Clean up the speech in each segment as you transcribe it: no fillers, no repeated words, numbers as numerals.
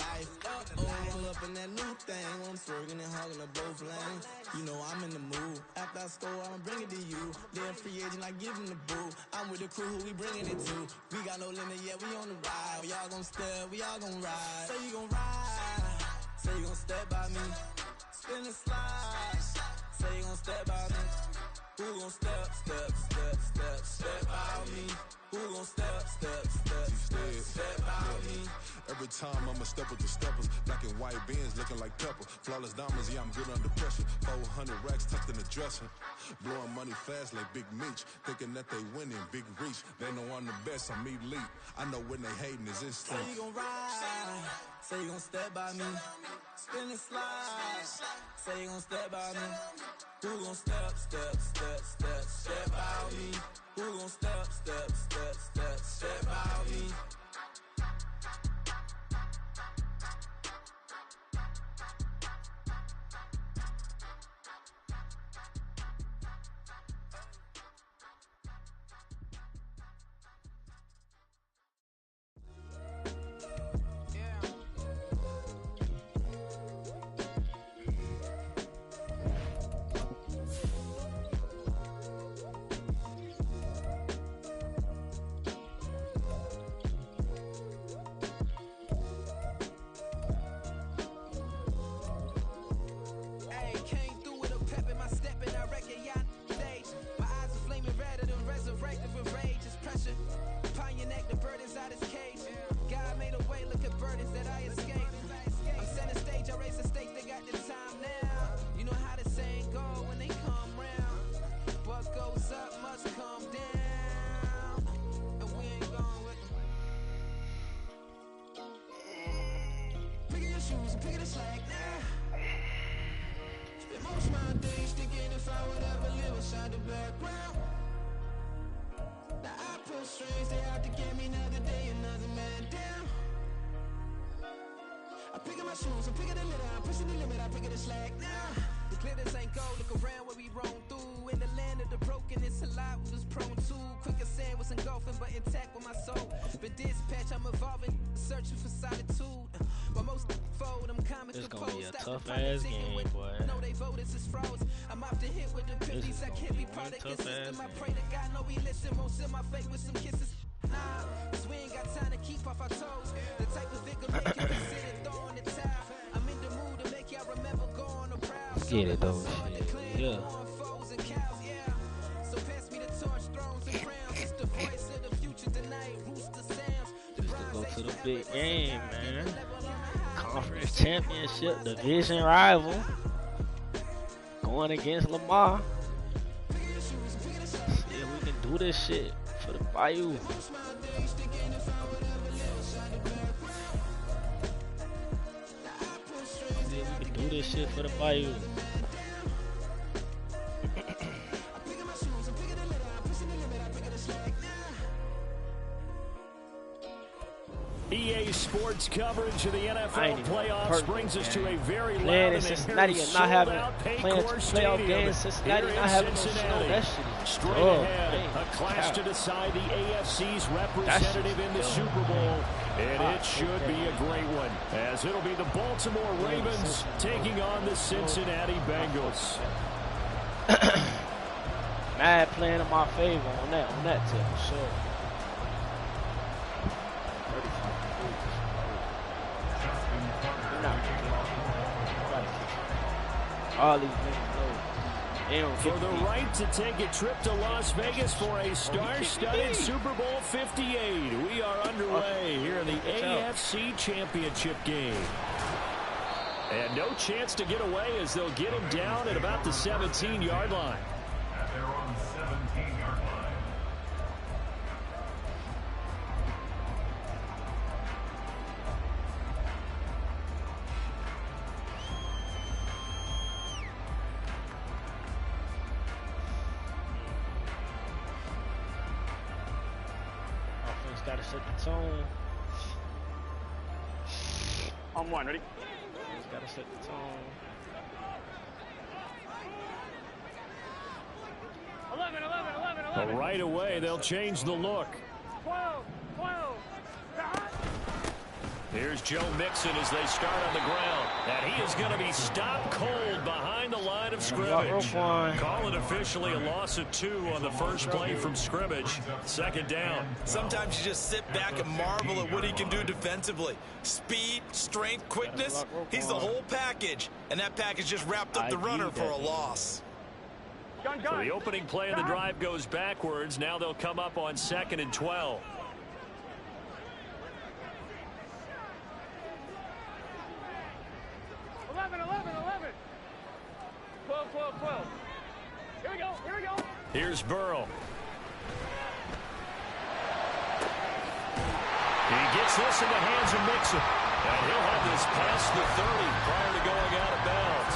life. Pull up in that new thing, I'm swerving and hogging up both lanes. You know I'm in the mood. After I score, I'ma bring it to you. They're free agent, I give them the boo. I'm with the crew, who we bringing it to. We got no limit, yeah, we on the ride. Y'all gon' step, we all gon' ride. Say you gon' ride, say you gon' step by me. Spin and slide, say you gon' step by me. Who gon' step by me? Who gon' step by me? Every time I'ma step with the steppers. Black and white beans looking like pepper. Flawless diamonds, yeah, I'm good under pressure. 400 racks tucked in the dresser. Blowing money fast like Big Meech. Thinking that they winning, big reach. They know I'm the best, I'm elite. I know when they hating is instinct. Say you gon' ride, say you gon' step by me. Spin and slide, say you gon' step by me. Who gon' step by me? Who gon' step by me? I'm picking the litter, I'm pushing the limit, I'm picking the slack now. The glitters ain't gold, look around where we roam through. In the land of the broken, it's a lot we was prone to. Quicker sand was engulfing, but intact with my soul. But dispatch, I'm evolving, searching for solitude. But most fold, I'm comic composed. It's gonna be a tough ass game, boy. No, they voters is frauds. I'm off the hit with the pillies, I can't be part of the system. I pray to God, no, we listen, won't send my fate with some kisses. Nah, cause we ain't got time to keep off our toes. The type of vigor make you consider throwing the towel. I'm in the mood to make y'all remember going to proud. Get it though, yeah. So pass me the torch, thrones and crowns. It's the voice of the future tonight. Rooster sounds. Just to go to the big game, man. Conference championship, division rival. Going against Lamar. See if we can do this shit for the Bayou. See if we can do this shit for the Bayou. EA Sports coverage of the NFL playoffs brings us to a very loud and and Cincinnati very not having playing playoff games. Cincinnati not having no snow. That shit is straight ahead. A clash to decide the AFC's representative in the Super Bowl, and it should be a great one, as it'll be the Baltimore Ravens taking on the Cincinnati Bengals. Mad playing in my favor on that tip for sure. All these niggas know. For the right to take a trip to Las Vegas for a star-studded Super Bowl 58. We are underway here in the AFC Championship game. And no chance to get away as they'll get him down at about the 17-yard line. They're on the 17-yard line. Gotta set the tone. On one, ready? Just gotta set the tone. 11. But right away, they'll change the look. 12. Here's Joe Mixon as they start on the ground. And he is going to be stopped cold behind the line of scrimmage. Call it officially a loss of 2 on the first play from scrimmage. Second down. Sometimes you just sit back and marvel at what he can do defensively. Speed, strength, quickness. He's the whole package. And that package just wrapped up the runner for a loss. So the opening play of the drive goes backwards. Now they'll come up on 2nd and 12. 12. Here we go. Here's Burrow. He gets this in the hands of Mixon. And he'll have this past the 30 prior to going out of bounds.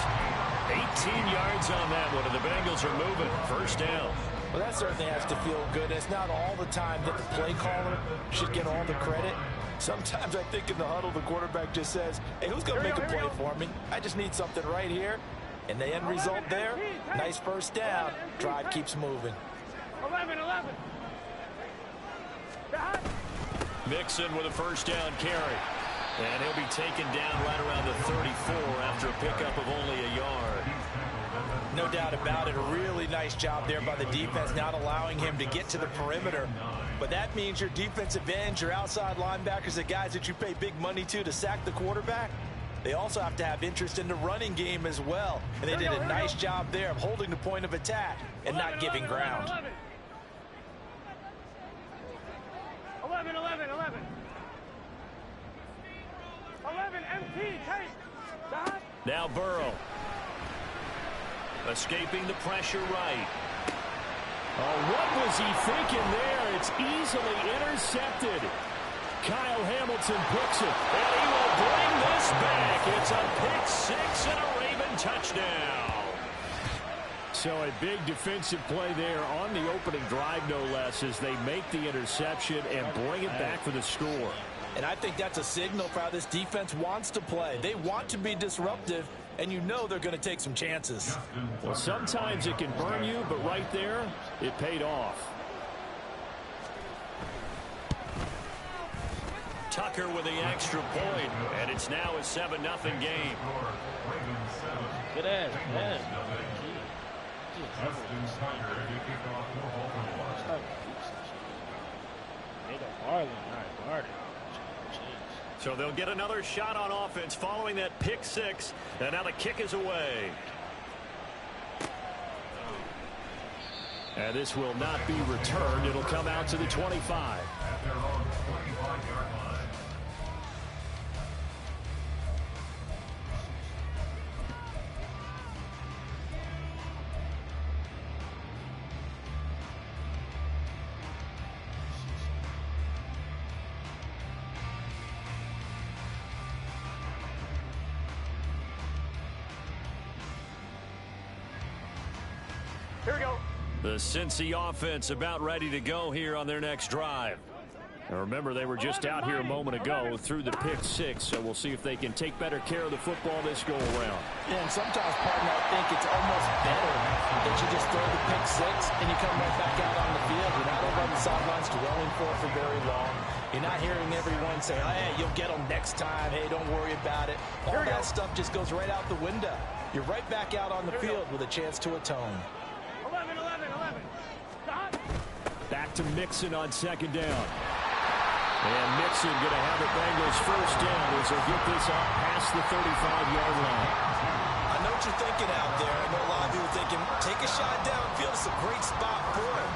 18 yards on that one, and the Bengals are moving. First down. Well, that certainly has to feel good. It's not all the time that the play caller should get all the credit. Sometimes I think in the huddle, the quarterback just says, hey, who's going to make a play for me? I just need something right here. And the end result there, nice first down. Drive keeps moving. 11. Mixon with a first down carry. And he'll be taken down right around the 34 after a pickup of only a yard. No doubt about it. A really nice job there by the defense, not allowing him to get to the perimeter. But that means your defensive ends, your outside linebackers, the guys that you pay big money to sack the quarterback, they also have to have interest in the running game as well. And they did a nice job there of holding the point of attack and not giving ground. 11, MT, take. Now Burrow. Escaping the pressure right. Oh, what was he thinking there? It's easily intercepted. Kyle Hamilton picks it, and he will bring this back. It's a pick 6 and a Raven touchdown. So a big defensive play there on the opening drive, no less, as they make the interception and bring it back for the score. And I think that's a signal for how this defense wants to play. They want to be disruptive, and you know they're going to take some chances. Well, sometimes it can burn you, but right there, it paid off. Tucker with the extra point, and it's now a 7-0 game. Good ass, man. So they'll get another shot on offense following that pick 6, and now the kick is away. And this will not be returned. It'll come out to the 25. At their own 25-yard line. Here we go. The Cincy offense about ready to go here on their next drive. And remember, they were just out here a moment ago through the pick 6, so we'll see if they can take better care of the football this go around. Yeah, and sometimes, partner, I think it's almost better that you just throw the pick 6 and you come right back out on the field. You're not over on the sidelines dwelling for very long. You're not hearing everyone say, hey, you'll get them next time. Hey, don't worry about it. All that stuff just goes right out the window. You're right back out on the field with a chance to atone. 11. Back to Mixon on second down. And Mixon going to have the Bengals first down as they'll get this out past the 35-yard line. I know what you're thinking out there. I know a lot of people thinking, take a shot downfield. It's a great spot for him.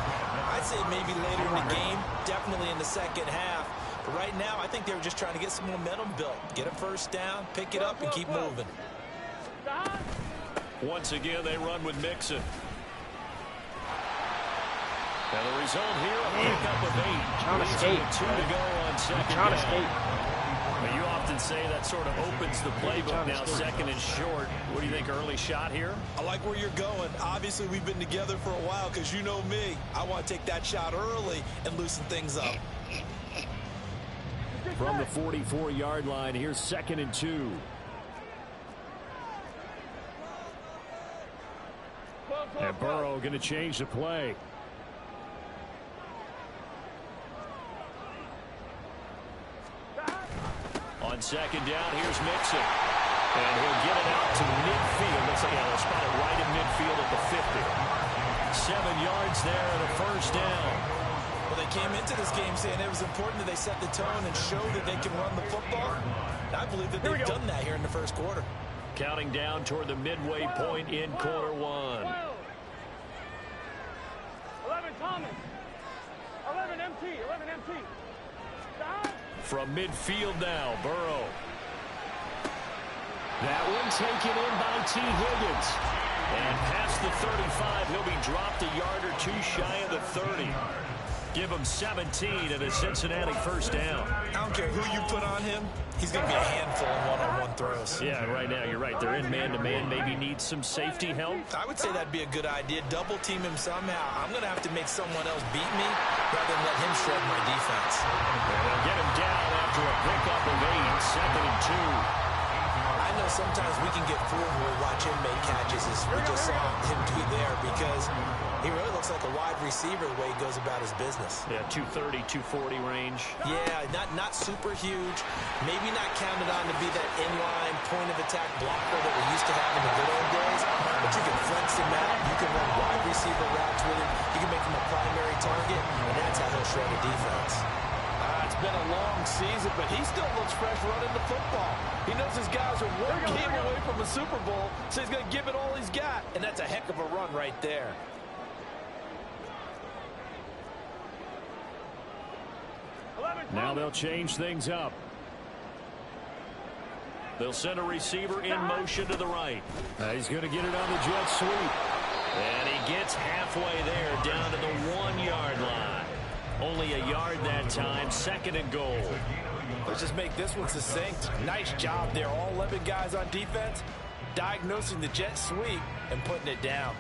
I'd say maybe later in the game, definitely in the second half. But right now, I think they were just trying to get some momentum built. Get a first down, pick it up, and keep moving. Once again, they run with Mixon. And the result here, a pickup of 8. Trying to skate. 2 to go on second Trying to down. skate. Well, you often say that sort of opens the playbook now, second and short. What do you think, early shot here? I like where you're going. Obviously, we've been together for a while because you know me. I want to take that shot early and loosen things up. From the 44-yard line, here's 2nd and 2. And Burrow going to change the play. On second down, here's Mixon. And he'll get it out to midfield. Looks like they'll spot it right in midfield at the 50. 7 yards there and a first down. Well, they came into this game saying it was important that they set the tone and show that they can run the football. I believe that they've done that here in the first quarter. Counting down toward the midway point in quarter 1. 11 Thomas. 11 MT. 11 MT. Stop. From midfield now, Burrow. That one taken in by T. Higgins. And past the 35, he'll be dropped a yard or two shy of the 30. Give him 17 and a Cincinnati first down. I don't care who you put on him. He's going to be a handful in one-on-one throws. Yeah, right now, you're right. They're in man-to-man. Maybe needs some safety help. I would say that'd be a good idea. Double team him somehow. I'm going to have to make someone else beat me rather than let him shred my defense. And they'll get him down after a pickup of 8, 2nd and 2. I know sometimes we can get fooled when we watch him make catches, as we just saw him do there, because he really looks like a wide receiver the way he goes about his business. Yeah, 230, 240 range. Yeah, not super huge. Maybe not counted on to be that inline point-of-attack blocker that we used to have in the good old days, but you can flex him out. You can run wide receiver routes with him. You can make him a primary target, and that's how he'll shred a defense. It's been a long season, but he still looks fresh running the football. He knows his guys are one game away from a Super Bowl, so he's going to give it all he's got. And that's a heck of a run right there. Now they'll change things up. They'll send a receiver in motion to the right. He's going to get it on the jet sweep. And he gets halfway there, down to the 1-yard line. Only a yard that time, 2nd and goal. Let's just make this one succinct. Nice job there. All 11 guys on defense diagnosing the jet sweep and putting it down.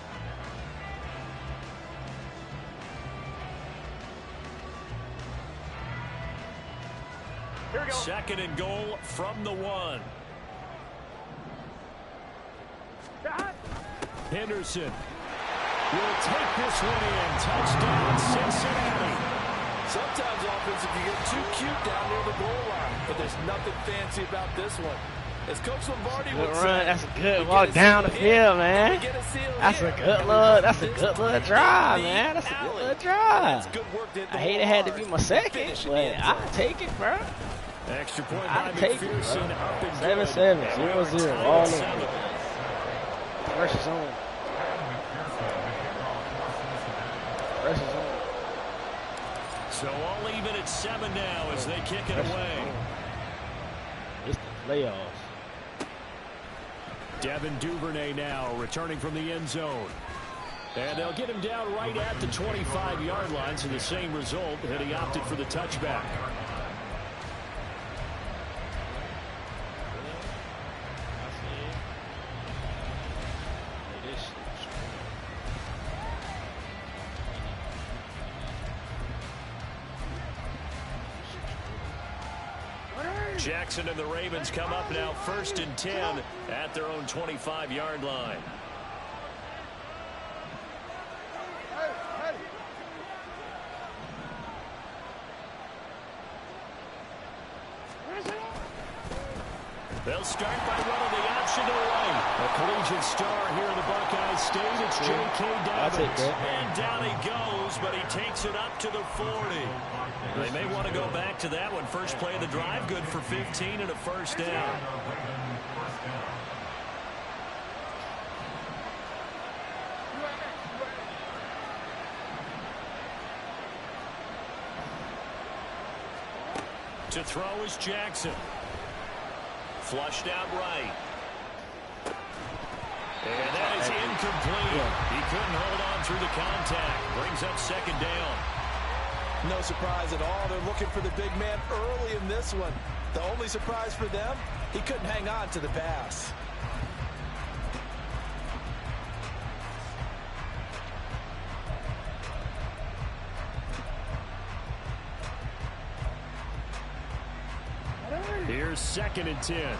Here we go. 2nd and goal from the 1. Henderson will take this one in. Touchdown, Cincinnati. Sometimes offense, if you get too cute down near the goal line, but there's nothing fancy about this one. As Coach Lombardi would say, that's a good walk down the field, man. That's a good little drive, man. That's a good little drive. I hate it had to be my second, but I'll take it, bro. Extra point by I'll take it, McPherson. bro. Up and 7-7, 0-0, all in. Pressure zone. Pressure zone. So all even at 7 now as they kick it away. It's the playoffs. Devin Duvernay now returning from the end zone. And they'll get him down right at the 25-yard line, so the same result, and he opted for the touchback. Jackson and the Ravens come up now 1st and 10 at their own 25-yard line. They'll start by running the option to the right. A collegiate star here in the Buckeye State. It's J.K. Dobbins. And down he goes, but he takes it up to the 40. They may want to go back to that one. First play of the drive, good for 15 and a first down. To throw is Jackson. Flushed out right. And that is incomplete. He couldn't hold on through the contact. Brings up 2nd down. No surprise at all. They're looking for the big man early in this one. The only surprise for them, he couldn't hang on to the pass. Here's 2nd and 10.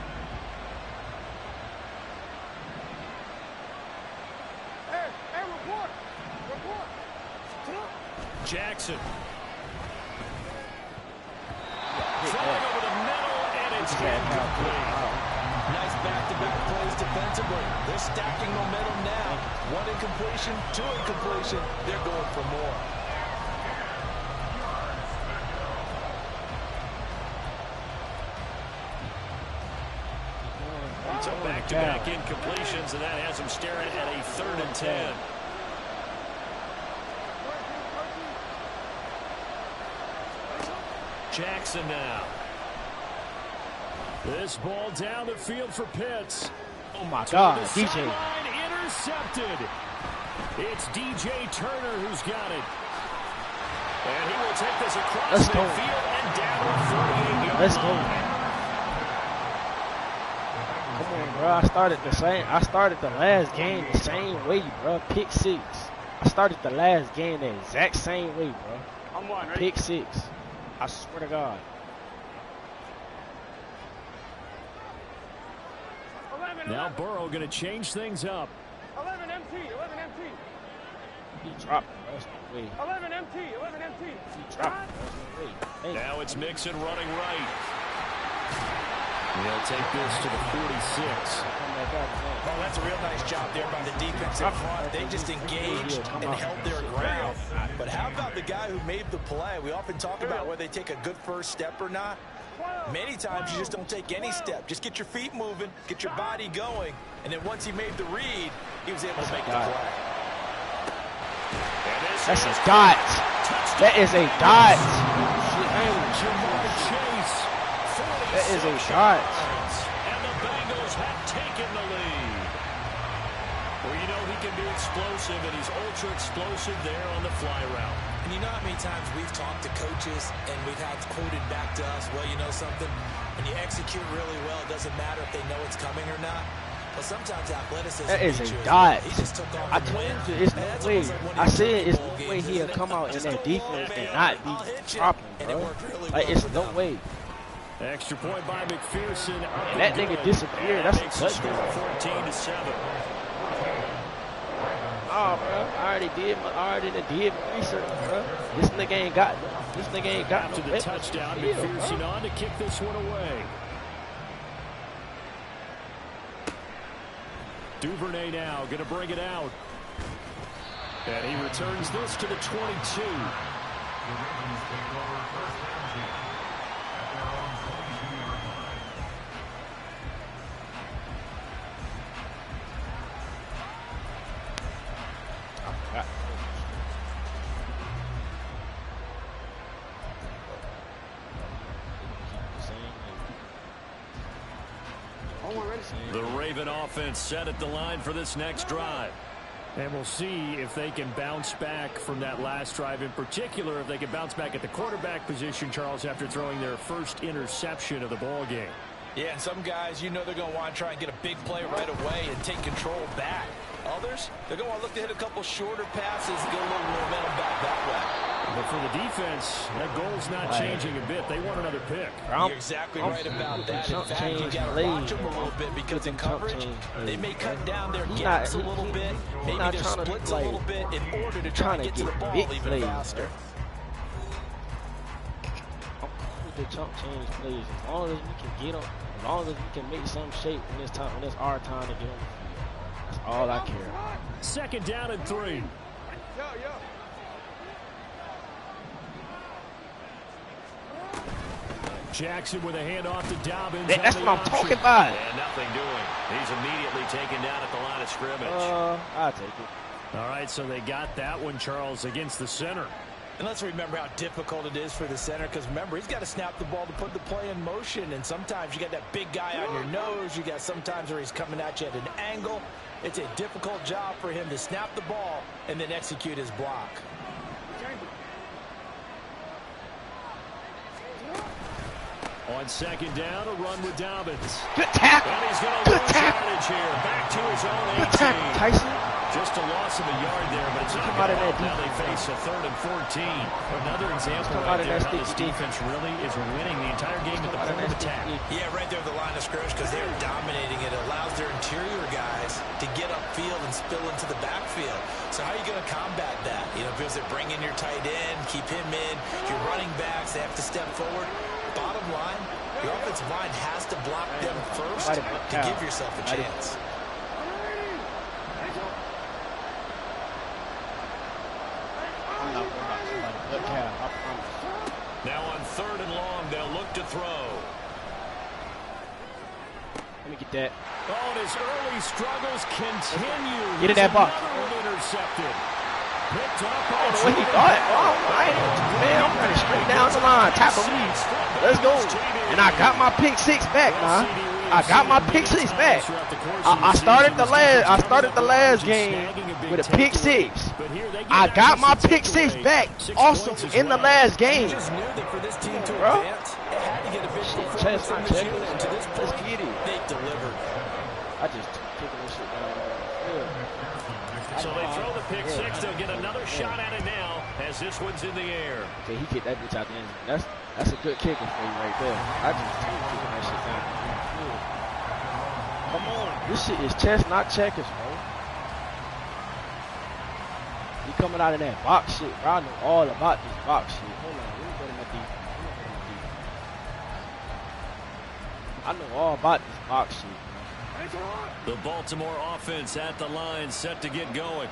Hey, report. Jackson. Throwing over the middle, and it's Nice back-to-back plays defensively. They're stacking momentum now. 1 incompletion, 2 incompletion. They're going for more. So back-to-back incompletions, and that has him staring at a 3rd and 10. Jackson now. This ball down the field for Pitts. Oh my God, DJ. Intercepted. It's DJ Turner who's got it. And he will take this across midfield and down the 48-yard Let's go. line. Come on, bro. I started the last game the same way, bro. Pick 6. I started the last game the exact same way, bro. I'm one, right? Pick 6. I swear to God. 11, Now Burrow going to change things up. 11 MT, 11 MT. He dropped it, bro. That's no way. 11 MT, 11 MT. He dropped it, bro. That's no way. Thank you. Now it's Mixon running right. He'll take this to the 46. Oh, that's a real nice job there by the defensive front. They just engaged and held their ground. But how about the guy who made the play? We often talk about whether they take a good first step or not. Many times you just don't take any step. Just get your feet moving, get your body going, and then once he made the read, he was able to make the play. That's a dot. That is a dot. That is a dot. And the Bengals have taken the lead. Well, you know he can be explosive, and he's ultra explosive there on the fly route. And you know how many times we've talked to coaches and we've had quoted back to us, well, you know something, when you execute really well, it doesn't matter if they know it's coming or not. But sometimes athleticism. That is a dot. I told you, it's no way. I said it's no way he'll come out in that defense and not be dropping, bro. Like, it's no way. Extra point by McPherson. And that nigga disappeared. That's a touchdown. 14-7. Oh, bro. I already did my research, bro. This nigga ain't got After the touchdown, McPherson on to kick this one away. Duvernay now going to bring it out. And he returns this to the 22. The Raven offense set at the line for this next drive. And we'll see if they can bounce back from that last drive. In particular, if they can bounce back at the quarterback position, Charles, after throwing their first interception of the ball game. Yeah, and some guys, you know they're going to want to try and get a big play right away and take control back. Others, they're going to want to look to hit a couple shorter passes and get a little momentum back that way. But for the defense, that goal's not changing a bit. They want another pick. You're exactly right about that. In fact, you got to watch them a little bit because in coverage, they may cut down their gaps a little bit, maybe their splits a little bit in order to try and get to the ball even faster. The chunk change plays. As long as we can get them, as long as we can make some shape when it's our time to get on the field. That's all I care about. 2nd down and 3. Jackson with a handoff to Dobbins. That's what I'm talking about. And nothing doing. He's immediately taken down at the line of scrimmage. I'll take it. All right, so they got that one, Charles, against the center. And let's remember how difficult it is for the center, because remember, he's got to snap the ball to put the play in motion, and sometimes you got that big guy on your nose. You got sometimes where he's coming at you at an angle. It's a difficult job for him to snap the ball and then execute his block. On 2nd down, a run with Dobbins. Good tackle. And he's going to lose yardage here. Back to his own 18. Good tackle, Tyson. Just a loss of a yard there, but it's not out of that now they face a 3rd and 14. Another example right there how this defense really is winning the entire game at the point of attack. Yeah, right there at the line of scrimmage, because they're dominating it. It allows their interior guys to get upfield and spill into the backfield. So how are you going to combat that? You know, because they're bringing your tight end, keep him in. Your running backs, they have to step forward. Bottom line, Your offensive line has to block them first to give yourself a chance. I'm not worried about somebody but Cal, I promise. Now on 3rd and long, they'll look to throw. Let me get that. Oh, and his early struggles continue. Get in that box. Intercepted. Picked up I don't know what he thought. Oh, man, I'm running straight down the line. Tackle me. Let's go. And I got my pick 6 back, man. I got my pick 6 back. I started the last game with a pick 6. I got my pick 6 back also in the last game. Bro. Shit, chest not checking. Let's get it. They delivered. I just kicking this shit down. So they throw the pick 6. They'll get another shot at it now as this one's in the air. Okay, he kicked that bitch out the end. That's a good kicker for you right there. I just kicking that shit down. Come on. This shit is chess, not checkers, bro. He coming out of that box shit, bro. I know all about this box shit. Hold on. Let me go to my defense. I know all about this box shit. The Baltimore offense at the line, set to get going.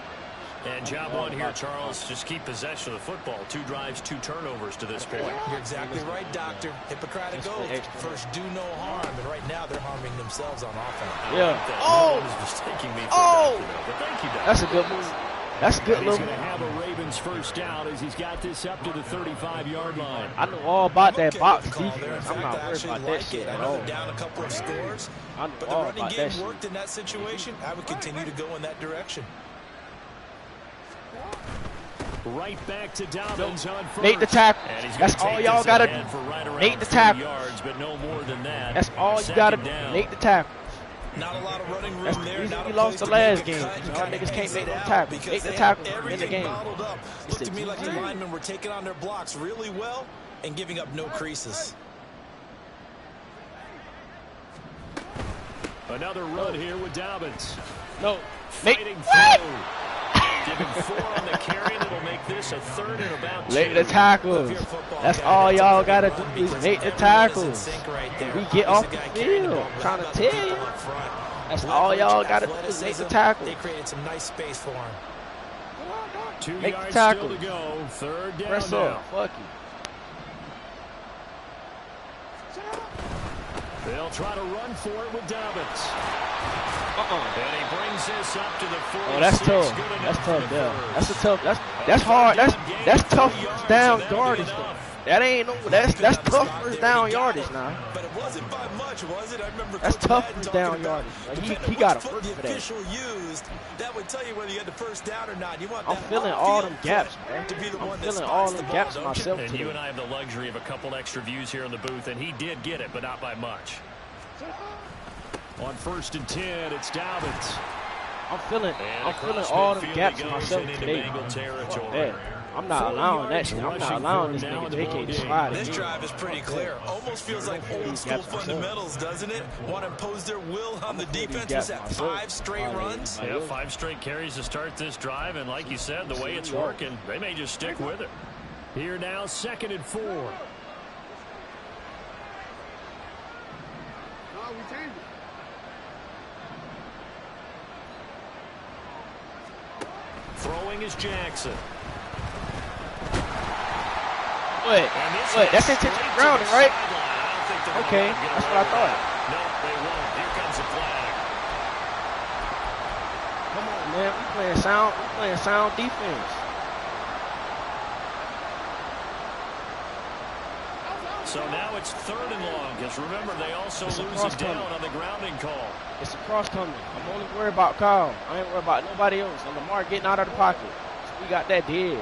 And job one here, Charles. Just keep possession of the football. 2 drives, 2 turnovers to this point. You're exactly right, Doctor. Hippocratic oath. First, do no harm. And right now, they're harming themselves on offense. Yeah. Oh! Mistaking me for but thank you, Doctor. That's a good move. That's a good He's little going to have a Ravens first down as he's got this up to the 35-yard line. I know all about that Okay box with the call there. defense. In I'm fact, not I worried actually about that like shit it. I at know all. they're down a couple of scores, I know but the all running about game that worked in that situation. I would continue to go in that direction. Right back to Dobbins on first. Make the tackle. That's all y'all got to do. Make the tackle. Yards, but no more than that. That's all you got to do. Make the tackle. Not a lot of running room That's there. the reason Not we a lost place the to last make a game. cut and Y'all kinda niggas can't ease make it no out tackles. because Make the they tackle had in the everything game. bottled up. It's Looked to the me like the GG. linemen were taking on their blocks really well and giving up no creases. Another run here with Dobbins. No. Fighting through. Giving 4 on the carry, and it'll make this a 3rd and about 2. Make the tackles. That's all y'all got to do is make the tackles. We get off the field. I'm trying to tell you. That's all y'all got to do is make the tackles. They created some nice space for him. 2 Make the yards tackles. still to go. 3rd down Press now. up. Fuck you. They'll try to run for it with Dobbins. Uh-uh. And he brings this up to the 46. Oh, that's tough. Good That's enough tough, for yeah. third. That's a tough. That's hard. That's tough down yardage though. That ain't no. That's tough first down yardage now. But it wasn't by much, was it? I remember That's Coach tough Madden first talking down about yardage. Like, he depending got which to foot work the for that. official used, that would tell you whether you had the first down or not. You want I'm that feeling all on-field them gaps, foot man. to be the I'm one that feeling all spots them the gaps ball, don't you? myself And today. you and I have the luxury of a couple extra views here in the booth, and he did get it, but not by much. On 1st and 10, it's Dobbins. I'm feeling across all them midfield gaps he goes myself and into today. Bengal Fuck territory. that. I'm not allowing that shit. I'm not allowing this nigga JK to slide This again. drive is pretty clear. Almost feels like old school fundamentals, doesn't it? Want to impose their will on the defense. Was that 5 straight runs? Yeah, 5 straight carries to start this drive, and like you said, the way it's working, they may just stick with it. Here now, 2nd and 4. Throwing is Jackson. Wait, that's intentional grounding, right? Okay, that's what I thought. No, they won't. Here comes the flag. Come on, man. We playing sound defense. So now it's 3rd and long, because remember, they also It's a lose cross it down coming. on the grounding call. It's a cross coming. I'm only worried about Kyle. I ain't worried about nobody else. And Lamar getting out of the pocket. So we got that dead.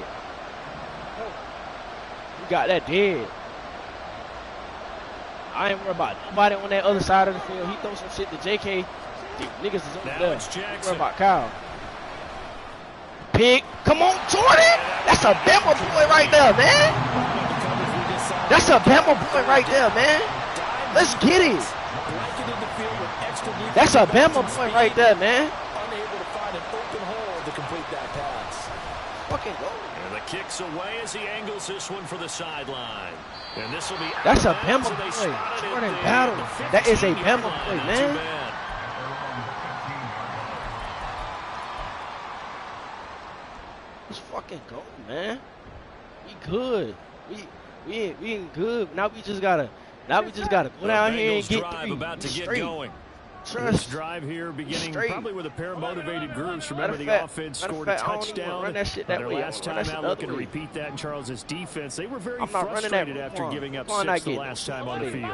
We got that dead. I ain't worried about nobody on that other side of the field. He throws some shit to JK. The niggas is over Now there. it's I ain't Jackson. worried about Kyle. Pick. Come on, Jordan. That's a Bama boy right there, man. That's a Bama boy right there, man. Let's get it. That's a Bama boy right there, man. Unable to find an open hole to complete that pass. Fucking go. And the kick's away as he angles this one for the sideline. And this will be That's a Bama play. Jordan Battle. That is a Bama play, man. Let's fucking go, man. We good. We ain't good. Now we just gotta go down here and get three straight. This drive here beginning probably with a pair of motivated groups. Remember, the offense scored a touchdown. Their last time out looking to repeat that in Charles's defense. They were very frustrated after giving up 6 the last time on the field.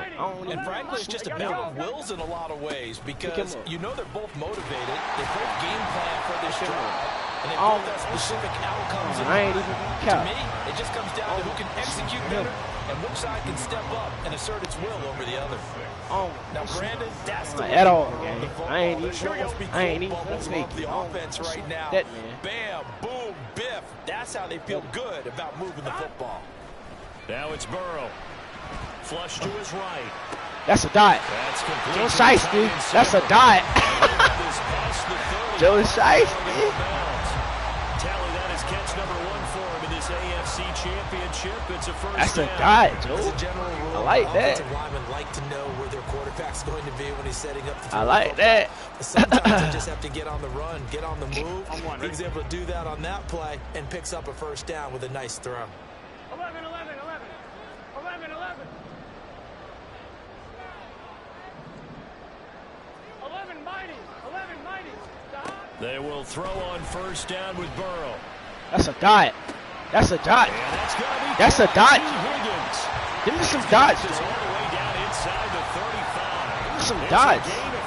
And frankly, it's just a battle of wills in a lot of ways because you know they're both motivated. They both game plan for this drive. And they both have specific outcomes. To me, it just comes down to who can execute better and which side can step up and assert its will over the other. Now, Brandon, that's the at all, man. I ain't even the offense right now. Bam, boom, biff. That's how they feel good about moving the football. Now it's Burrow. Flush to his right. That's a dot. Joe Shiesty. That's a dot. Joe Shiesty. Tally, that is catch number 1 for him in this AFC Championship. It's a first That's down. a dot, Joe. As a general rule, I like that. offensive linemen like to know where their quarterback's going to be when he's setting up the throw. I like that. Sometimes they just have to get on the run, get on the move. He's able to do that on that play and picks up a first down with a nice throw. 11, 11, 11. 11, 11. 11 mighty. 11 mighty. They will throw on first down with Burrow. That's a dot. That's a dot. That's a dot. Give me some dots. All the way down inside the 35. Give me some dots. Gain of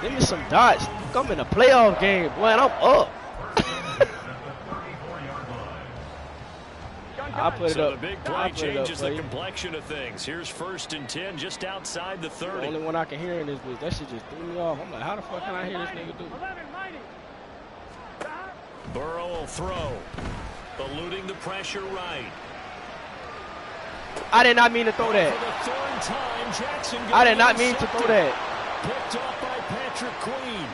34. Give me some dots. I'm in a playoff game, boy, and I'm up. I'll put it so up. The big play changes the complexion of things. Here's 1st and 10 just outside the 30. The only one I can hear in this bitch. That shit just threw me off. I'm like, how the fuck can I hear this nigga do? 11 mighty. Burrow will throw. Eluding the pressure right. I did not mean to throw that. For the 3rd time, Jackson I did not mean to throw that. Picked off by Patrick Queen.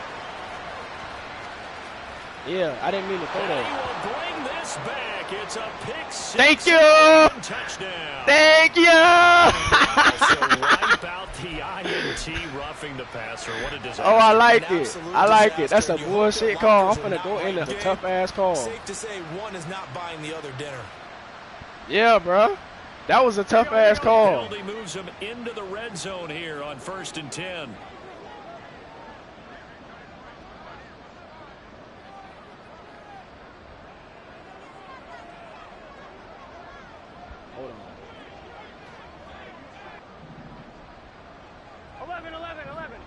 Yeah, I didn't mean to throw He that. will bring this back. It's a pick 6. Thank you. Touchdown. Thank you. Also wipe out the INT roughing the passer. What a disaster. Oh, I like it. I like it. That's a bullshit call. I'm finna go in. That's a tough ass call. Safe to say one is not buying the other dinner. Yeah, bro. That was a tough ass call. Penalty moves him into the red zone here on 1st and 10. Hold on. 11, 11, 11.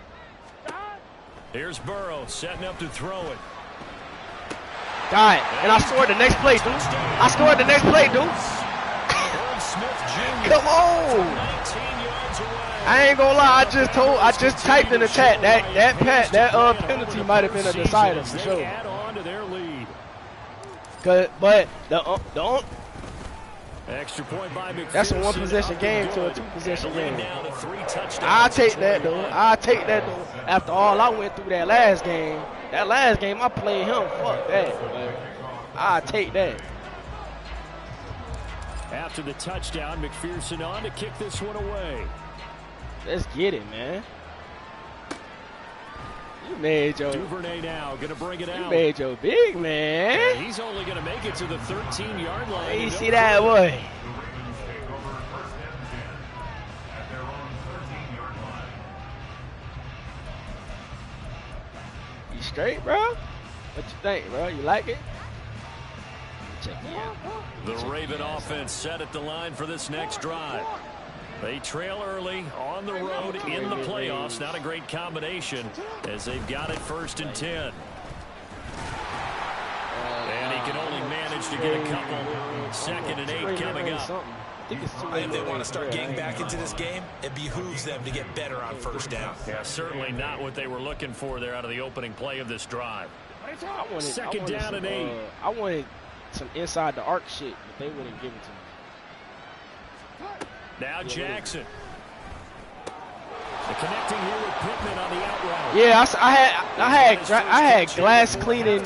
Here's Burrow setting up to throw it. Got it. And I scored the next play, dude. I scored the next play, dude. Come on. I ain't gonna lie. I just typed in the chat that penalty might have been a decider for sure. But the extra point by McPherson. That's a 1-possession game to a 2-possession game. I'll take that though. After all I went through that last game I played him. Fuck that. I'll take that. After the touchdown, McPherson on to kick this one away. Let's get it, man. You made your Duvernay now gonna bring it out. You made your big man. And he's only gonna make it to the 13-yard line. You see that boy? You straight, bro? What you think, bro? You like it? Check me out. The Raven offense set at the line for this next drive. They trail early on the road in the playoffs. Not a great combination as they've got it 1st and 10. And he can only manage to get a couple. 2nd and 8 coming up. If they want to start getting back into this game, it behooves them to get better on 1st down. Yeah, certainly not what they were looking for there out of the opening play of this drive. 2nd down and 8. I wanted some inside the arc shit, but they wouldn't give it to me. Now Jackson. The connecting here with Pittman on the out route. Yeah, I had glass cleaning.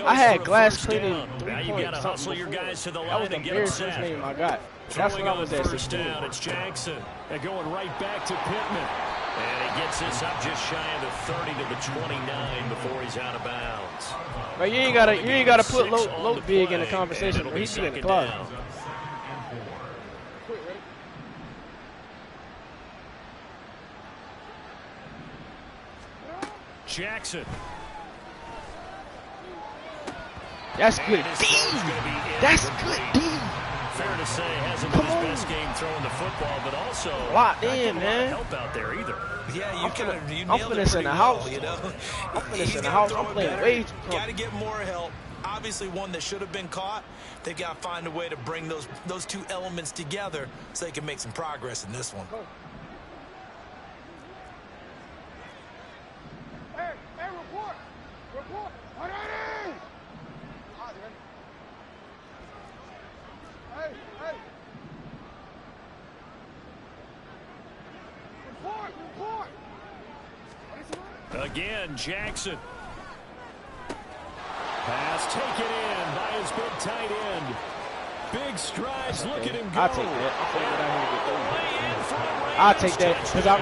I had glass cleaning 3-point something before. That was the very first name I got. That's when I was at 16. Down, it's Jackson. And going right back to Pittman. And he gets this up just shy of the 30 to the 29 before he's out of bounds. But you ain't gotta put low big in the conversation. But he's in the closet. Jackson. That's good D. That's good D. Fair to say, hasn't been his best game throwing the football, but also locked in, man. Help out there either. Yeah, I'm finishing the house. You know, I'm finishing the house. I'm playing way too close. Got to get more help. Obviously, one that should have been caught. They got to find a way to bring those two elements together so they can make some progress in this one. Hey, report. Report. Again, Jackson. Pass taken in by his big tight end. Big strides. Look at him go. I'll take that. I'll take that because I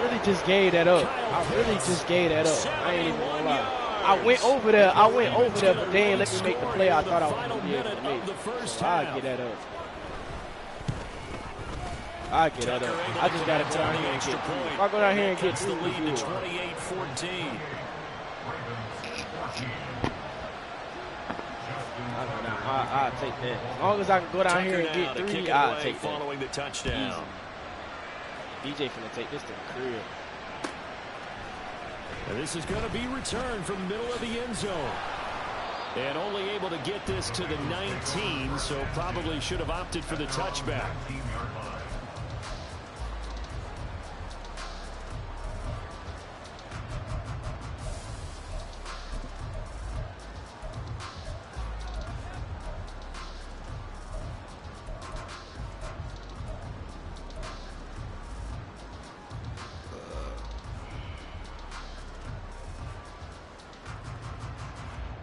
really just gave that up. I ain't even gonna lie. I went over there, but they ain't let me make the play I thought I was gonna be able to make. I'll get that up. I just gotta go down here and get 3. If I go down here and get 3, the lead to 28-14. I'll take that. As long as I can go down here and get 3, I'll take that. Following the touchdown. Easy. DJ finna take this to the crib. And this is going to be returned from middle of the end zone. And only able to get this to the 19, so probably should have opted for the touchback.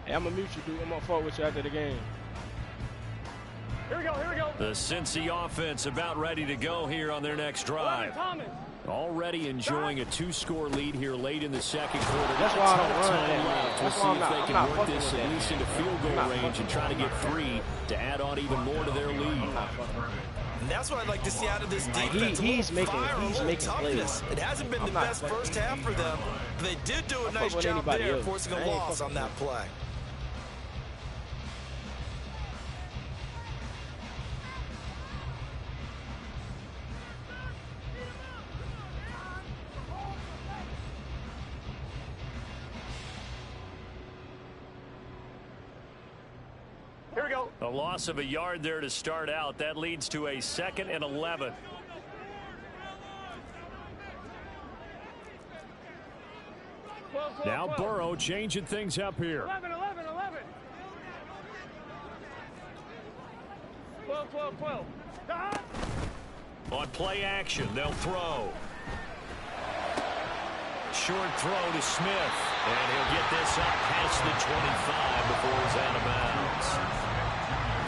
Hey, I'm gonna mute you, dude. I'm gonna fuck with you after the game. Here we go. The Cincy offense about ready to go here on their next drive. Already enjoying a 2-score lead here late in the second quarter. That's why I don't run that. We'll see if they can work this at least into field goal range and try to get 3 to add on even more to their lead. And that's what I'd like to see out of this defense. He's making plays. It hasn't been the best first half for them, but they did do a nice job there, forcing a loss on that play. Here we go. A loss of a yard there to start out. That leads to a 2nd and 11. Now Burrow changing things up here. 11. 12. On play action, they'll throw. Short throw to Smith. And he'll get this up past the 25 before he's out of bounds.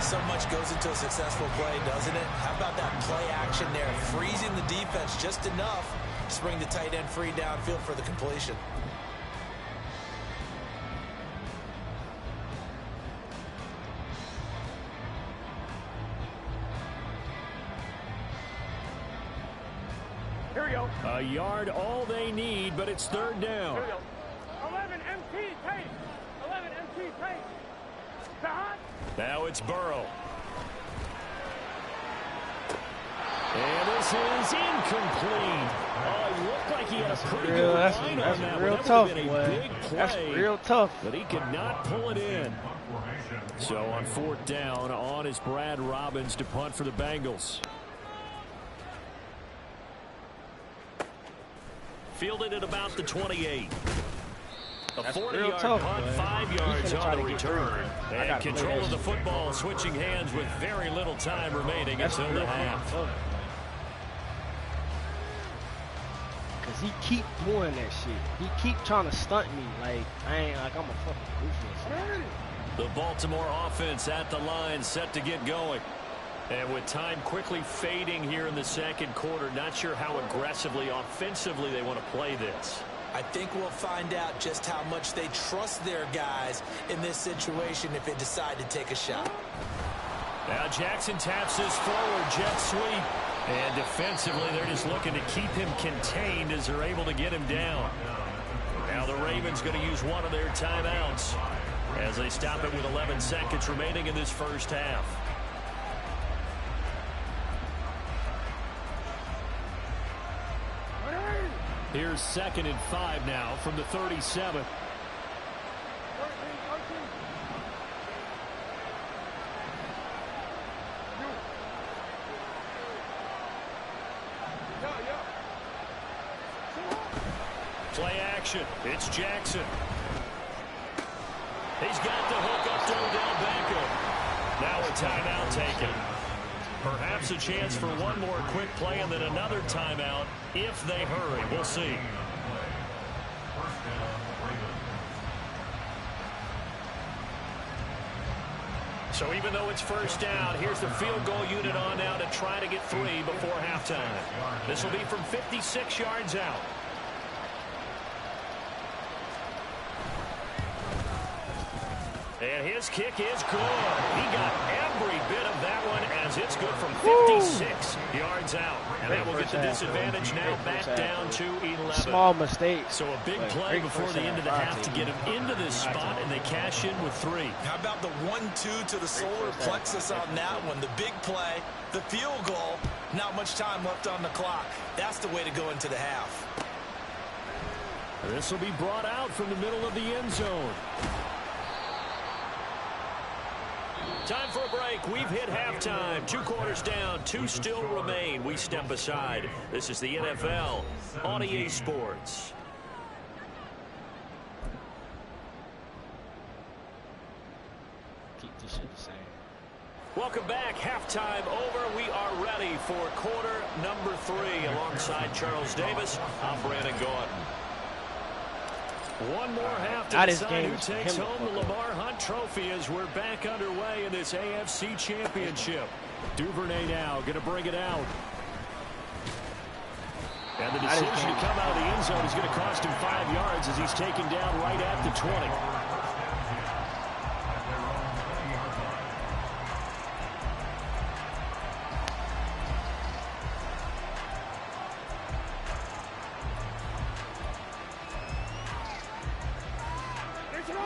So much goes into a successful play, doesn't it? How about that play action there? Freezing the defense just enough to bring the tight end free downfield for the completion. Here we go. A yard all they need, but it's 3rd down. Here we go. 11 MT pace. 11 MT pace. Now it's Burrow. And this is incomplete. Oh, it looked like he had a pretty good line on that. Real tough, boy. That's real tough. But he could not pull it in. So on 4th down, on is Brad Robbins to punt for the Bengals. Fielded at about the 28. A 40-yard punt, 5 yards on the return. And control of the football switching hands with very little time remaining until the half. Cause he keep doing that shit. He keep trying to stunt me like I'm a fucking goofy or something. The Baltimore offense at the line, set to get going. And with time quickly fading here in the second quarter, not sure how aggressively, offensively they want to play this. I think we'll find out just how much they trust their guys in this situation if they decide to take a shot. Now Jackson taps this forward jet sweep. And defensively, they're just looking to keep him contained as they're able to get him down. Now the Ravens going to use one of their timeouts as they stop it with 11 seconds remaining in this first half. Here's 2nd and 5 now from the 37. Play action. It's Jackson. He's got the hook up to Odell Beckham. Now a timeout taken. Perhaps a chance for one more quick play and then another timeout if they hurry. We'll see. So even though it's first down, here's the field goal unit on now to try to get 3 before halftime. This will be from 56 yards out. And his kick is good. He got every bit of that one as it's good from 56 yards out. And that will get the disadvantage now back down to 11. Small mistake. So a big play before the end of the half to get him into this spot, and they cash in with 3. How about the 1-2 to the solar plexus on that one? The big play, the field goal, not much time left on the clock. That's the way to go into the half. This will be brought out from the middle of the end zone. Time for a break. We've hit halftime. 2 quarters down. 2 still remain. We step aside. This is the NFL on EA Sports. Keep this shit the same. Welcome back. Halftime over. We are ready for quarter number 3. Alongside Charles Davis, I'm Brandon Gordon. One more half to decide who takes home the Lamar Hunt Trophy as we're back underway in this AFC Championship. Duvernay now going to bring it out. And the decision to come out of the end zone is going to cost him 5 yards as he's taken down right at the 20.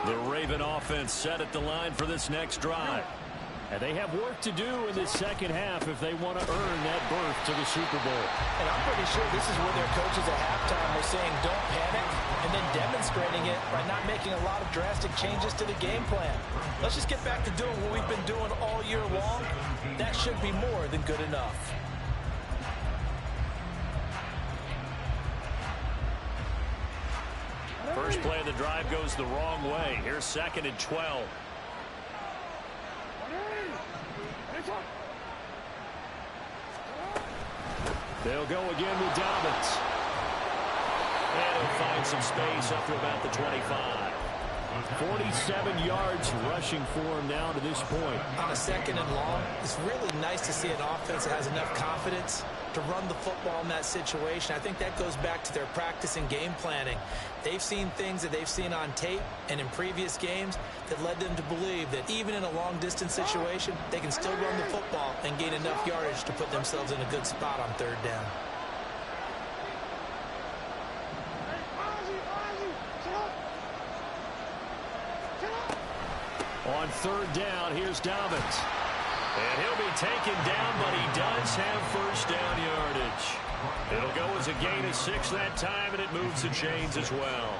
The Raven offense set at the line for this next drive. And they have work to do in this second half if they want to earn that berth to the Super Bowl. And I'm pretty sure this is where their coaches at halftime were saying don't panic and then demonstrating it by not making a lot of drastic changes to the game plan. Let's just get back to doing what we've been doing all year long. That should be more than good enough. First play of the drive goes the wrong way. Here's 2nd and 12. They'll go again with Dobbins. And he'll find some space up to about the 25. 47 yards rushing for him now to this point. On a 2nd and long, it's really nice to see an offense that has enough confidence to run the football in that situation. I think that goes back to their practice and game planning. They've seen things that they've seen on tape and in previous games that led them to believe that even in a long-distance situation, they can still run the football and gain enough yardage to put themselves in a good spot on 3rd down. On 3rd down, here's Dobbins. And he'll be taken down, but he does have first down yardage. It'll go as a gain of 6 that time, and it moves the chains as well.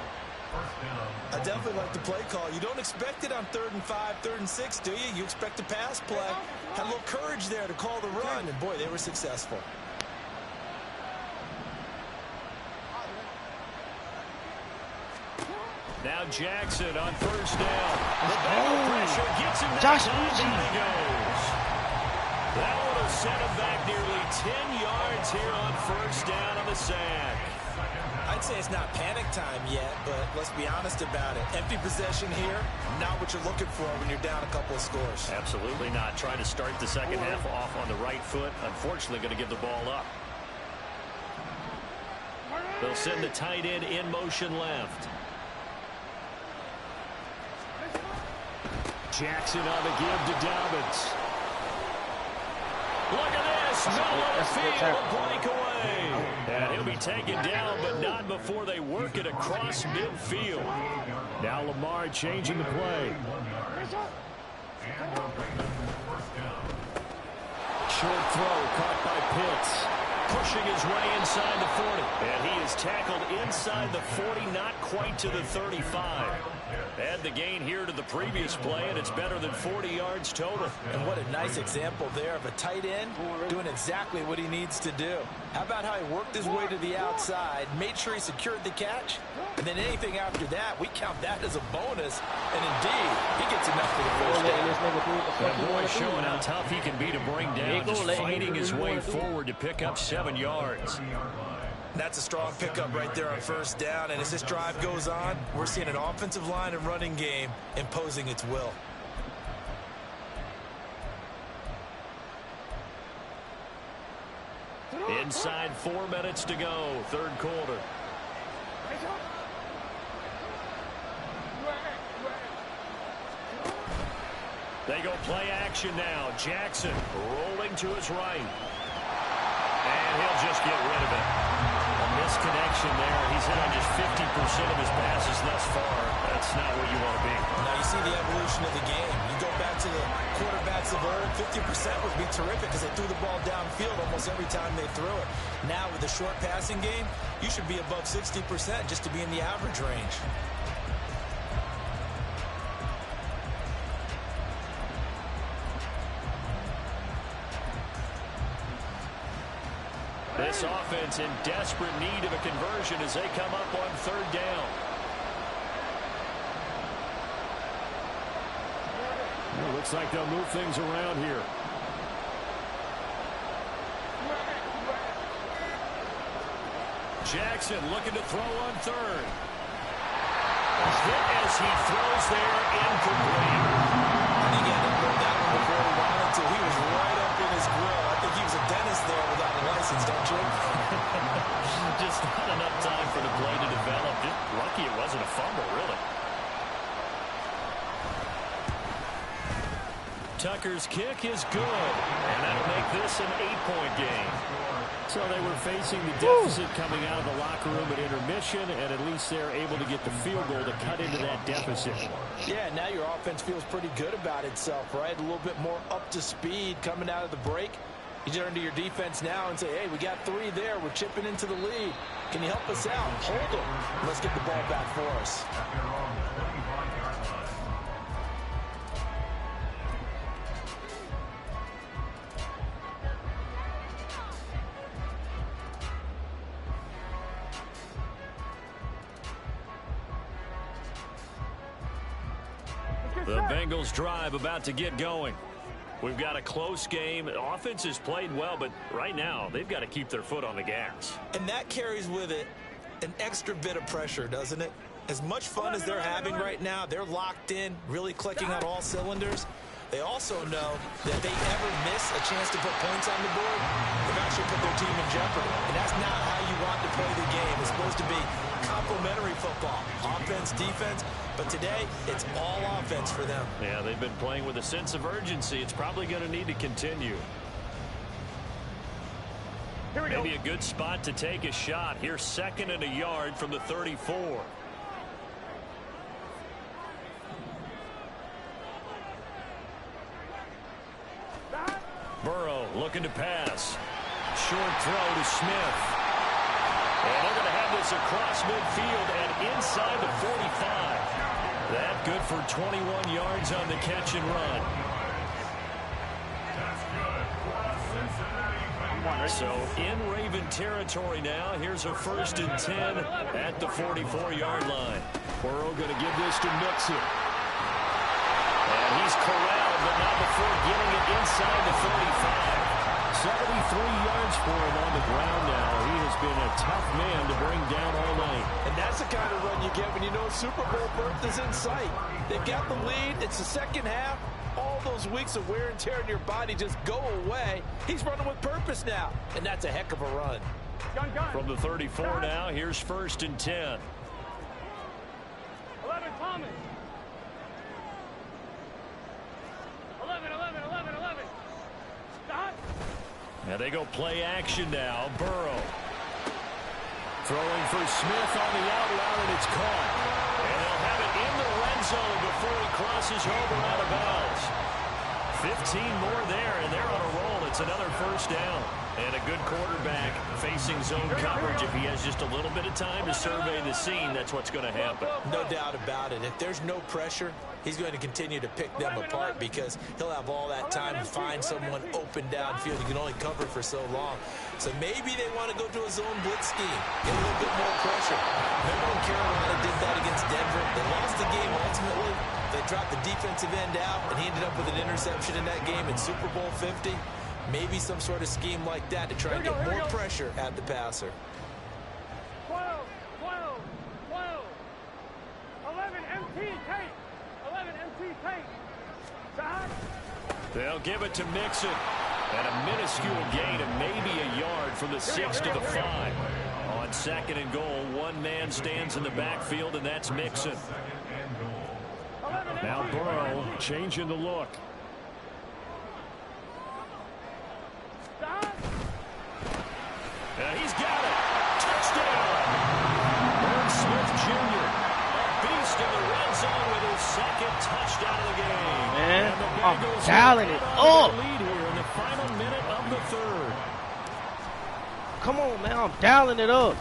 I definitely like the play call. You don't expect it on 3rd and 5, 3rd and 6, do you? You expect a pass play. Had a little courage there to call the run, and boy, they were successful. Now Jackson on 1st down. The Bengal pressure gets him Josh down. Down he goes. That one will set him back nearly 10 yards here on 1st down on the sack. I'd say it's not panic time yet, but let's be honest about it. Empty possession here, not what you're looking for when you're down a couple of scores. Absolutely not. Trying to start the second half off on the right foot. Unfortunately, going to give the ball up. They'll send the tight end in motion left. Jackson on the give to Dobbins. Look at this. Middle of the field. A breakaway. And he'll be taken down, but not before they work it across midfield. Now Lamar changing the play. Short throw caught by Pitts. Pushing his way inside the 40. And he is tackled inside the 40, not quite to the 35. Add the gain here to the previous play, and it's better than 40 yards total. And what a nice example there of a tight end doing exactly what he needs to do. How about how he worked his way to the outside, made sure he secured the catch, and then anything after that, we count that as a bonus. And indeed, he gets enough for the first down. That boy showing how tough he can be to bring down, just fighting his way forward to pick up 7 yards. That's a strong pickup right there on first down, and as this drive goes on, we're seeing an offensive line and running game imposing its will. Inside 4 minutes to go, third quarter. They go play action now. Jackson rolling to his right. And he'll just get rid of it. A misconnection there. He's hit on just 50% of his passes thus far. That's not where you want to be. Now you see the evolution of the game. You go back to the quarterbacks of old, 50% would be terrific because they threw the ball downfield almost every time they threw it. Now with the short passing game, you should be above 60% just to be in the average range. This offense in desperate need of a conversion as they come up on third down. Well, looks like they'll move things around here. Jackson looking to throw on third. Hit as he throws there, incomplete. And again, he pulled that one before he wanted to. He was right up in his grill. I think he was a dentist there without a license, don't you? Just not enough time for the play to develop. Just lucky it wasn't a fumble, really. Tucker's kick is good, and that'll make this an 8-point game. So they were facing the deficit coming out of the locker room at intermission, and at least they're able to get the field goal to cut into that deficit. Yeah, now your offense feels pretty good about itself, right? A little bit more up to speed coming out of the break. You turn to your defense now and say, hey, we got 3 there. We're chipping into the lead. Can you help us out? Hold them. Let's get the ball back for us. The Bengals drive about to get going. We've got a close game. The offense has played well, but right now they've got to keep their foot on the gas. And that carries with it an extra bit of pressure, doesn't it? As much fun as they're having right now, they're locked in, really clicking on all cylinders. They also know that if they ever miss a chance to put points on the board, they've actually put their team in jeopardy. And that's not how you want to play the game. It's supposed to be complementary football, offense, defense. But today, it's all offense for them. Yeah, they've been playing with a sense of urgency. It's probably going to need to continue. Maybe a good spot to take a shot. Here's 2nd and a yard from the 34. Burrow looking to pass. Short throw to Smith. And they're going to have this across midfield and inside the 45. That good for 21 yards on the catch and run. So in Raven territory now. Here's a 1st and 10 at the 44-yard line. Burrow going to give this to Mixon. And he's corralled, but not before getting it inside the 35. 73 yards for him on the ground now. He has been a tough man to bring down all night. And that's the kind of run you get when you know Super Bowl berth is in sight. They've got the lead. It's the second half. All those weeks of wear and tear in your body just go away. He's running with purpose now, and that's a heck of a run. From the 34 now, here's 1st and 10. 11, Thomas. 11. Stop. And they go play action now. Burrow. Throwing for Smith on the out route, and it's caught. And they'll have it in the red zone before he crosses over out of bounds. 15 more there, and they're on a roll. It's another 1st down. And a good quarterback facing zone coverage. If he has just a little bit of time to survey the scene, that's what's going to happen. No doubt about it. If there's no pressure, he's going to continue to pick them apart because he'll have all that time to find someone open downfield. He can only cover for so long. So maybe they want to go to a zone blitz scheme, get a little bit more pressure. Remember when Carolina did that against Denver? They lost the game ultimately. They dropped the defensive end out, and he ended up with an interception in that game in Super Bowl 50. Maybe some sort of scheme like that to try and get more pressure at the passer. 12. 11 MT tape. 11 MT tape. Stop. They'll give it to Mixon. And a minuscule gain of maybe a yard from the 6 to the 5. On 2nd and goal, one man stands in the backfield, and that's Mixon. Now Burrow changing the look. He's got it. Touchdown. Irv Smith Jr. A beast in the red zone with his 2nd touchdown of the game. Man, I'm dialing it up. Lead here in the final minute of the 3rd. Come on, man, I'm dialing it up.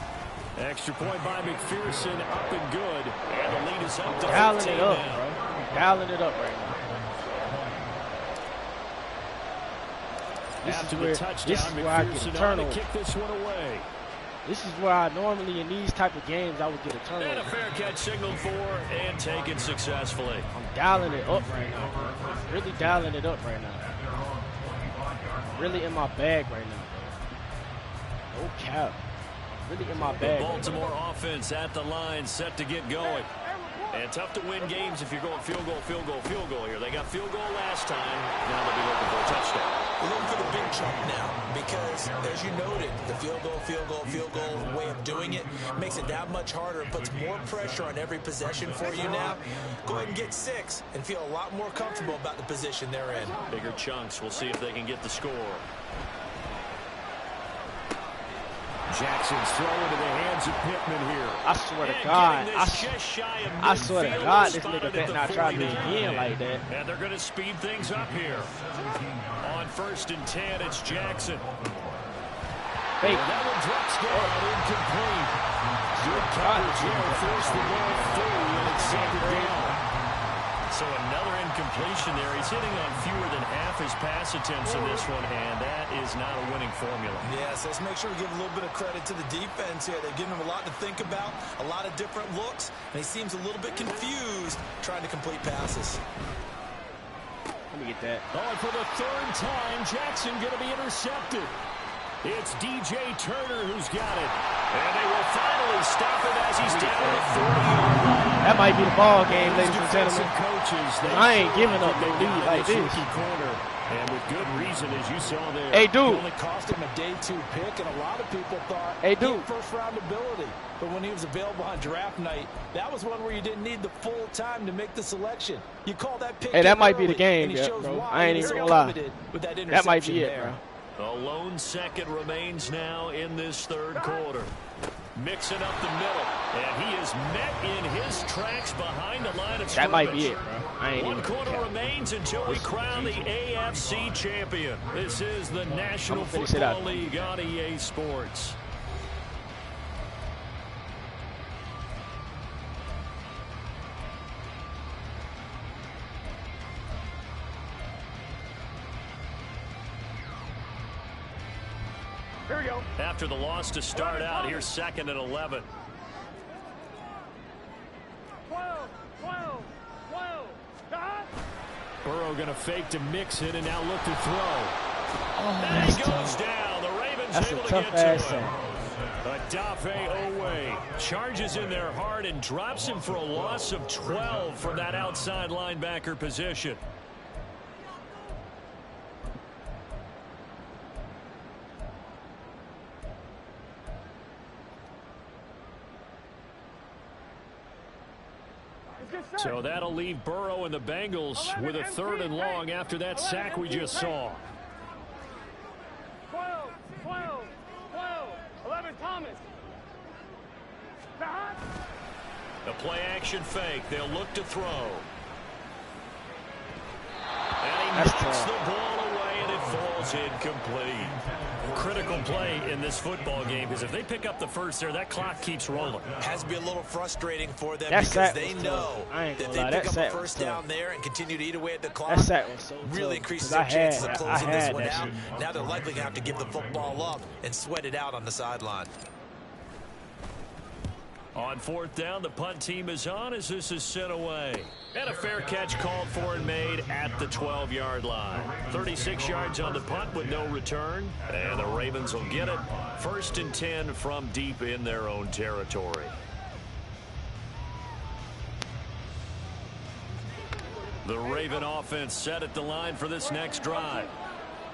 Extra point by McPherson, up and good. And the lead is up to Dialing 15 it up, now. bro. I'm dialing it up right now. After the touchdown, McPherson on to kick this one away. This is where I normally, in these type of games, I would get a turnover. And a fair catch signaled for and taken successfully. I'm dialing it up right now. Really dialing it up right now. Really in my bag right now. No cap. Really in my bag. The Baltimore offense at the line, set to get going. And tough to win games if you're going field goal here. They got field goal last time. Now they'll be looking for a touchdown. We're looking for the big chunk now because, as you noted, the field goal way of doing it makes it that much harder and puts more pressure on every possession for you now. Go ahead and get 6 and feel a lot more comfortable about the position they're in. Bigger chunks. We'll see if they can get the score. Jackson's throw into the hands of Pittman here. I swear to God. I swear to God, this nigga better not try me again like that. And they're going to speed things up here. On 1st and 10, it's Jackson. Fake. That one drops down, incomplete. Good coverage here, forced the ball through, and it's second down. So another incompletion there. He's hitting on fewer than half his pass attempts in this one, and that is not a winning formula. Yes, let's make sure we give a little bit of credit to the defense here. They've given him a lot to think about, a lot of different looks, and he seems a little bit confused trying to complete passes. Let me get that. Oh, and for the 3rd time, Jackson going to be intercepted. It's DJ Turner who's got it. And they will finally stop him as he's down at 40-yard line. That might be the ball game, ladies and gentlemen. Coaches, I ain't giving up no lead like this. Corner. And with good reason, as you saw there. Hey, dude. It only cost him a day 2 pick, and a lot of people thought he had first-round ability. But when he was available on draft night, that was one where you didn't need the full time to make the selection. You call that pick. Hey, that might be the early, game, bro. I ain't even gonna lie. That might be it, bro. A lone second remains now in this 3rd quarter. Mixing up the middle, and he is met in his tracks behind the line of scrimmage. That might be it, bro. I ain't One quarter remains until we crown the AFC champion. This is the National Football League on EA Sports. Here we go. After the loss to start out, here's 2nd and 11. 12. Stop. Burrow going to fake to Mixon and now look to throw. And he goes down. The Ravens able to get to him. Adafe Owe charges in there hard and drops him for a loss of 12 from that outside linebacker position. So that'll leave Burrow and the Bengals with a 3rd and long after that sack we just saw. 12, 11 Thomas. The play action fake. They'll look to throw. And he knocks the ball away and it falls incomplete. Critical play in this football game because if they pick up the first there, that clock keeps rolling. Has to be a little frustrating for them because they know that they pick up a first down there and continue to eat away at the clock. Really increases their chances of closing this one out. Now they're likely going to have to give the football up and sweat it out on the sideline. On 4th down, the punt team is on as this is sent away. And a fair catch called for and made at the 12-yard line. 36 yards on the punt with no return. And the Ravens will get it. 1st and 10 from deep in their own territory. The Raven offense set at the line for this next drive.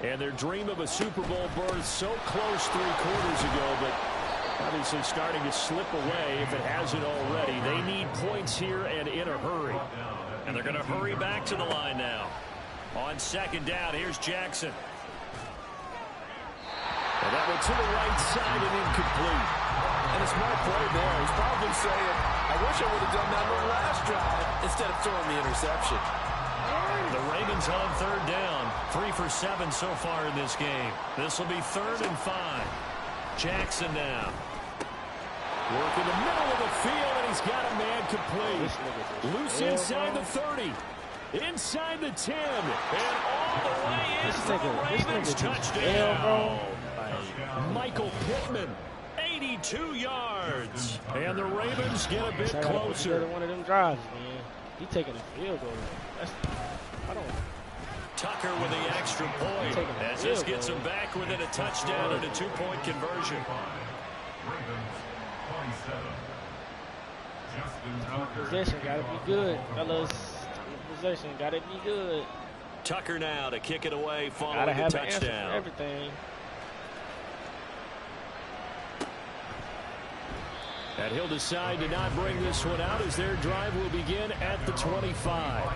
And their dream of a Super Bowl berth so close 3 quarters ago, but obviously starting to slip away if it hasn't already. They need points here and in a hurry. And they're going to hurry back to the line now. On 2nd down, here's Jackson. And that went to the right side and incomplete. And a smart play there. He's probably saying, I wish I would have done that on the last drive instead of throwing the interception. The Ravens on 3rd down. 3 for 7 so far in this game. This will be 3rd and 5. Jackson now. Work in the middle of the field, and he's got a man complete. Loose inside the 30. Inside the 10. And all the way in for the Ravens touchdown. Michael Pittman, 82 yards. And the Ravens get a bit closer. One of them drives, man. He taking a field goal. Tucker with the extra point as this gets him back within a touchdown and a 2-point conversion. Possession got to be good, fellas. Possession got to be good. Tucker now to kick it away following the touchdown. Everything. And he'll decide to not bring this one out as their drive will begin at the 25.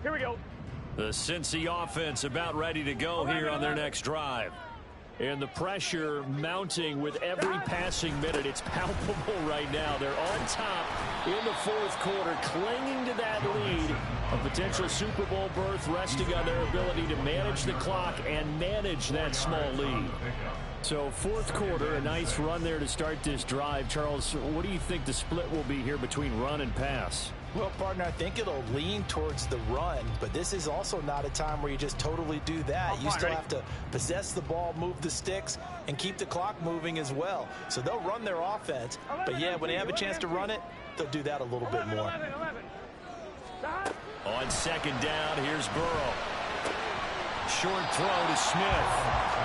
Here we go. The Cincy offense about ready to go here on their next drive. And the pressure mounting with every passing minute. It's palpable right now. They're on top in the 4th quarter, clinging to that lead. A potential Super Bowl berth resting on their ability to manage the clock and manage that small lead. So 4th quarter, a nice run there to start this drive. Charles, what do you think the split will be here between run and pass? Well, partner, I think it'll lean towards the run, but this is also not a time where you just totally do that. You still have to possess the ball, move the sticks, and keep the clock moving as well. So they'll run their offense, but yeah, when they have a chance to run it, they'll do that a little bit more. On 2nd down, here's Burrow. Short throw to Smith.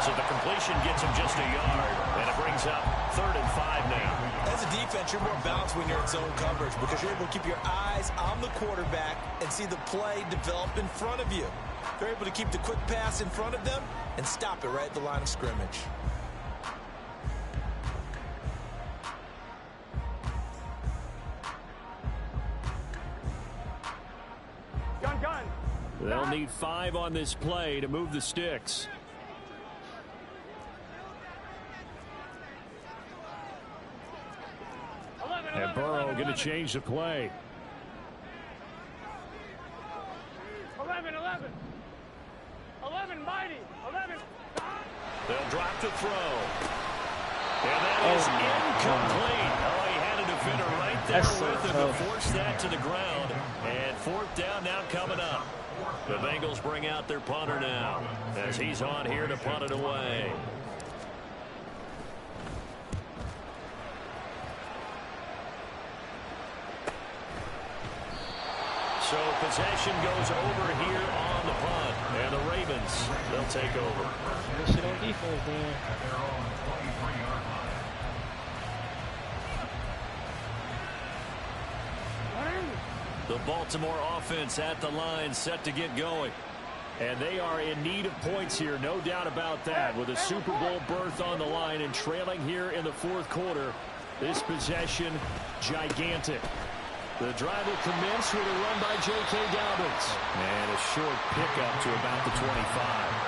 So the completion gets him just a yard, and it brings up 3rd and 5 now. As a defense, you're more balanced when you're in zone coverage because you're able to keep your eyes on the quarterback and see the play develop in front of you. They're able to keep the quick pass in front of them and stop it right at the line of scrimmage. Gun. They'll need 5 on this play to move the sticks. And Burrow going to change the play. 11, mighty. 11. They'll drop the throw. And that is incomplete. Oh, he had a defender right there with him to force that to the ground. And fourth down now coming up. The Bengals bring out their punter now as he's on here to punt it away. So possession goes over here on the punt. And the Ravens, they'll take over. Good shit on defense, man. The Baltimore offense at the line set to get going. And they are in need of points here, no doubt about that. With a Super Bowl berth on the line and trailing here in the fourth quarter. This possession, gigantic. The drive will commence with a run by J.K. Dobbins. And a short pickup to about the 25.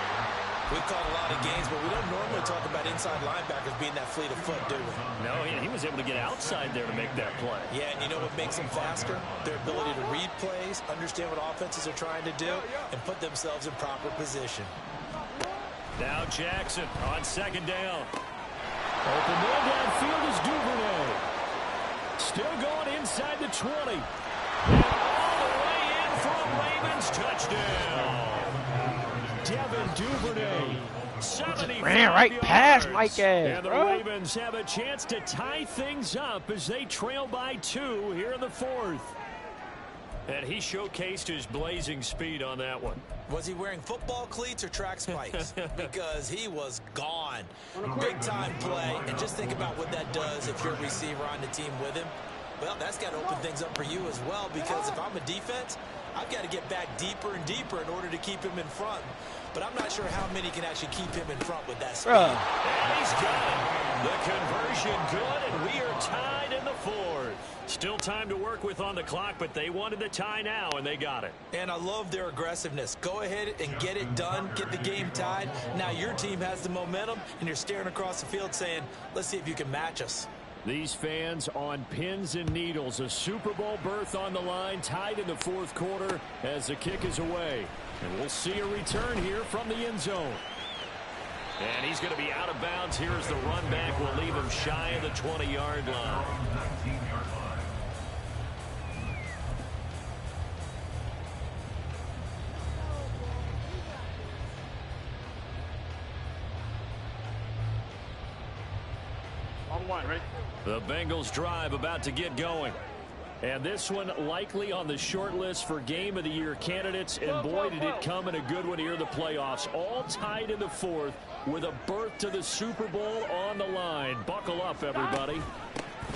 We've caught a lot of games, but we don't normally talk about inside linebackers being that fleet of foot, do we? No, he was able to get outside there to make that play. Yeah, and you know what makes them faster? Their ability to read plays, understand what offenses are trying to do, and put themselves in proper position. Now Jackson on second down. Open man downfield is Duvernay. Still going inside the 20. And all the way in for a Ravens touchdown. Devin Duvernay. Ran right past Mike ass. And the Ravens have a chance to tie things up as they trail by 2 here in the fourth. And he showcased his blazing speed on that one. Was he wearing football cleats or track spikes? Because he was gone. Big time play. And just think about what that does if you're a receiver on the team with him. Well, that's got to open things up for you as well, because if I'm a defense, I've got to get back deeper and deeper in order to keep him in front. But I'm not sure how many can actually keep him in front with that speed. And he's got it. The conversion good, and we are tied in the fourth. Still time to work with on the clock, but they wanted the tie now, and they got it. And I love their aggressiveness. Go ahead and get it done. Get the game tied. Now your team has the momentum, and you're staring across the field saying, let's see if you can match us. These fans on pins and needles. A Super Bowl berth on the line, tied in the fourth quarter as the kick is away. And we'll see a return here from the end zone. And he's going to be out of bounds here as the run back will leave him shy of the 20-yard line. On one, ready? The Bengals drive about to get going. And this one likely on the short list for Game of the Year candidates. And boy, did it come in a good one here in the playoffs. All tied in the fourth with a berth to the Super Bowl on the line. Buckle up, everybody.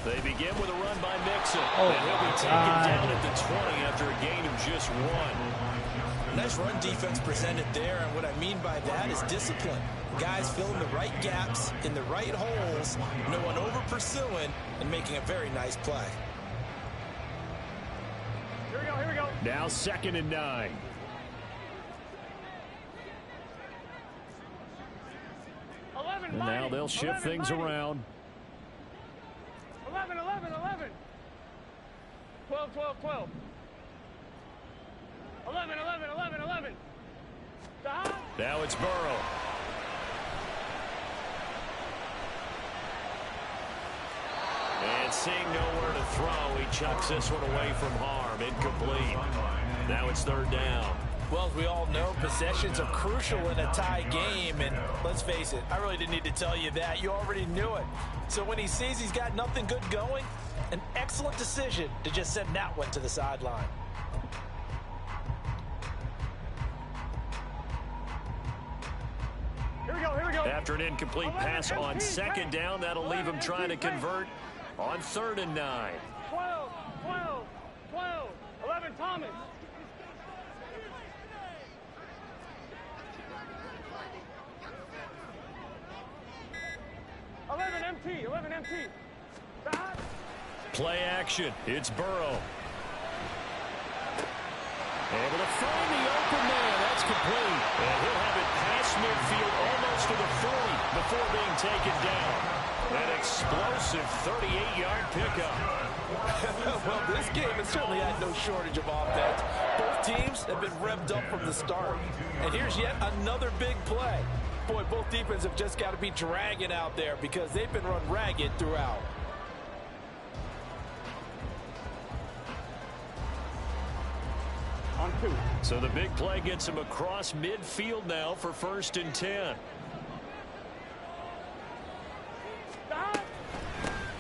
They begin with a run by Mixon. And he'll be taken down at the 20 after a gain of just 1. Nice run defense presented there, and what I mean by that is discipline. Guys filling the right gaps in the right holes, no one over pursuing, and making a very nice play. Here we go, here we go. Now 2nd and 9. And now they'll shift things around. 11, 11, 11. 12, 12, 12. 11, 11, 11, 11. Now it's Burrow. And seeing nowhere to throw, he chucks this one away from harm. Incomplete. Now it's 3rd down. Well, as we all know, possessions are crucial in a tie game. And let's face it, I really didn't need to tell you that. You already knew it. So when he sees he's got nothing good going, an excellent decision to just send that one to the sideline. Here we go, here we go. After an incomplete pass on 2nd down, that'll leave him trying to convert on 3rd and 9. 12, 12, 12, 11, Thomas. 11 MT, 11 MT. Play action. It's Burrow. Able to find the open man. That's complete. And he'll have it past midfield almost to the 40 before being taken down. An explosive 38-yard pickup. Well, this game has certainly had no shortage of offense. Both teams have been revved up from the start. And here's yet another big play. Boy, both defenses have just got to be dragging out there because they've been run ragged throughout. On 2. So the big play gets him across midfield now for 1st and 10.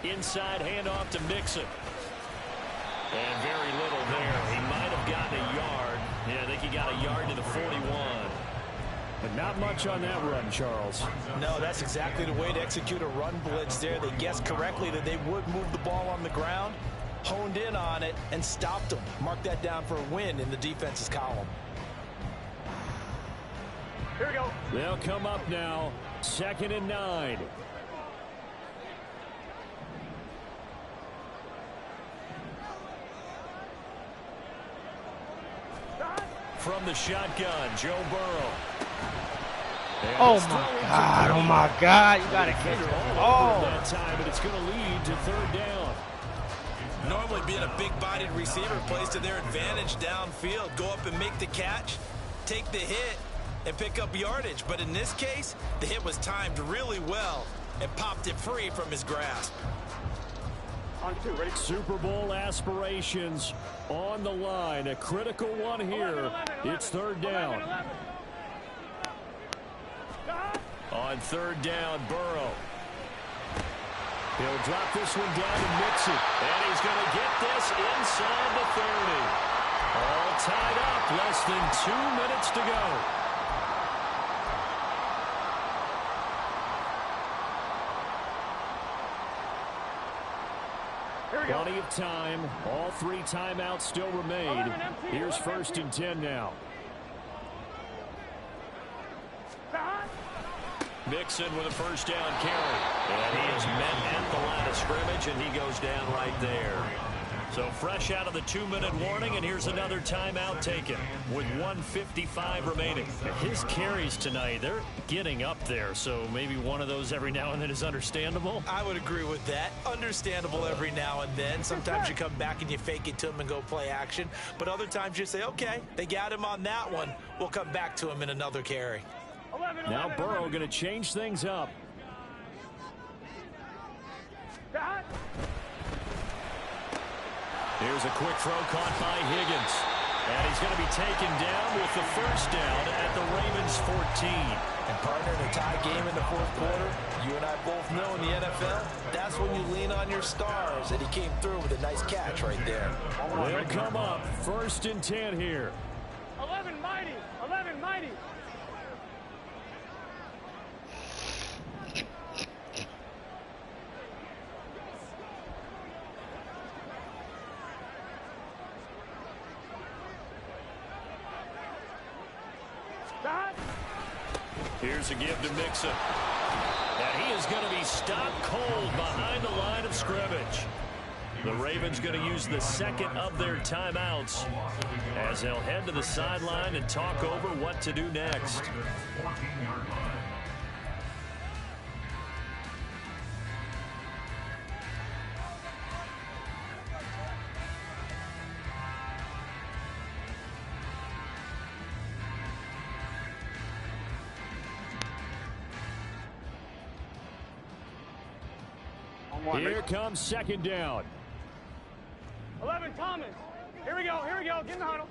Inside handoff to Mixon. And very little there. He might have gotten a yard. Yeah, I think he got a yard to the 41. But not much on that run, Charles. No, that's exactly the way to execute a run blitz there. They guessed correctly that they would move the ball on the ground, honed in on it, and stopped them. Mark that down for a win in the defense's column. Here we go. They'll come up now. 2nd and 9. From the shotgun, Joe Burrow. Oh my God, you gotta catch it. Oh, that time, but it's going to lead to 3rd down. Normally being a big-bodied receiver plays to their advantage downfield. Go up and make the catch, take the hit, and pick up yardage. But in this case, the hit was timed really well and popped it free from his grasp. On 2, ready? Super Bowl aspirations on the line. A critical one here. 11. It's 3rd down. 11. On 3rd down, Burrow. He'll drop this one down to Mixon. And he's going to get this inside the 30. All tied up. Less than 2 minutes to go. Plenty of time. All 3 timeouts still remain. Here's 1st and 10 now. Mixon with a 1st down carry. And he is met at the line of scrimmage, and he goes down right there. So fresh out of the 2-minute warning, and here's another timeout taken with 1:55 remaining. His carries tonight, they're getting up there, so maybe one of those every now and then is understandable. I would agree with that. Understandable every now and then. Sometimes you come back and you fake it to him and go play action. But other times you say, okay, they got him on that one. We'll come back to him in another carry. 11, now Burrow going to change things up. Here's a quick throw caught by Higgins. And he's going to be taken down with the 1st down at the Ravens 14. And partner, in a tie game in the 4th quarter, you and I both know in the NFL, that's when you lean on your stars. And he came through with a nice catch right there. They'll come up 1st and 10 here. 11 mighty. 11 mighty. Here's a give to Mixon. And he is going to be stopped cold behind the line of scrimmage. The Ravens going to use the 2nd of their timeouts as they'll head to the sideline and talk over what to do next. Here comes 2nd down. 11 Thomas. Here we go. Here we go. Get in the huddle.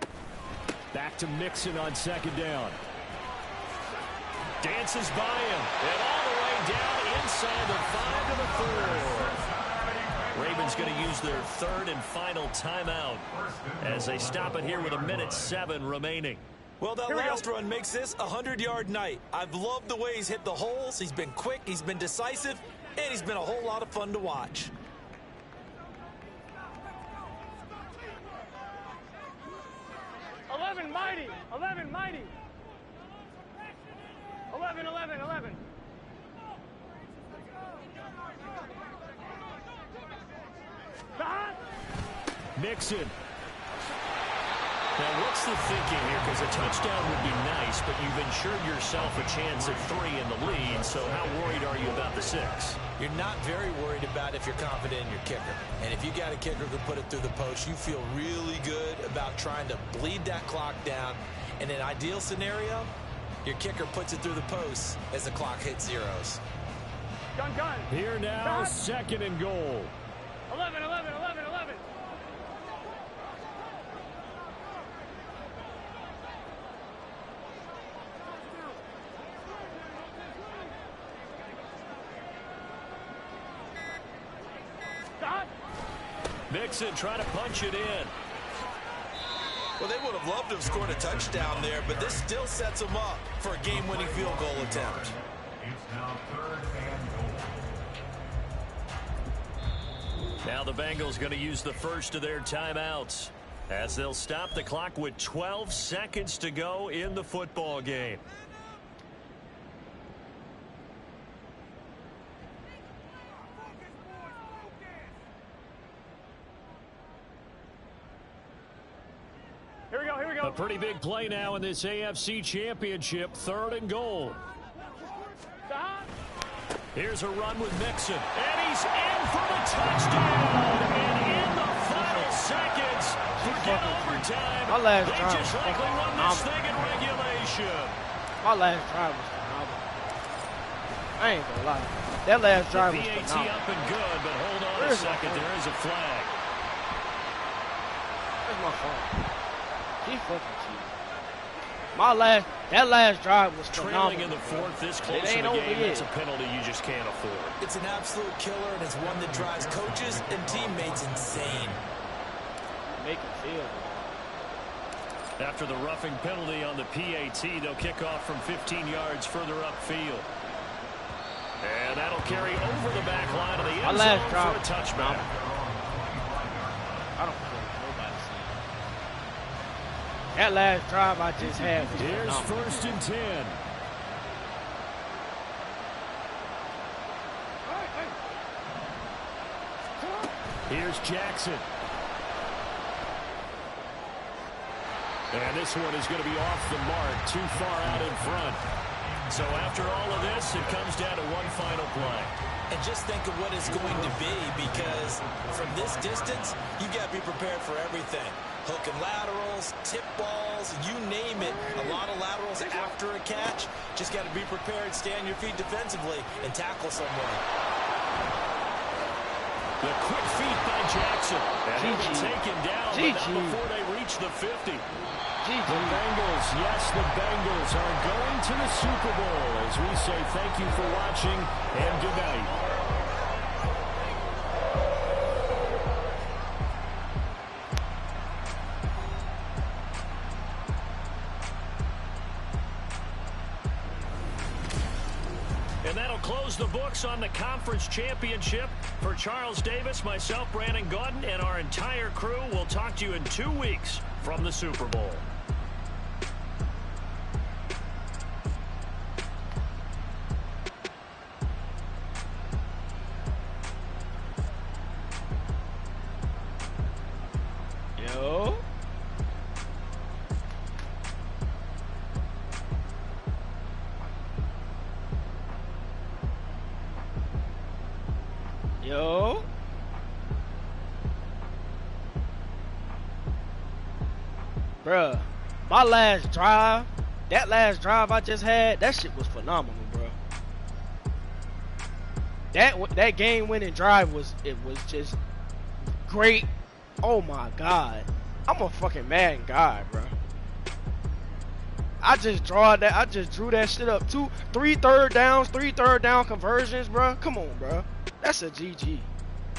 Back to Mixon on 2nd down. Dances by him. And all the way down inside the 5 to the 4. Ravens going to use their 3rd and final timeout as they stop it here with 1:07 remaining. Well, that last run makes this a 100-yard night. I've loved the way he's hit the holes. He's been quick. He's been decisive. And he's been a whole lot of fun to watch. Mighty. 11 mighty. 11. Mixon. Now, what's the thinking here? Because a touchdown would be nice, but you've ensured yourself a chance at 3 in the lead, so how worried are you about the 6? You're not very worried about if you're confident in your kicker. And if you got a kicker who can put it through the post, you feel really good about trying to bleed that clock down. In an ideal scenario, your kicker puts it through the post as the clock hits zeros. Gun. Here now, 2nd and goal. 11. Mixon trying to punch it in. Well, they would have loved to have scored a touchdown there, but this still sets them up for a game-winning field goal attempt. It's now 3rd and goal. Now the Bengals going to use the first of their timeouts as they'll stop the clock with 12 seconds to go in the football game. Here we go. A pretty big play now in this AFC Championship, 3rd and goal. Here's a run with Mixon, and he's in for the touchdown. And in the final seconds, forget overtime. They just likely won this thing in regulation. My last drive was phenomenal. I ain't gonna lie. That last drive was PAT phenomenal. up and good, but hold on a second. There is a flag. Where's my phone? He fucking cheated. That last drive was phenomenal. Trailing in the 4th, this close in the game, that's a penalty you just can't afford. It's an absolute killer, and it's one that drives coaches and teammates insane. Make it feel. After the roughing penalty on the PAT, they'll kick off from 15 yards further upfield. And that'll carry over the back line of the end zone for a touchback. I don't care what nobody says. That last drive I just had was Here's phenomenal. 1st and 10. Here's Jackson. And this one is going to be off the mark, too far out in front. So after all of this, it comes down to one final play. And just think of what it's going to be, because from this distance, you've got to be prepared for everything. Hook and laterals, tip balls, you name it. A lot of laterals after a catch. Just got to be prepared, stay on your feet defensively, and tackle someone. The quick feet by Jackson. And he'll be taken down, but not before they reach the 50. The Bengals, yes, the Bengals are going to the Super Bowl as we say thank you for watching and good night. And that'll close the books on the conference championship. For Charles Davis, myself, Brandon Gaudin, and our entire crew, we'll talk to you in 2 weeks from the Super Bowl. Yo. Bruh, my last drive, that last drive I just had, that shit was phenomenal, bro. That game-winning drive was just great. Oh my god, I'm a fucking Madden guy, bro. I just drew that shit up. 3 third downs, 3 third down conversions, bro. Come on, bro. That's a GG.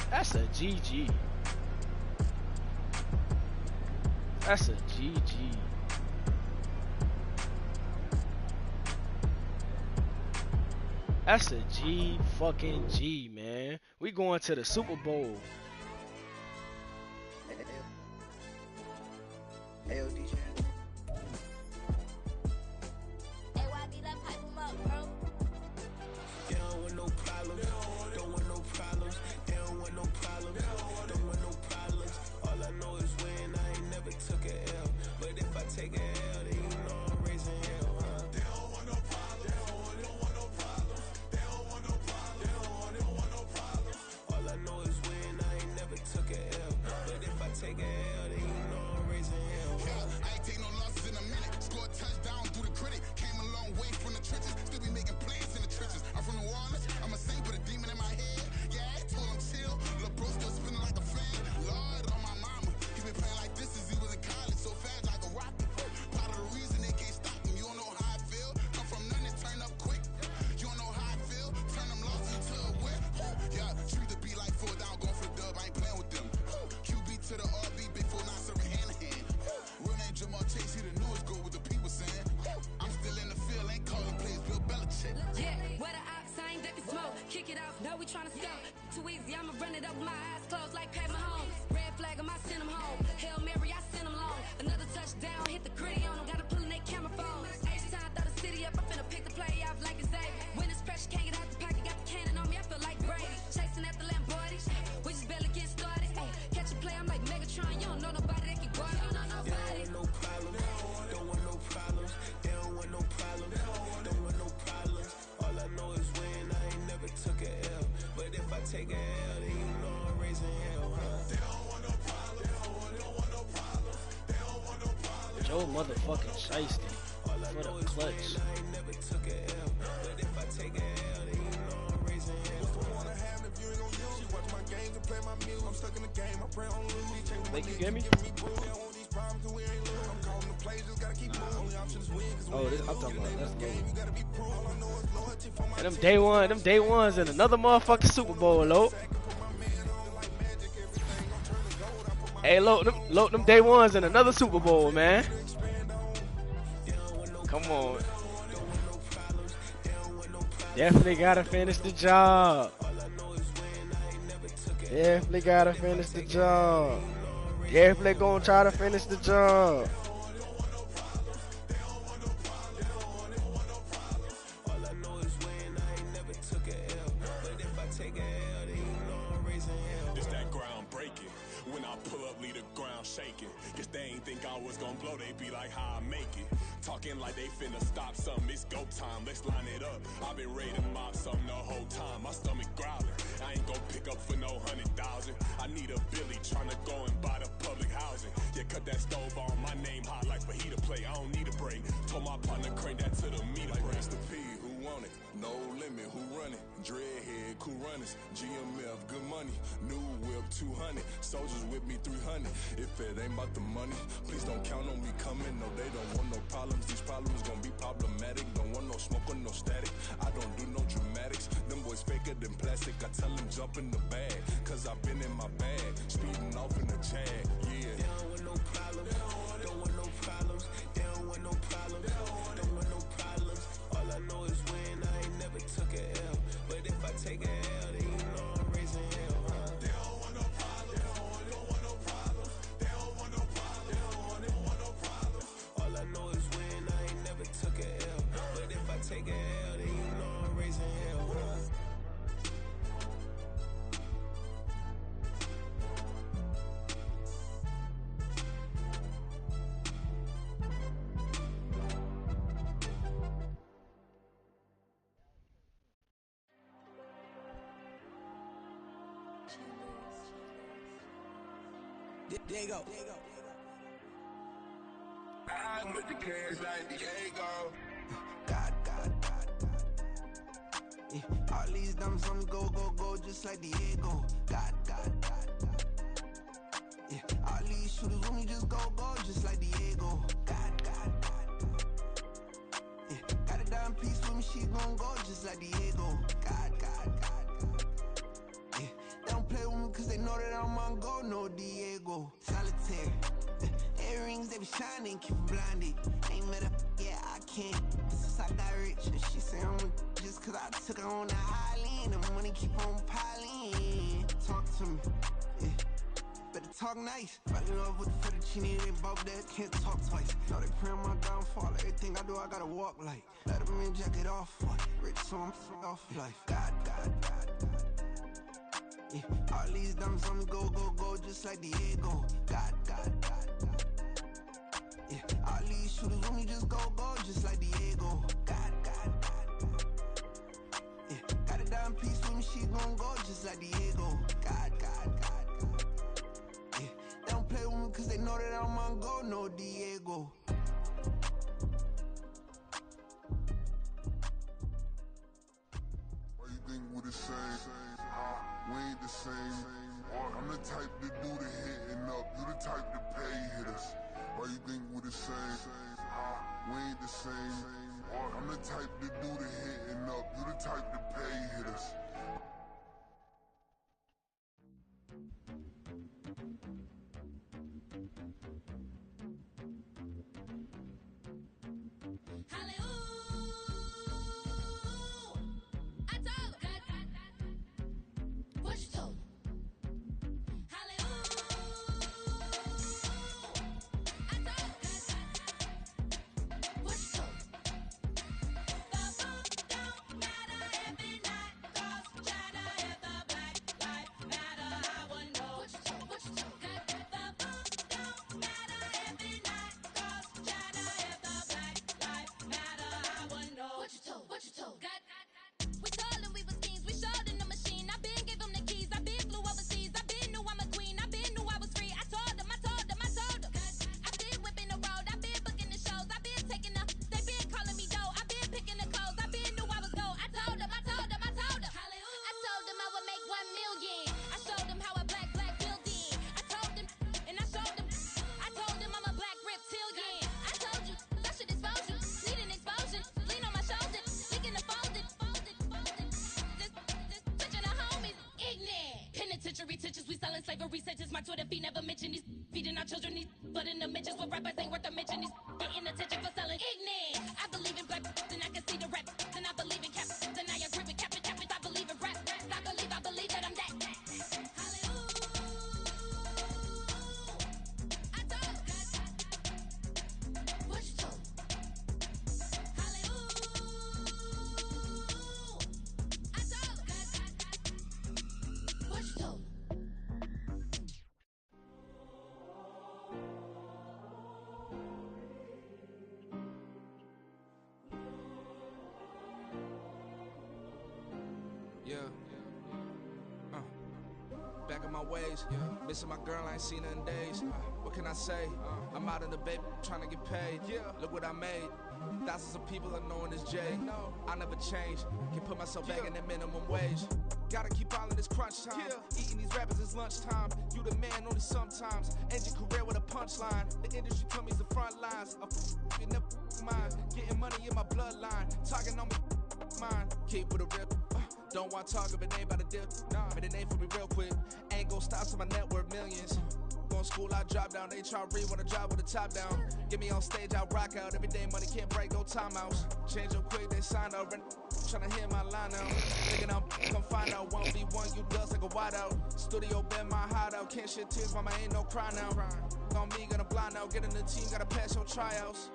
That's a GG. That's a GG. That's a G fucking G, man. We going to the Super Bowl. AOD channel. Take a L, then you know I'm raising hell, huh? They don't want no problem. They don't want no problem. They don't want no problem. They don't want no problem. All I know is win. I ain't never took a L. But if I take a L, then you know I'm raising hell, huh? we tryna sell. Too easy, I'ma run it up with my eyes closed like Pat Mahomes. Red flag, I send them home. Hail Mary, I send them long. Another touchdown, hit the gritty on them. Gotta pull in their camera phones. H-time, throw the city up. I'm finna pick the play off like it's Xavier. When it's pressure, can't get out the pocket. Got the cannon on me, I feel like Brady. Chasing after Lamborghini. We just barely get started. Ay, catch a play, I'm like Megatron. You don't know nobody that can guard. You don't know nobody. No problems, don't want no problems. They don't want no problems, don't want no problems. All I know is win, I ain't never took a L. But if I take a L, then you know I'm raising hell, huh? They don't want no problems, they don't want no problems. They don't want no problems. Joe motherfucking Shiesty for the clutch. I ain't never took a L. But if I take a L, then you know I'm raising hell. What's the point of having if you ain't gon' use? She watch my games and play my music. I'm stuck in the game, I pray on lose. Make you get me? Oh, this, I'm talking about. Let's go. And them day ones in another motherfucking Super Bowl, Lo. Hey, Lo, them day ones in another Super Bowl, man. Come on. Definitely gotta finish the job. Definitely gotta finish the job. Definitely gonna try to finish the job. This that ground breaking. When I pull up, leave the ground shaking. Guess they ain't think I was gonna blow, they be like, how I make it. Talking like they finna stop something, it's go time, let's line it up. I've been ready to mop something the whole time, my stomach growling. I ain't gon' pick up for no 100,000. I need a Billy tryna go and buy the public housing. Yeah, cut that stove on, my name hot like fajita play. I don't need a break. Told my partner crank that to the meter like break. Mr. P, who want it? No limit, who run it? Dreadhead, cool runners, GMF, good money. New whip 200, soldiers with me 300. If it ain't about the money, please don't count on me coming. No, they don't want no problems. These problems gon' be problematic. Don't want no smoke or no static. I don't do no dramatics. Them boys faker than plastic. I tell them jump in the bag, cause I've been in my bag, speeding off in the Jag. Yeah. They don't want no problems. Don't want no problems. They don't want no problems. Don't want no problems. All I know is win. I ain't never took a L. But if I take a L, then you know I'm raising hell, huh? They don't want no problems. They don't want no problems. They don't want no problems. They don't want no problems. All I know is win. I ain't never took a L. But if I take a L, then you know I'm raising hell, huh? Diego. I'm with the cash like Diego. God. Yeah, all these diamonds on me go, just like Diego. God. Yeah, all these shooters on me just go, just like Diego. God. Yeah, got a dime piece with me, she gon' go just like Diego. God. Yeah, they don't play with me cause they know that I'm on go, no Diego. Solitaire. Earrings, they be shining, keep them blinded. Ain't met up, yeah, I can't. Since I got rich, and she say I'm just cause I took her on the island. The money keep on piling. Talk to me, yeah. Better talk nice. Fell in love with the fettuccine, they both that can't talk twice. Now they pray on my downfall. Everything I do, I gotta walk like. Let them in, jacket off. Rich, so I'm off life. God. Yeah, all these diamonds on me go, just like Diego. God. Yeah, all these shooters on me just go, just like Diego. God. Yeah, got a dime piece with me, she gon' go just like Diego. God. Yeah, they don't play with me cause they know that I'm on go, no Diego. Why you think we the same? We ain't the same. I'm the type to do the hitting up. You the type to pay hitters. Why you think we the same? We ain't the same. I'm the type to do the hitting up. You the type to pay hitters. 1 million. I showed them how a black building. I told them, and I showed them. I told them I'm a black reptilian. I told you, I should expose you. Need an explosion. Lean on my shoulder. Leaking the folded. Just touching the homies. Ignorant. Penitentiary teachers, we selling slavery sentence. My Twitter feed never mention these. Feeding our children these. But in the mentions, what rappers ain't worth a mention. These getting attention for selling ignorant. I believe in black, then I can see the rap. Then I believe in cap, then I agree with cap. I believe in rap. I believe that I'm that. Hallelujah. I told God. What you told? Hallelujah. I told God. What you told? Yeah. Back on my ways. Missing my girl, I ain't seen her in days. What can I say? I'm out in the baby, trying to get paid. Look what I made. Thousands of people are knowing this Jay. I never change. Can put myself back in the minimum wage. Gotta keep all in this crunch time. Eating these rappers is lunchtime. You the man only sometimes. End your career with a punchline. The industry told me it's the front lines. You never mind. Getting money in my bloodline. Talking on me, mine. Keep with a rip. Don't want to talk if it ain't about a dip. But it ain't for me real quick. Ain't gon' stop till my net worth millions. Going school, I drop down. They try to read when I drop with the top down. Get me on stage, I rock out. Every day money can't break, no timeouts. Change up quick, they sign up. Tryna hear my line out. Thinking I'm come find out 1v1, you dust like a wideout. Studio been my hideout. Can't shed tears, mama ain't no cry now. On me, gonna blind out. Get in the team, gotta pass your tryouts.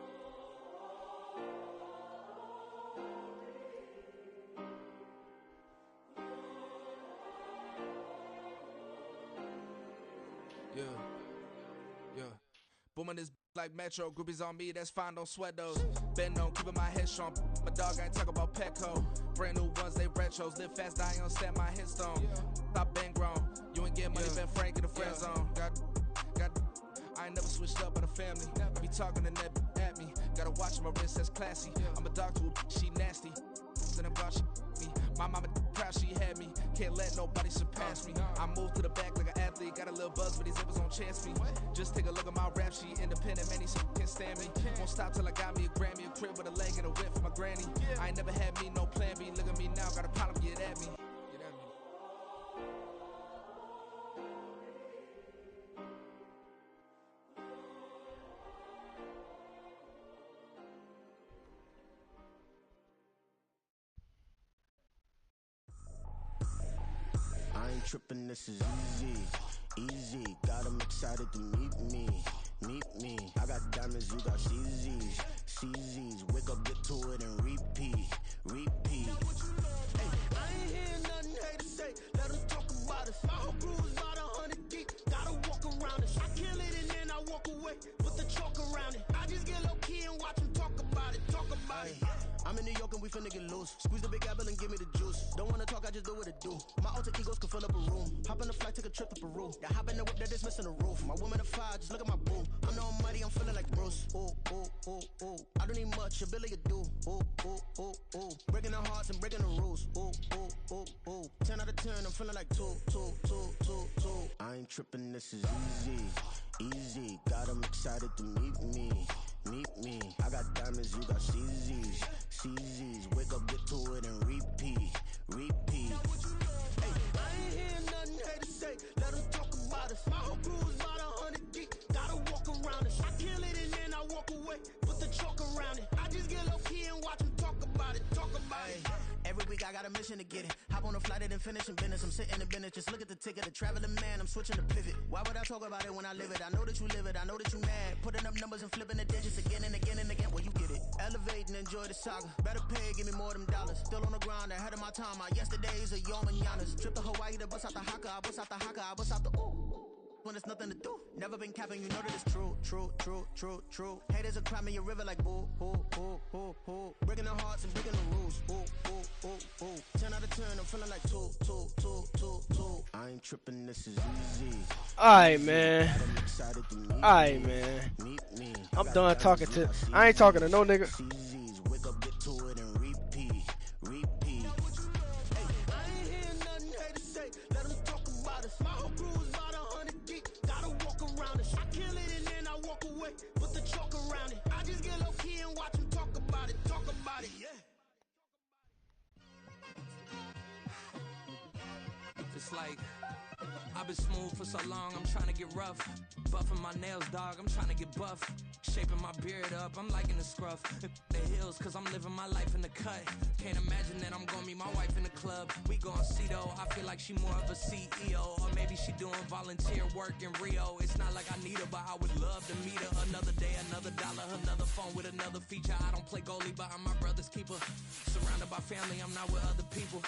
Yeah. Booming this like Metro, groupies on me, that's fine, don't sweat those. Been on, keeping my head strong. My dog ain't talk about Petco. Brand new ones, they retros. Live fast, I ain't on set my headstone. Stop been grown. You ain't getting money, been Frank in the friend zone. Got. I ain't never switched up on the family. Be talking to that at me. Gotta watch my wrist, that's classy. I'm a dog to a she nasty. Then I'm gone, she me. My mama proud she had me. Can't let nobody surpass me. I move to the back like an athlete. Got a little buzz, but these zippers don't chance me. Just take a look at my rap sheet. Independent, man, these can't stand me. Won't stop till I got me a Grammy, a crib with a leg and a whip for my granny. I ain't never had me no plan B. Look at me now, got a problem, get at me. I ain't trippin', this is easy. Got 'em excited to meet me. I got diamonds, you got CZs. Wake up, get to it, and repeat. Hey, I ain't hear nothing haters say. Let 'em talk about us. My whole crew is about 100 deep. Gotta walk around us. I kill it and then I walk away. Put the chalk around it. I just get low key and watch 'em talk about it. I'm in New York and we finna get loose. Squeeze the big apple and give me the juice. Don't wanna talk, I just do what it do. My alter egos can fill up a room. Hop on the flight, take a trip to Peru. Yeah, hop in the whip that is missing the roof. My woman a fire, just look at my boo. I'm the almighty, I'm feeling like Bruce. Ooh. I don't need much, ability to do. Ooh. Breaking the hearts and breaking the rules. Ooh. 10 out of 10, I'm feeling like two. I ain't tripping, this is easy. Got 'em excited to meet me. I got diamonds, you got CZs. Wake up, get to it, and repeat. Hey, I ain't hear nothing haters say. Let 'em talk about us. My whole crew is about 100 deep. Gotta walk around us. I kill it and then I walk away. Put the chalk around it. I just get low key and watch 'em talk about it. Every week I got a mission to get it. Hop on a flight and then finish in business. I'm sitting in business, just look at the ticket. The traveling man, I'm switching to pivot. Why would I talk about it when I live it? I know that you live it, I know that you mad. Putting up numbers and flipping the digits again and again. Well, you get it. Elevate and enjoy the saga. Better pay, give me more them dollars. Still on the grind, ahead of my time. My yesterdays are your mananas. Trip to Hawaii to bust out the haka. I bust out the ooh. When there's nothing to do. Never been capping, you know that it's true. Haters will cry me a river like boo. Breaking the hearts and breaking the rules. Ooh. 10 out of 10, I'm feeling like two. I ain't tripping, this is easy. Alright, man. I'm done talking to. I ain't talking to no nigga. Wake up, get to it, and repeat. I ain't hear nothing haters say. like, I've been smooth for so long, I'm trying to get rough. Buffing my nails, dog, I'm trying to get buff. Shaping my beard up, I'm liking the scruff. The hills, cause I'm living my life in the cut. Can't imagine that I'm gonna meet my wife in the club. We gon' see though, I feel like she more of a CEO. Or maybe she doing volunteer work in Rio. It's not like I need her, but I would love to meet her. Another day, another dollar, another phone with another feature. I don't play goalie, but I'm my brother's keeper. Surrounded by family, I'm not with other people.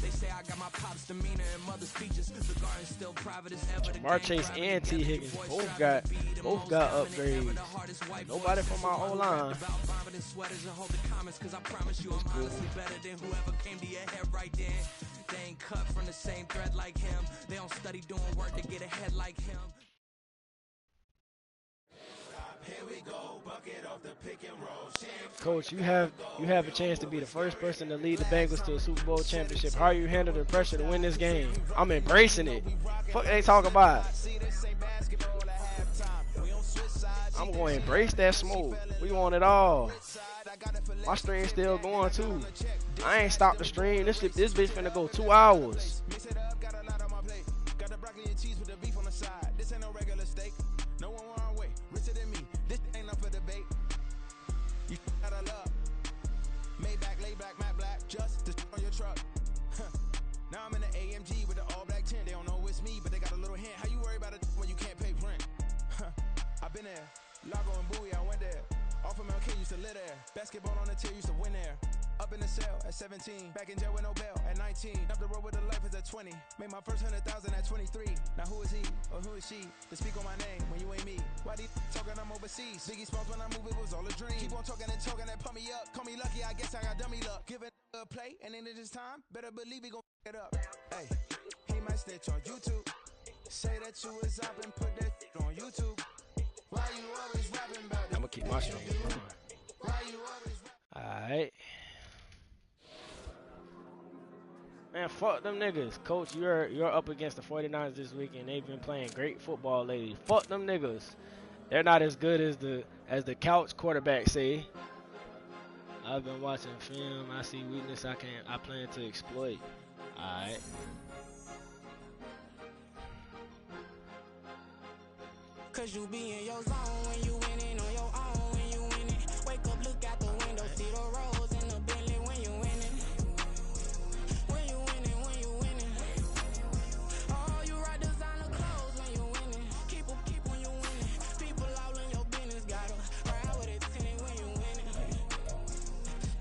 They say I got my pop's demeanor and mother's features. The garden's still private as ever. Jamar Chase and T. Higgins both got upgrades. Nobody from my O line. That's cool. Better than whoever came to your head right then. They ain't cut from the same thread like him. They don't study doing work to get ahead like him. Here we go, bucket off the pick and roll. Coach, you have a chance to be the first person to lead the Bengals to a Super Bowl championship. How you handle the pressure to win this game? I'm embracing it. Fuck they talk about. I'm going to embrace that smoke. We want it all. My stream's still going too. I ain't stopped the stream. This bitch finna go 2 hours. Got the broccoli and cheese with the beef on the side. This ain't no regular steak. No one wrong way. Richer than me. This ain't up for debate. You got a love. Maybach, lay back, matte black. Just to on your truck. Now I'm in the AMG with the all black tint. They don't know it's me, but they got a little hint. How you worry about it when you can't pay rent? I've been there. Lago and Bowie, I went there. Off of MLK, used to live there. Basketball on the tier, used to win there. Up in the cell at 17. Back in jail with no bail at 19. Up the road with the life is at 20. Made my first 100,000 at 23. Now who is he or who is she to speak on my name when you ain't me? Why these talking I'm overseas? Biggie Smalls when I move, it was all a dream. Keep on talking and pump me up. Call me lucky, I guess I got dummy luck. Give it a play and then it's time. Better believe he gon' it up. Hey, he might snitch on YouTube. Say that you was up and put that on YouTube. Why you always rapping about it? I'm gonna keep my stream going. Why you always Alright. Man, fuck them niggas. Coach, you're up against the 49ers this week, and they've been playing great football lately. Fuck them niggas. They're not as good as the couch quarterback say. I've been watching film. I see weakness I plan to exploit. Alright. Cause you be in your zone when you winning on your own when you winning. Wake up, look out the window, see the roads in the Bentley when you winning. When you winning. Oh, you ride designer clothes when you winning. Keep when you winning. People all in your business, gotta ride with it tinted when you winning.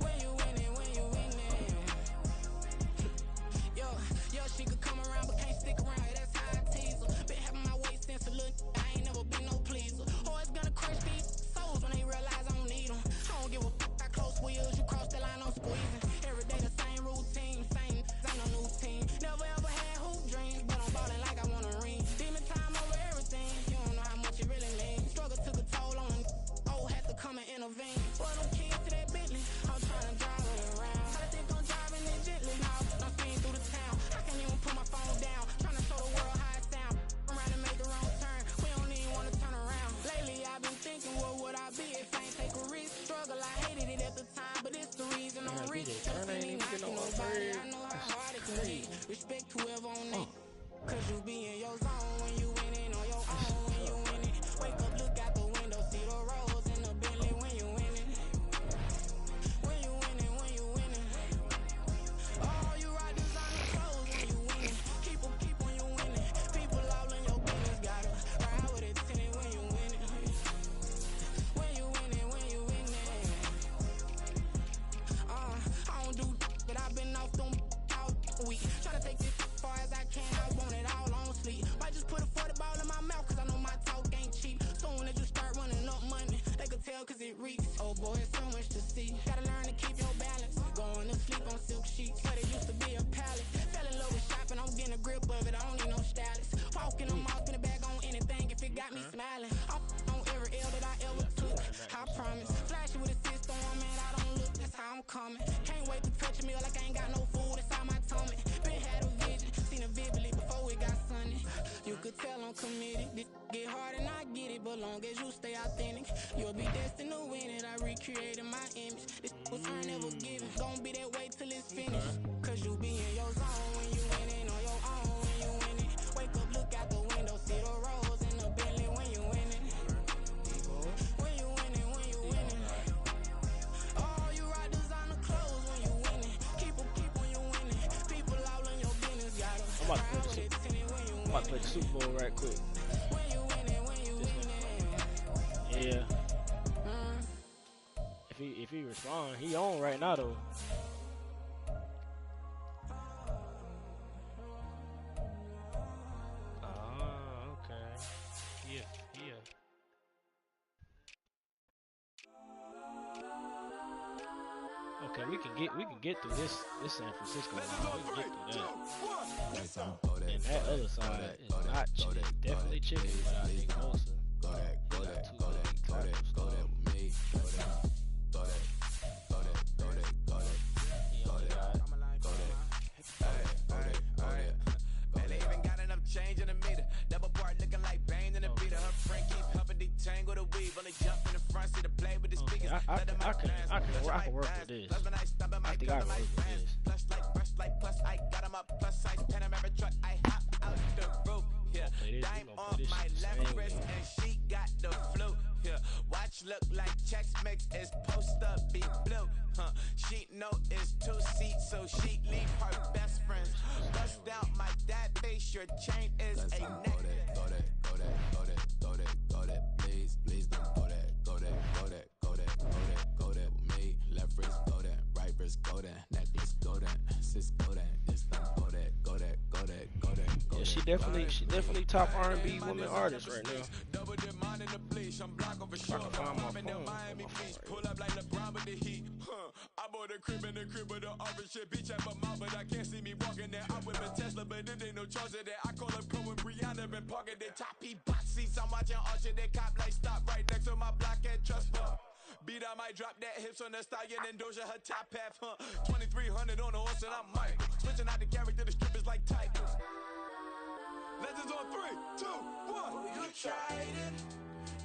When you winning. Yo, she could come around but can't stick around. That's how I tease her. Been having my weight since a little. I ain't never been no pleaser. Always gonna crush these souls when they realize I don't need them. I don't give a f***. I close wheels, you cross the line, I'm squeezing. Every day the same routine, ain't no new team. Never ever had hoop dreams, but I'm ballin' like I want a ring. Demon time over everything, you don't know how much it really means. Struggle took a toll on them. Oh, had to come and intervene. Well, them kids to that Bentley, I'm trying to drive it around. I think I'm driving it gently. Now I'm speeding through the town. I can't even put my phone down. Trying to show the world how it sound. Around and make the wrong turn. We don't even want to turn around. Lately I've been thinking, what would I be if I ain't take a risk? Struggle, I hated it at the time, but it's the reason I'm rich. Nobody, I know how hard it can be. Respect whoever on it. Cause you be in your zone when you winning on your own when you winning. Wake up, look out the window, see the roads in the Bentley when you winning. When you winning. Oh, you ride designer clothes when you winning. Keep when you winning. People all in your business, gotta ride with it tinted when you winning. When you winning. I don't do but I've been off them all week. Tryna take this as far as I can, I want it all on sleep. Might just put a 40 ball in my mouth, cause I know my talk ain't cheap. Soon as you start running up money, they could tell cause it reeks. Oh boy, it's so much to see. Gotta learn to keep your balance. Going to sleep on silk sheets, but it used to be a pallet. Fell in love with shopping, I'm getting a grip of it, I don't need no stylist. Walking them off in the bag on anything if it got me smiling. I'm on every L that I ever took, I promise. Flashy with a system, man, I don't look, that's how I'm coming. Can't wait to touch a meal like I ain't got no food inside my tummy. Been had a vision, seen it vividly before it got sunny. You could tell I'm committed. This get hard and I get it, but long as you stay authentic, you'll be destined to win it. I recreated my image. This was I never given. Gonna be that way till it's finished. Cause you be in your zone when you winning on your own when you winning. I'm about to play the Super Bowl right quick. Yeah. If he respond, he on right now though. Okay. Yeah. Okay, we can get through this San Francisco line. We can get through that. And that other side is not chicken. Definitely chicken, but I think also change in the meter. Double part looking like Bane in the beater. Her friend keep helping detangle the weave. Only jump in the front seat to play with the speakers. I can work with this. I think I can work with this. Plus plus I got him up plus size Panamera truck. I hop out the roof. Yeah, dime on my left wrist and she got the flu. Yeah, watch look like Chex Mix is post up be blue. She know it's 2 seats, so she leave her best friends. Bust out my dad face, your chain is a neck. Go that, please don't go that, go that with me. Left wrist go that, right wrist go that, necklace go that, sis go that, this don't go that. Yeah, she definitely top R&B woman artist right now. I can find my phone. Pull up like LeBron with the heat. I bought a crib in the crib with the orange shit. Bitch at my mouth, but I can't see me walking there. I whip a Tesla, but it ain't no charge of that. I call up Pro and Brianna been parking the top box seats. I'm watching Usher, they cop like stop right next to my block at Trust Fund. Beat, I might drop that hips on the stallion and Doja her top half, 2300 on the horse and I'm Mike. Switching out the character, the strippers like Tigers. Legends on 3, 2, 1. You tried it.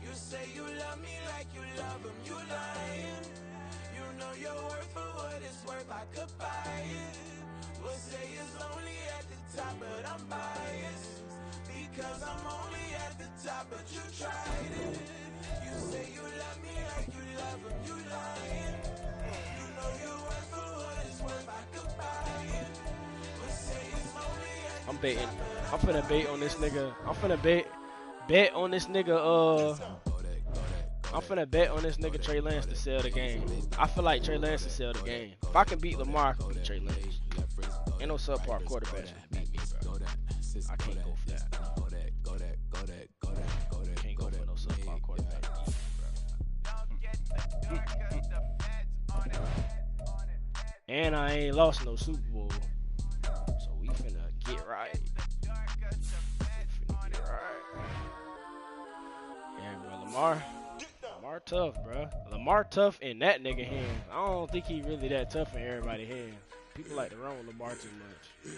You say you love me like you love him. You lying. You know your worth for what it's worth. I could buy it. We'll say it's lonely at the top, but I'm biased. Because I'm only at the top, but you tried it. You say you love me like you love him. You lying. You know your worth for what it's worth. I could buy it. We'll say it's lonely at the I'm baiting. I'm finna bait on this nigga. I'm finna bet on this nigga. I'm finna bet on this nigga Trey Lance to sell the game. I feel like Trey Lance to sell the game. If I can beat Lamar, I can beat Trey Lance. Ain't no subpar quarterbacks can beat me, bro. I can't go for that. Can't go for no subpar quarterback to beat me, bro. And I ain't lost no Super Bowl. So we finna get right. Yeah, bro, Lamar tough, bro. Lamar tough in that nigga hand. I don't think he really that tough in everybody's hand. People like to run with Lamar too much. Yeah,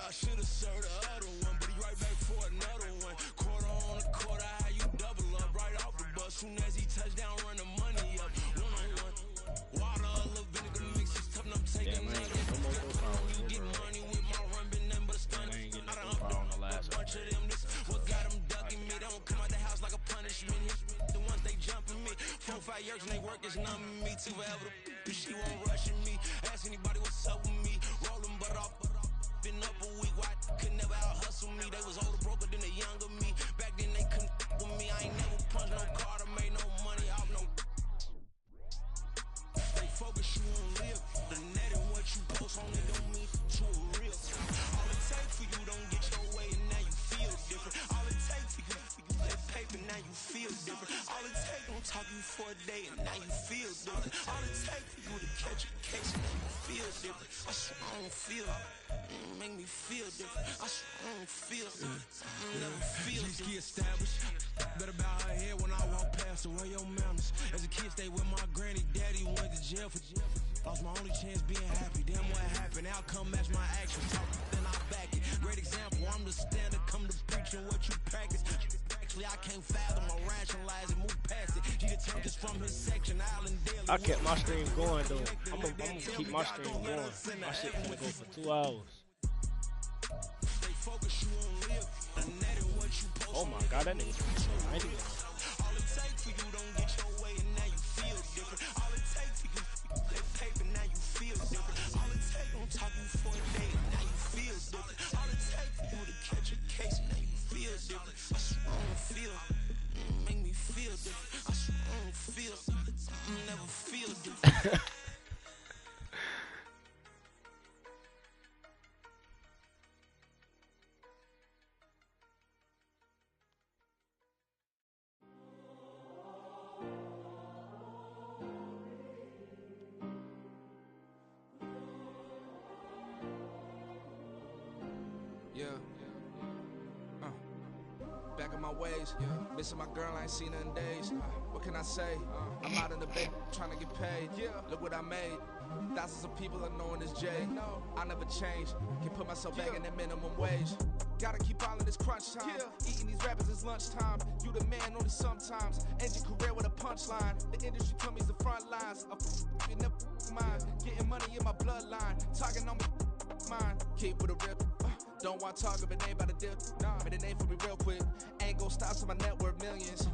I should have served the other one, but he right back for another one. Quarter on a quarter, how you double up right off the bus. Soon as he touch down, run the money up. One-on-one. Water, a little vinegar mix is tough, and I'm taking nuggets. You get money with my run, been nothing but a stun. I done up a bunch of them. This what got them ducking me. They don't come out the house like a punishment. The ones they jumping me. 4-5 years and they work is numbing me. Too forever. She won't rushing me. Ask anybody what's up with me. Rolling butt off. Been up a week. Why could never out hustle me? They was older, broker than the younger me. Back then they couldn't with me. I ain't never punched no card or made no money off no. They focus you on live. The net and what you post only don't mean to a real. All it takes for you don't get your way and now you feel different. All it takes for you that paper now you feel different. All it takes don't talk you for a day and now you feel different. All it takes for you to catch a case and now you feel different. I swear I don't feel it. Make me feel different. I swear I don't feel it. I never feel it. G-ski established. Better bow her head when I walk past her. Where your manners? As a kid, stayed with my granny. Daddy went to jail for jail. Lost my only chance being happy. Damn what happened. Outcome match my actions. Talk, then I back it. Great example. I'm the standard. Come to preaching what you practice. Actually, I can't fathom or rationalize it. Move past it. He the tankers from his section. Island Daily. I kept my stream going though. I'm gonna keep my stream going. My shit gonna go for 2 hours. Oh my god, that nigga's so 90. All it takes for you don't get your way and now you feel different. All it takes for you that paper now you feel different. All it takes don't talk you for a day and now you feel different. All it takes Yeah. Back on my ways. Missing my girl, I ain't seen her in days. What can I say? I'm out in the bay trying to get paid. Look what I made. Thousands of people are knowing this Jay. I never change. Can put myself back in that minimum wage. Gotta keep all of this crunch time. Eating these rappers is lunchtime. You the man only sometimes. End your career with a punchline. The industry told me the front lines. You never mine. Getting money in my bloodline. Talking on me mine. Keep with a real. Don't want to talk if it ain't about a deal. But it ain't for me real quick. Ain't gon' stop to my net worth millions.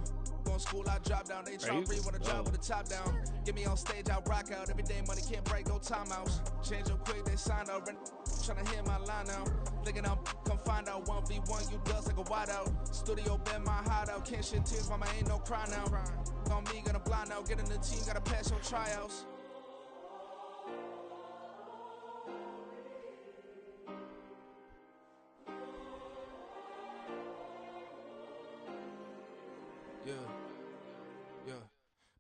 Going school, I drop down. They try to read when I drop with the top down. Get me on stage, I rock out. Every day money can't break, no timeouts. Change up quick, they sign up. Tryna hear my line out. Thinking I'm come find out 1v1, you dust like a wideout. Studio been my hideout. Can't shed tears, mama ain't no cry now. On me, gonna blind out. Get in the team, gotta pass your tryouts. Yeah.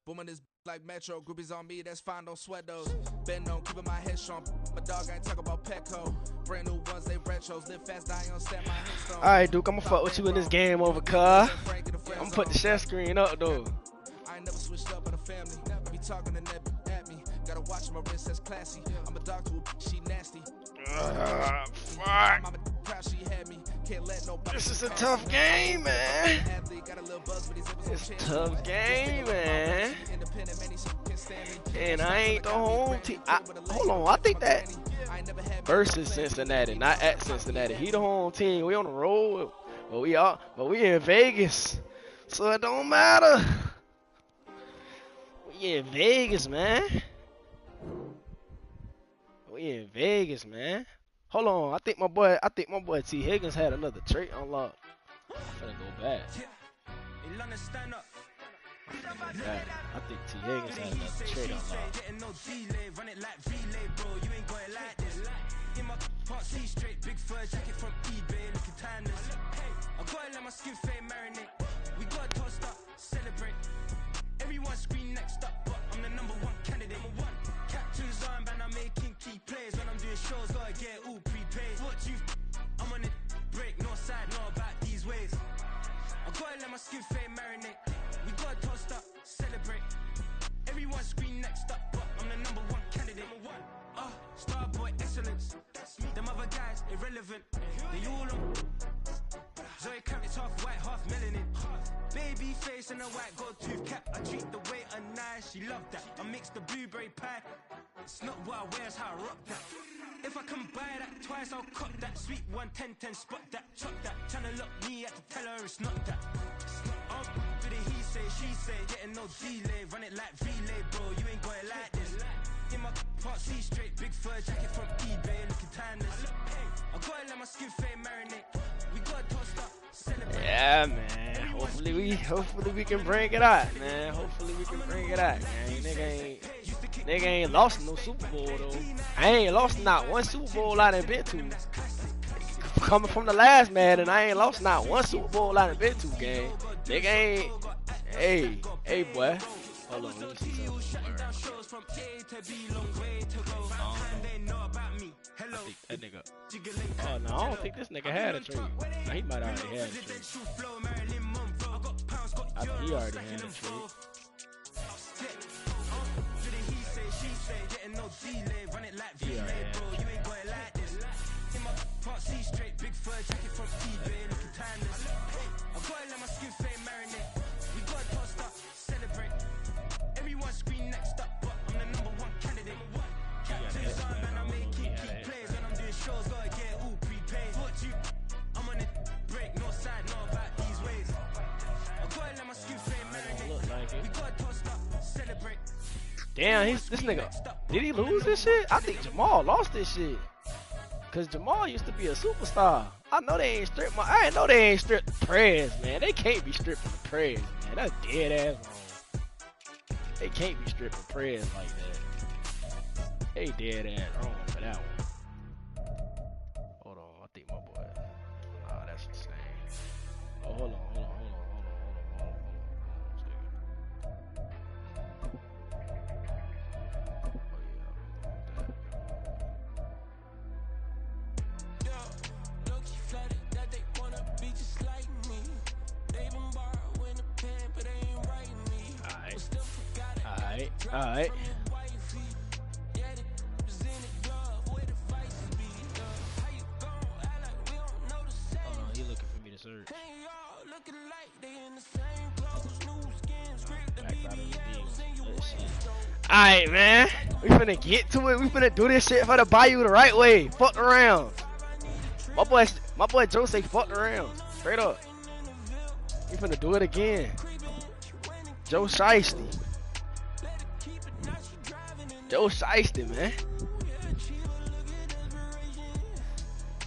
Booming this like Metro. Groupies on me, that's fine, don't sweat those. Been on, keeping my head strong. My dog ain't talk about Petco. Brand new ones, they retros. Live fast, die on stand, my headstone. Alright, Duke, I'ma fuck with you in this game over, car. I'ma put the share screen up, though. I ain't never switched up on a family. Be talking to that at me. Gotta watch my wrist, that's classy. I'm a dog to a she nasty. Fuck. Mama proud she had me. Can't let nobody. This is a tough game, man. It's a tough game, man. And I ain't the home team. Hold on, I think that versus Cincinnati, not at Cincinnati. He the home team. We on the road, but we in Vegas, so it don't matter. We in Vegas, man. We in Vegas, man. Hold on, I think my boy T. Higgins had another trait unlocked. I'm finna go back. Yeah, I think T. Higgins had another trait unlocked. Everyone scream next up, but I'm the number one candidate. Captain's armband, I'm making key plays. When I'm doing shows, gotta get all prepaid. What you I'm on it, break, no side, no about these ways. I gotta let my skin fade marinate. We gotta toast up, celebrate. Everyone scream next up, but I'm the number one candidate. Starboy excellence. Them other guys, irrelevant. They all on Zoe Kravitz, half white, half melanin. Baby face and a white gold tooth cap. I treat the waiter nice, she loved that. I mix the blueberry pie. It's not what I wear, it's how I rock that. If I can buy that twice, I'll cut that. Sweet 110, spot that, chop that. Tryna lock me, I have to tell her it's not that. For the he say, she say, getting no delay. Run it like relay, bro, you ain't got it like this. In my part C straight, big fur jacket from eBay, looking timeless. I gotta let my skin fade marinate. We gotta toast up, celebrate. Yeah, man. Hopefully we can bring it out, man. Hopefully we can bring it out, man. Nigga ain't lost no Super Bowl though. I ain't lost not one Super Bowl I done been to. Coming from the last man, and I ain't lost not one Super Bowl I done been to, gang. Nigga ain't. Hey, boy. Hold on, let me see something. That nigga. Oh no, I don't think this nigga had a trade. Nah, he might already had a trade. I think he already had a trade. He already had Everyone scream next up, but I'm the number one candidate. Captain's armband, I'm making key plays. When I'm doing shows, gotta get all prepaid. What you? I'm on it, break, no side, no about these ways. I gotta let my skin fade marinate. We gotta toast up, celebrate. Damn, this nigga. Did he lose this shit? I think Jamal lost this shit. Cause Jamal used to be a superstar. I know they ain't stripped I know they ain't stripped the prayers, man. They can't be stripping the prayers, man. That's dead ass wrong. They can't be stripping prayers like that. They dead ass wrong for that one. Hold on, I think my boy. Nah, that's the same. Oh, hold on. Alright. He looking for me to search. Alright, man. We finna get to it. We finna do this shit for the Bayou the right way. Fuck around. My boy Joe say fuck around. Straight up. We finna do it again. Joe Shiesty. Joe Shiesty, man.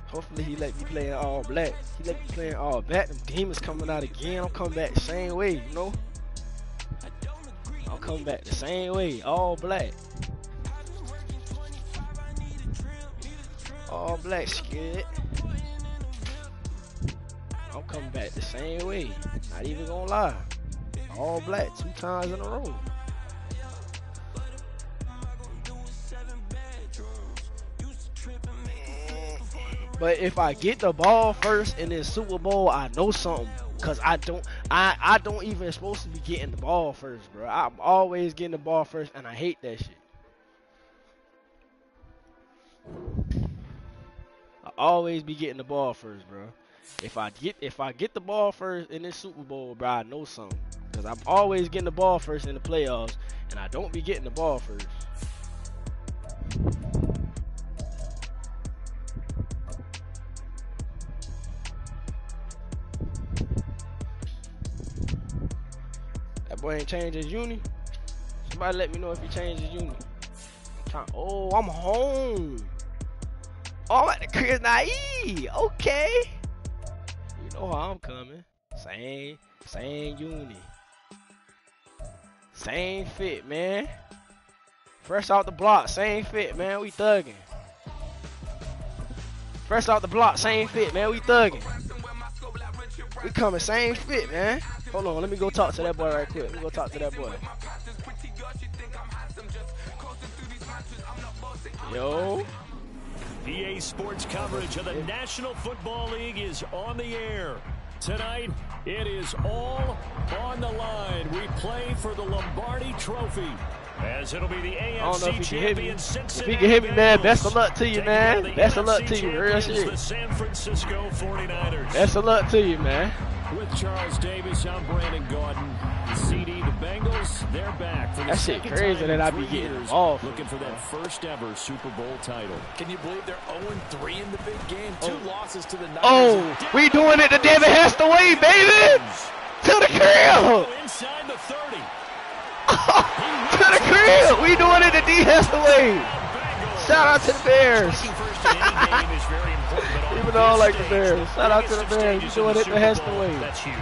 Hopefully he let me play in all black. He let me play in all black. Them demons coming out again. I'm coming back the same way, you know? I'm coming back the same way. All black. All black skid. I'm coming back the same way. Not even gonna lie. All black 2 times in a row. But if I get the ball first in this Super Bowl, I know something. Cause I don't even supposed to be getting the ball first, bro. I'm always getting the ball first, and I hate that shit. I always be getting the ball first, bro. If I get the ball first in this Super Bowl, bro, I know something. Cause I'm always getting the ball first in the playoffs, and I don't be getting the ball first. That boy ain't changed his uni. Somebody let me know if he changed his uni. Oh, I'm home. Oh, I'm at the crib now. Okay. You know how I'm coming. Same uni. Same fit, man. Fresh out the block, same fit, man. We thugging. Fresh out the block, same fit, man. We thugging. We coming, same fit, man. Hold on, let me go talk to that boy right quick. Let me go talk to that boy. Yo. EA Sports coverage of the National Football League is on the air. Tonight, it is all on the line. We play for the Lombardi Trophy, as it'll be the AFC champion Cincinnati. If he can hit me, man, best of luck to you, man. Best of luck to you, real shit. The San Francisco 49ers. Best of luck to you, man. With Charles Davis, I'm Brandon Gordon. The CD, the Bengals, they're back for the second time. That shit crazy that I be getting involved. Looking for that first ever Super Bowl title. Can you believe they're 0-3 in the big game? 2 losses to the Niners. Oh, we doing it the David Hester way, baby! To the crib! Inside the 30. To the crib! We doing it the D Hester way! Shout out to the Bears! Even though I like the Bears. Shout out to the Bears. You doing it the Hester way. That's huge.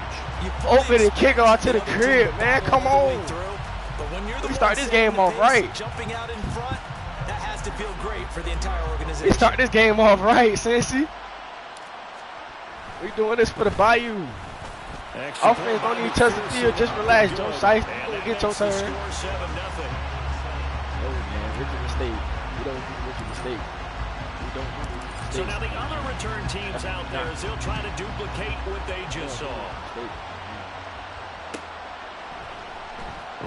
Open and kick off to the crib, man. Come on. We start this game off right. Jumping out in front, that has to feel great for the entire organization. We start this game off right, Cincy. We doing this for the Bayou. Offense don't even touch the field. Just relax, Joe Shiesty. Get your turn. Oh, man. Rookie mistake. We don't do rookie mistake. We don't do rookie mistake. So now the other return teams out there as they'll try to duplicate what they just saw.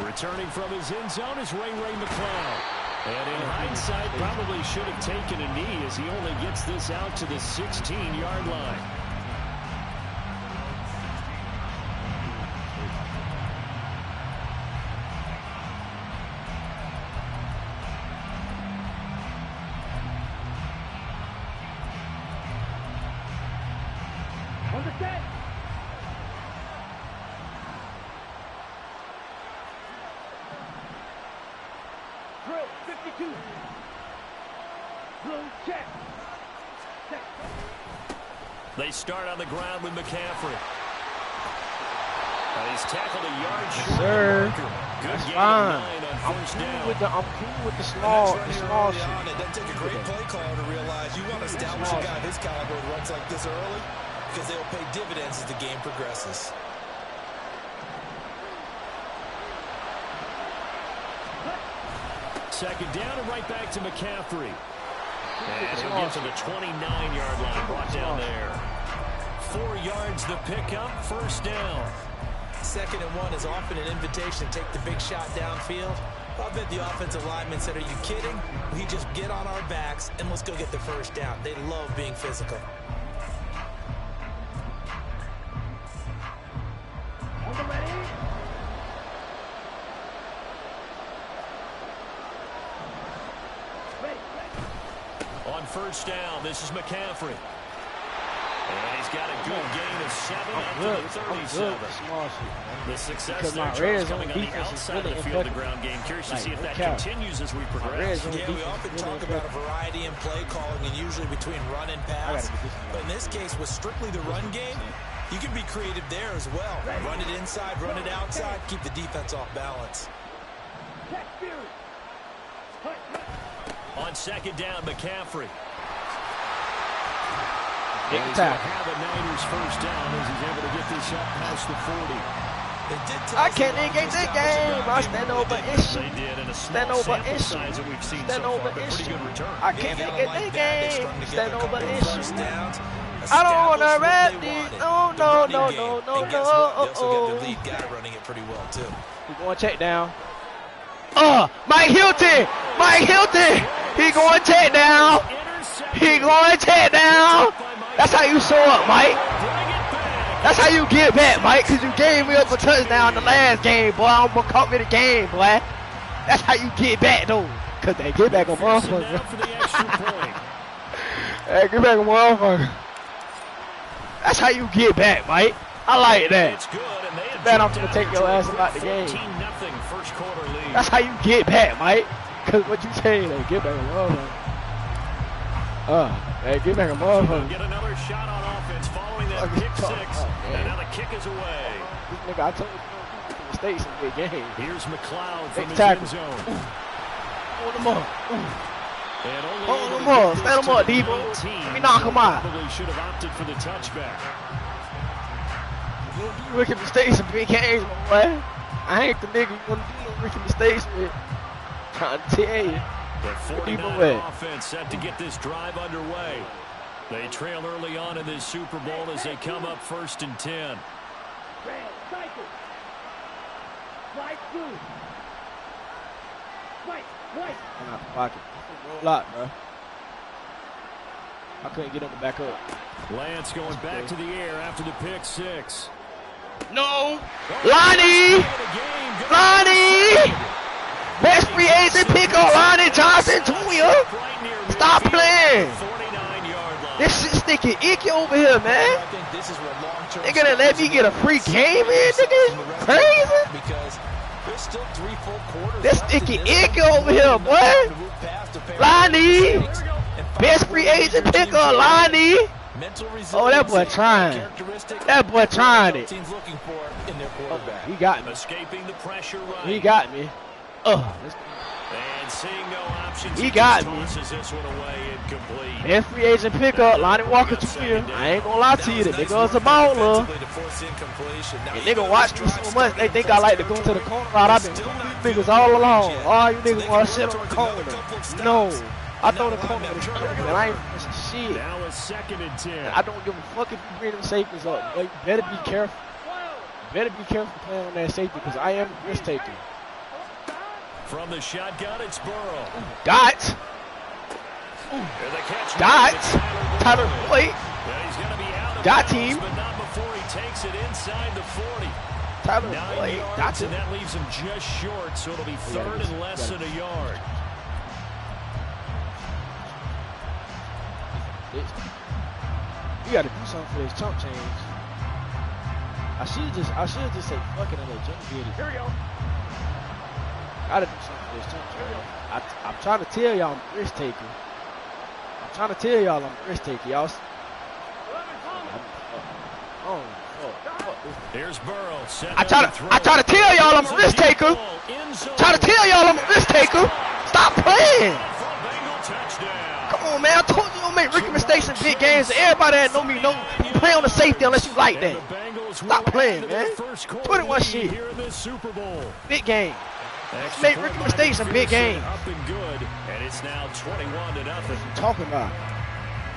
Returning from his end zone is Ray McCloud. And in hindsight, probably should have taken a knee as he only gets this out to the 16-yard line. They start on the ground with McCaffrey. He's tackled a yard Yes, short. sir. Good That's gain fine. of 9 on I'm first cool down. with the small Early shit. on, it doesn't take a great play caller to realize you want to establish a guy of his caliber who runs like this early because they'll pay dividends as the game progresses. Second down and right back to McCaffrey. And he'll get to the 29-yard line, brought down there. 4 yards the pickup, first down. 2nd and 1 is often an invitation to take the big shot downfield. I bet the offensive lineman said, are you kidding? We just get on our backs and let's go get the first down. They love being physical. On first down, this is McCaffrey. And he's got a good gain of 7 after the 37. The success there, Charles, coming on the outside of the field, the ground game. Curious to see if that continues as we progress. Yeah, we often talk about a variety in play calling and usually between run and pass. But in this case, with strictly the run game, you can be creative there as well. Run it inside, run it outside, keep the defense off balance. On second down, McCaffrey. Big He's going to have a Niners first down as he's able to get this up past the 40. I can't negate the game. I stand over issue. They did in a Stand small over sample issue. size that we've seen Stand so over far, but pretty issue. good return. I can't negate the game. Stand over issue. Downs. I don't want to rap these. No, no, no, no, no, And guess what? They also got no. the lead guy running it pretty well, too. He going check down. Mike Hilton. Mike Hilton. He going check down. He going check down. That's how you show up, Mike. That's how you get back, Mike, because you gave me up a touchdown the last game, boy. I'm going to call me the game, boy. That's how you get back, though. Because they get back a motherfucker. Hey, get back a motherfucker. That's how you get back, Mike. I like that. It's good, and they have Bet I'm going to take your ass about the game. 14-0 first quarter lead. That's how you get back, Mike. Because what you saying, they get back a motherfucker. Hey, get back a motherfucker. Get another shot on offense following that pick six. And now the kick is away. This nigga, I told you, mistakes in the game. Here's McLeod from his tackle. end zone. Hold him up. And only Hold able him to up. get Stand this him up, to Debo. 19. Let me knock him out. Probably should have opted for the touchback. You don't do rookie mistakes in big games, my boy. I ain't the nigga you want to do no rookie mistakes with. Trying to tell you. The 49 offense set to get this drive underway. They trail early on in this Super Bowl as they come up 1st and 10. I'm out the pocket. Roll out, bro. I couldn't get him to back up. Lance going back to the air after the pick six. No! Lonnie! Lonnie! Best free agent pick on Lonnie Johnson Jr. Stop playing! This shit sticky icky over here, man. They gonna let me get a free game in, nigga? Crazy? Because there's still 3 full quarters. This sticky icky over here, boy. Lonnie! Best free agent pick on Lonnie. Oh, that boy trying. That boy trying it. He got me. Escaping the pressure right. He got me. And seeing no options, he got me. tosses this one away incomplete. Best free agent pickup, Lonnie Walker Jr. I ain't gonna lie to you, the nigga was a baller. The nigga watch me so much, they think I like to go to the corner route. I've been doing these niggas all along. All you niggas wanna sit on the corner. No. I throw the corner to the strip, and I ain't missing shit. Now it's 2nd and 10. I don't give a fuck if you bring them safeties up. But you better be careful. You better be careful playing on that safety because I am a risk taker. From the shotgun, it's Burrow. Got. Tyler Boyd. Got team. But not before he takes it inside the 40. Tyler 9 Boyd. yards, and that leaves him just short, so it'll be 3rd and less than a yard. You gotta do something for this chump change. I should just say fuck it and let Jimmy get it. Here we go. Gotta do something for this chump change. I'm trying to tell y'all I'm a risk taker. I'm trying to tell y'all I'm a risk taker. Y'all. Oh, fuck. Here's Burrow. I try to tell y'all I'm a risk taker. Try to tell y'all I'm a risk taker. Stop playing. Come on, man. I told you don't make rookie mistakes in big games. Everybody that know me know you play on the safety unless you like that. Stop playing, man. 21 shit. Big game. You make rookie mistakes in big games. Up and good, and it's now 21-0. What are you talking about?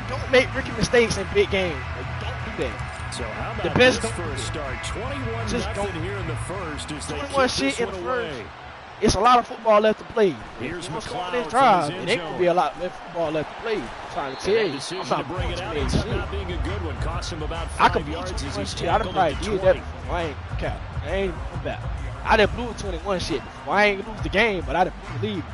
You don't make rookie mistakes in big games. Don't do that. So how about the best this for a start? 21-0 here in the first as they 21 kick shit this in one the away. first. It's a lot of football left to play. Here's Once McLeod this from drive, his it end ain't gonna zone. be a lot of football left to play. I'm trying to tell you. Decision I'm to not bring it out ends up not being a good one. Cost him about I could 5 blew yards as 21 he's shit. I done tackled probably at did 20. that before. I ain't cap. I ain't going back. I done blew 21 shit before. I ain't lose the game, but I done blew the lead.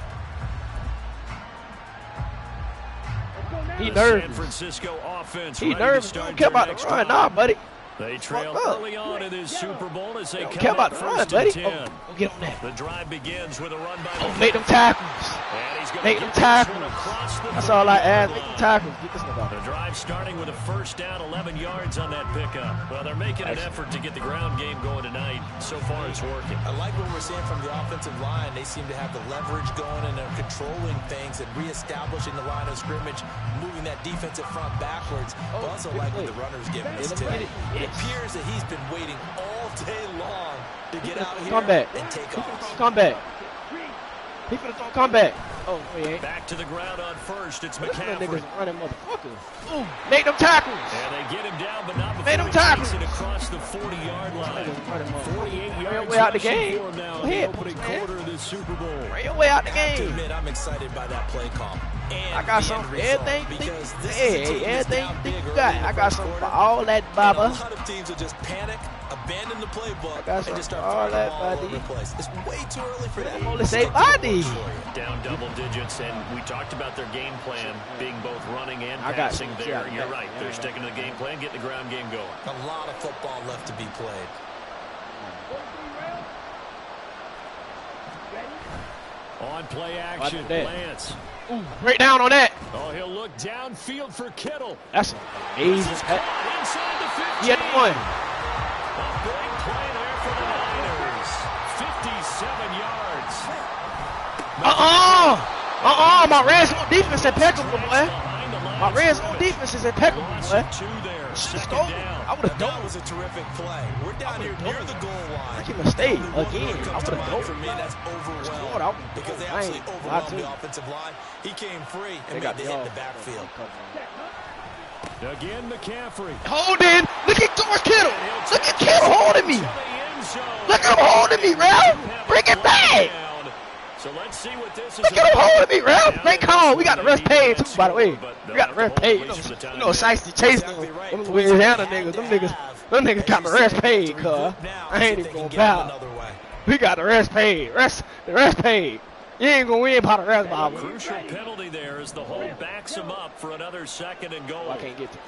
He The nervous. San Francisco offense He ready to nervous. start Don't care their about next the run, drive. nah, buddy. They trail Fuck up. early on in this Super Bowl as they Don't come care about out the run, first buddy. and 10. Oh, get on that. The drive begins with a run by Oh, make them tackles. And he's gonna Make get them this tackles. one across the That's all I 30-yard ask. Make them line. tackles. Get this nigga off. The drive starting with a first down, 11 yards on that pickup. Well, they're making an effort to get the ground game going tonight. So far, it's working. I like what we're seeing from the offensive line. They seem to have the leverage going, and they're controlling things and reestablishing the line of scrimmage, moving that defensive front backwards. But also like what the runner's giving us, too. It appears that he's been waiting all day long to get out here and take off. Come back. He finna throw come back. Oh, he ain't. Back to the ground on first. It's This McCaffrey. nigga's running motherfuckers. Ooh, make them tackles. And they get him down, but not Made before him he tackles. takes it across the 40-yard line. 48 Ran yards way out the rushing game. for him now Go in the ahead, opening man. quarter of this Super Bowl. Ran your way out the I have to game. admit, I'm excited by that play call. And I got the some end result, everything. because this is a Hey, team that's everything down you big think you early got. in the I got first some for quarter. all that, And Baba. a lot of teams will just panic, abandon the playbook, I got and some just start for all throwing the that, ball all over buddy. the place. It's way too early for that. I'm only say body. Down double digits, and we talked about their game plan being both running and I got passing you. there. Yeah, You're yeah, right. yeah, They're yeah. sticking to the game plan, getting the ground game going. A lot of football left to be played. On play action, that. Lance. Ooh, break down on that. Oh, he'll look downfield for Kittle. That's amazing. Inside the 15. He had one. A big play there for the Niners. 57 yards. My red zone defense is impeccable, boy. My red zone defense is impeccable, boy. Should have gone. I would have That done. was a terrific play. We're down here near the goal line. Freaking mistake The one again. that I comes would to have mind for done. me, that's overwhelmed. I Because they I actually ain't overwhelmed lied to the you. offensive line. He came free They and got made the me hit in off. the backfield. Again, McCaffrey. Holding. Look at George Kittle. Look at Kittle holding me. Look at him holding me, Ralph. Bring it back. So let's see what this is. Look at him holding me, Ralph. Great call. We got the rest paid too, by the way. We got the rest paid. You know, Shiesty chasing them. Them Louisiana niggas. Them niggas got the rest paid, cuz. I ain't even gonna bow. We got the rest paid. The rest paid. You ain't gonna win by the rest, Bob. Crucial penalty there as the hold backs him up for another second and goal. I can't get to it.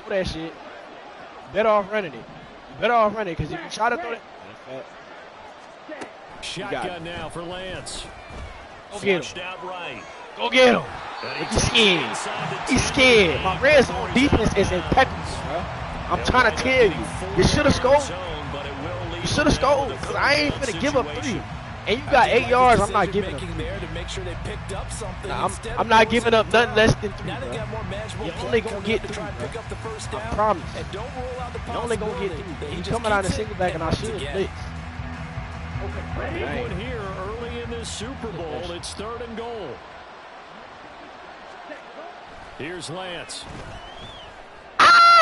Oh, that shit. Better off running it. Better off running it, because if you try to throw it. Shotgun now for Lance. Go get Flushed him. out right. Go get him. But he's scared. He's scared. My red zone defense is impeccable, bro. I'm trying to tell you. You should have scored. You should have scored, because I ain't finna give up 3. And you got 8 yards, I'm not giving up 3. I'm not giving up nothing less than 3, bro. You're only going to get 3, bro. I promise. You're only going to get 3. He's coming out in single back, and I should blitz. Big one here early in this Super Bowl. It's 3rd and goal. Here's Lance.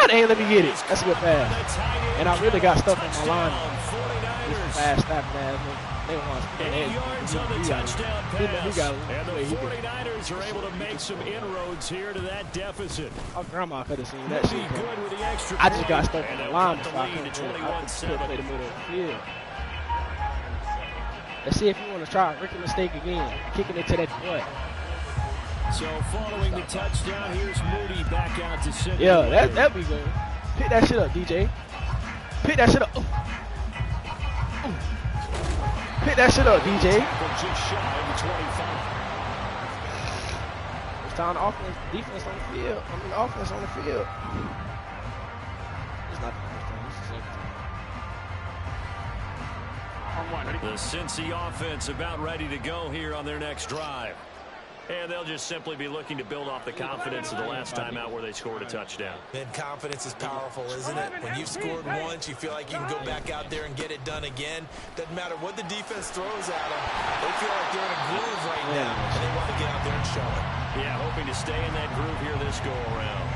Damn, let me get it. That's a good pass. And I really got stuff on my line. This fast snapping ass nigga. They want to 8 yards on the touchdown pass. And the he 49ers are able to make some inroads here to that deficit. My grandma could have seen that shit. Good with the extra I just got point. stuck on And the they'll line, cut so the I lead couldn't to play the 21-7. middle of the field. Let's see if you want to try a rookie mistake again. Kicking it to that butt. So following the touchdown, here's Moody back out to center. Yeah, that'd be good. Pick that shit up, DJ. Pick that shit up. Ooh. Ooh. Pick that shit up, DJ. Just shy of the 25. It's time to defense on the field. Offense on the field. It's not the first time. The Cincy offense about ready to go here on their next drive. And they'll just simply be looking to build off the confidence of the last time out where they scored a touchdown. And confidence is powerful, isn't it? When you've scored once, you feel like you can go back out there and get it done again. Doesn't matter what the defense throws at them. They feel like they're in a groove right now, and they want to get out there and show it. Yeah, hoping to stay in that groove here this go-around.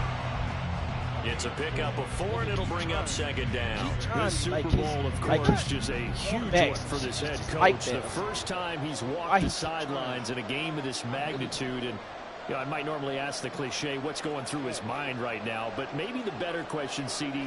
It's a pickup of 4, and it'll bring up second down. The Super Bowl, of course, just a huge one for this head coach. The first time he's walked the sidelines in a game of this magnitude. And you know, I might normally ask the cliche, what's going through his mind right now? But maybe the better question, CD,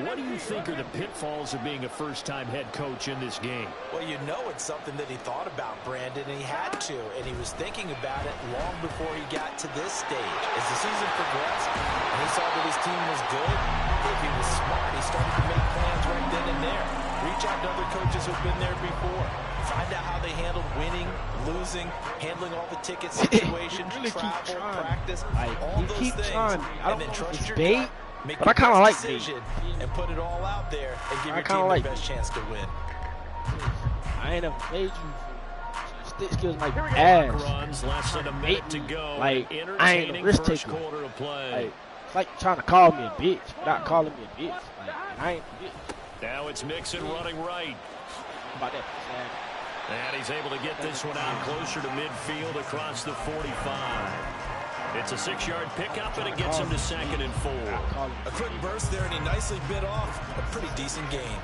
what do you think are the pitfalls of being a first-time head coach in this game? Well, you know it's something that he thought about, Brandon, and he had to. And he was thinking about it long before he got to this stage. As the season progressed, and he saw that his team was good, if he was smart, he started to make plans right then and there. Reach out to other coaches who've been there before. Find out how they handled winning, losing, handling all the ticket situations, travel, practice, all those things. And then trust your gut, make your best decision, and put it all out there and give your team the best chance to win. I ain't never played you. Stick skills like ass. Runs, less than a minute to go. Like, I ain't a risk taker. Like, it's like trying to call me a bitch, not calling me a bitch. Like, I ain't a bitch. Now it's Mixon running right. How about that, man? And he's able to get this one out closer to midfield across the 45. It's a 6-yard pickup, and it gets him to 2nd and 4. A quick burst there, and he nicely bit off a pretty decent gain.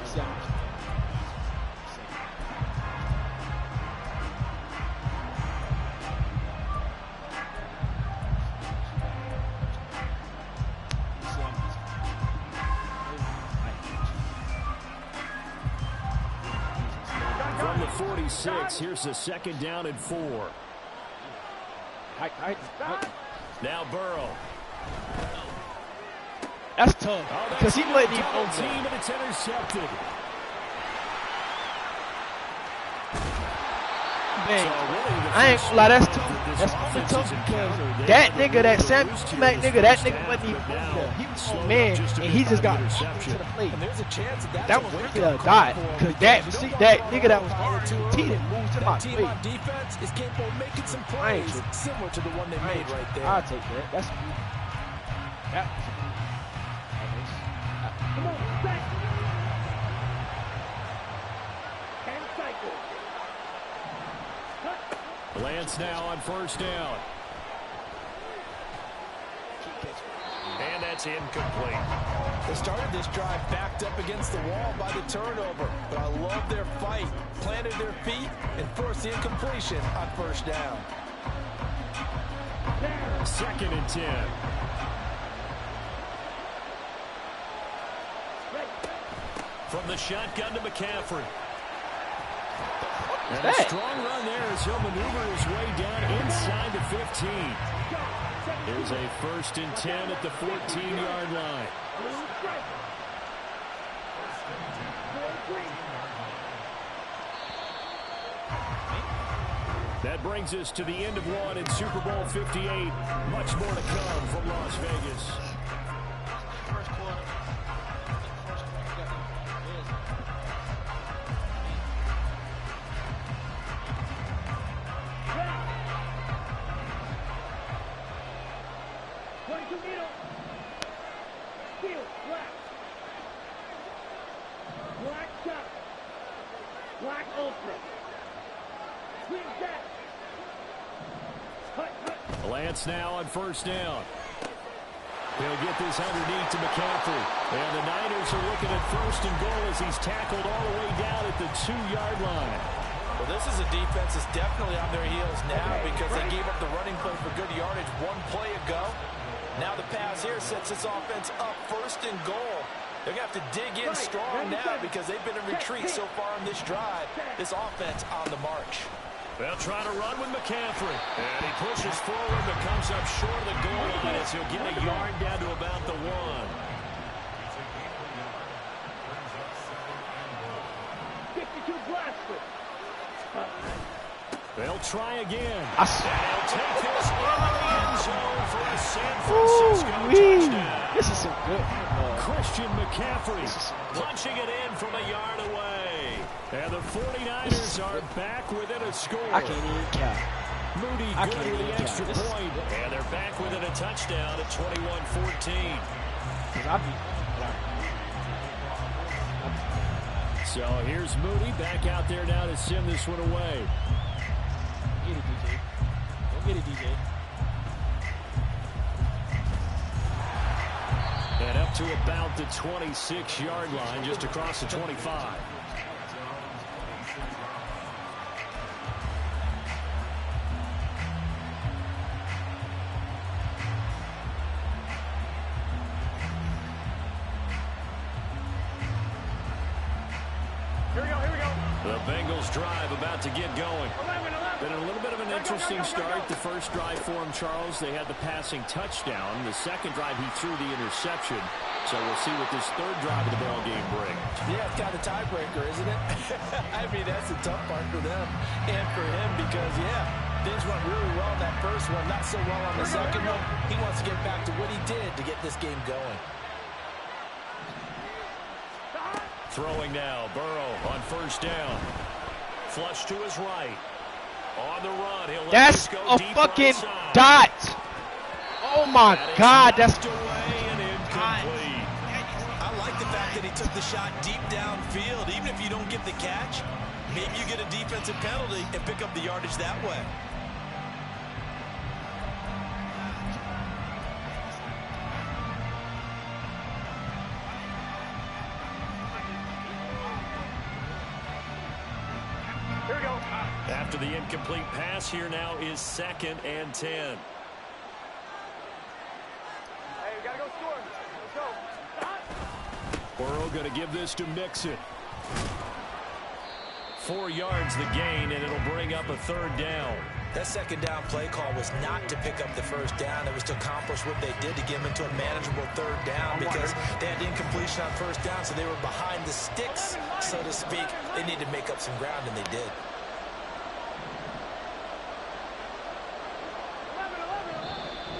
From the 46, here's the 2nd down and 4. Now Burrow. That's tough. Because he wasn't even on team, and it's intercepted. Man, I ain't gonna lie, that's tough. That's only tough because that nigga, that Sam Smack nigga, that nigga wasn't even on there. He was on man, and he just got to the plate. That was really a dot, because that nigga that was on the team didn't move to my plate. On defense is capable of making some plays similar to the one they made right there. I'll take that. That's that. Come on, back. 10 cycles. Lance now on 1st down. And that's incomplete. They started this drive backed up against the wall by the turnover, but I love their fight, planted their feet, and forced the incompletion on 1st down. 2nd and 10. From the shotgun to McCaffrey. And a strong run there as he'll maneuver his way down inside the 15. There's a 1st and 10 at the 14-yard line. That brings us to the end of one in Super Bowl 58. Much more to come from Las Vegas. Lance now on 1st down. He'll get this underneath to McCaffrey. And the Niners are looking at 1st and goal as he's tackled all the way down at the 2-yard line. Well, this is a defense that's definitely on their heels now because they gave up the running play for good yardage 1 play ago. Now the pass here sets this offense up 1st and goal. They're going to have to dig in strong now because they've been in retreat so far on this drive. This offense on the march. They'll try to run with McCaffrey. And he pushes forward but comes up short of the goal line as he'll get a yard down to about the 1. They'll try again. And they'll take this into the end zone for a San Francisco touchdown. This is some good. Christian McCaffrey punching it in from a yard away. And the 49ers are back within a score. I can't even count. Moody good with the extra point. And they're back within a touchdown at 21-14. So here's Moody back out there now to send this one away. Get it, DJ. Go get it, DJ. And up to about the 26-yard line, just across the 25. The Bengals drive about to get going. Been a little bit of an interesting start. The first drive for him, Charles, they had the passing touchdown. The second drive, he threw the interception. So we'll see what this third drive of the ball game brings. Yeah, it's kind of a tiebreaker, isn't it? I mean, that's the tough part for them and for him because, yeah, things went really well in that first one, not so well on the second one. He wants to get back to what he did to get this game going. Throwing now, Burrow on first down. Flush to his right. On the run, he'll let this go a deep fucking outside. dot. Oh my God, that's away and incomplete. I like the fact that he took the shot deep downfield. Even if you don't get the catch, maybe you get a defensive penalty and pick up the yardage that way. After the incomplete pass, here now is 2nd and 10. Hey, we gotta go score. Let's go. Burrow going to give this to Mixon. 4 yards the gain, and it'll bring up a 3rd down. That second down play call was not to pick up the first down. It was to accomplish what they did to get them into a manageable 3rd down because they had incompletion on first down, so they were behind the sticks, so to speak. They needed to make up some ground, and they did.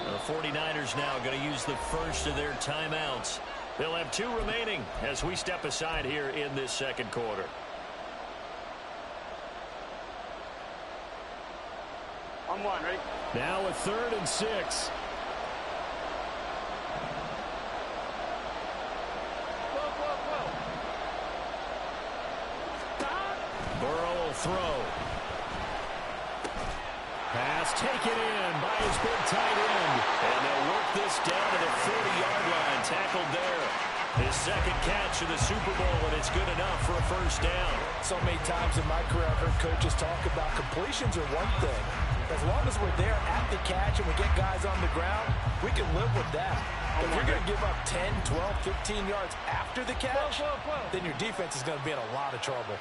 The 49ers now going to use the first of their timeouts. They'll have 2 remaining as we step aside here in this second quarter. On one, ready? Now a 3rd and 6. Burrow will throw. Pass taken in by his big tight end. And they'll work this down to the 40-yard line. Tackled there. His 2nd catch of the Super Bowl, and it's good enough for a first down. So many times in my career, I've heard coaches talk about completions are one thing. As long as we're there at the catch and we get guys on the ground, we can live with that. If you're going to give up 10, 12, 15 yards after the catch, then your defense is going to be in a lot of trouble.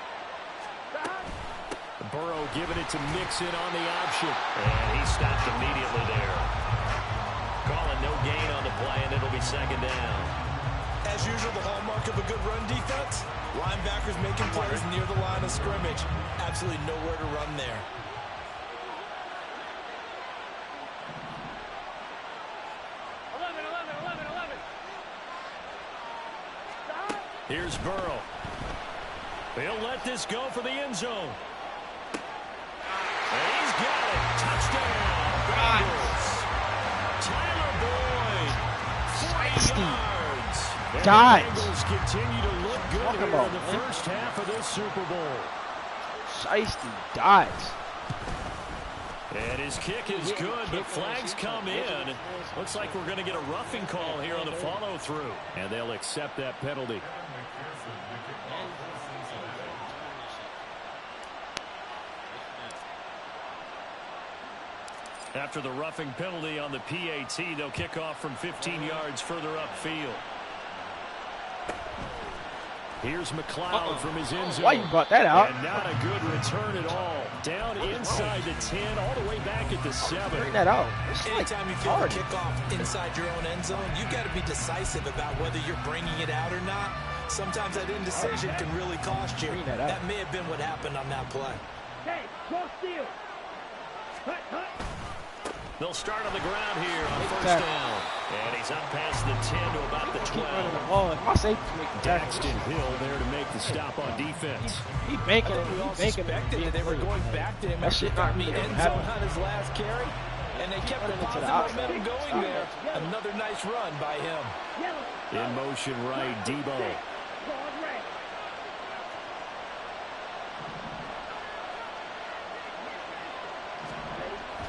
Burrow giving it to Mixon on the option. And he stopped immediately there. Calling no gain on the play, and it'll be 2nd down. As usual, the hallmark of a good run defense, linebackers making plays near the line of scrimmage. Absolutely nowhere to run there. Here's Burrow. He'll let this go for the end zone. And he's got it. Touchdown. Bengals. Tyler Boyd. 40 yards. And the Bengals continue to look good here in the first half of this Super Bowl. Shiesty dots. And his kick is good, but flags come in. Looks like we're going to get a roughing call here on the follow-through. And they'll accept that penalty. After the roughing penalty on the PAT, they'll kick off from 15 yards further upfield. Here's McLeod from his end zone. Why you brought that out? And not a good return at all. Down inside the 10, all the way back at the 7. Bring that out. Anytime you feel the kickoff inside your own end zone, you've got to be decisive about whether you're bringing it out or not. Sometimes that indecision can really cost you. That may have been what happened on that play. Hey, cross steal. They'll start on the ground here on first down. And he's up past the 10 to about the 12. My safety making Daxton Hill there to make the stop on defense. He banking it. We all suspected that they were going back to him after the end zone on his last carry. And they kept the positive momentum going there. Another nice run by him. In motion right, Debo.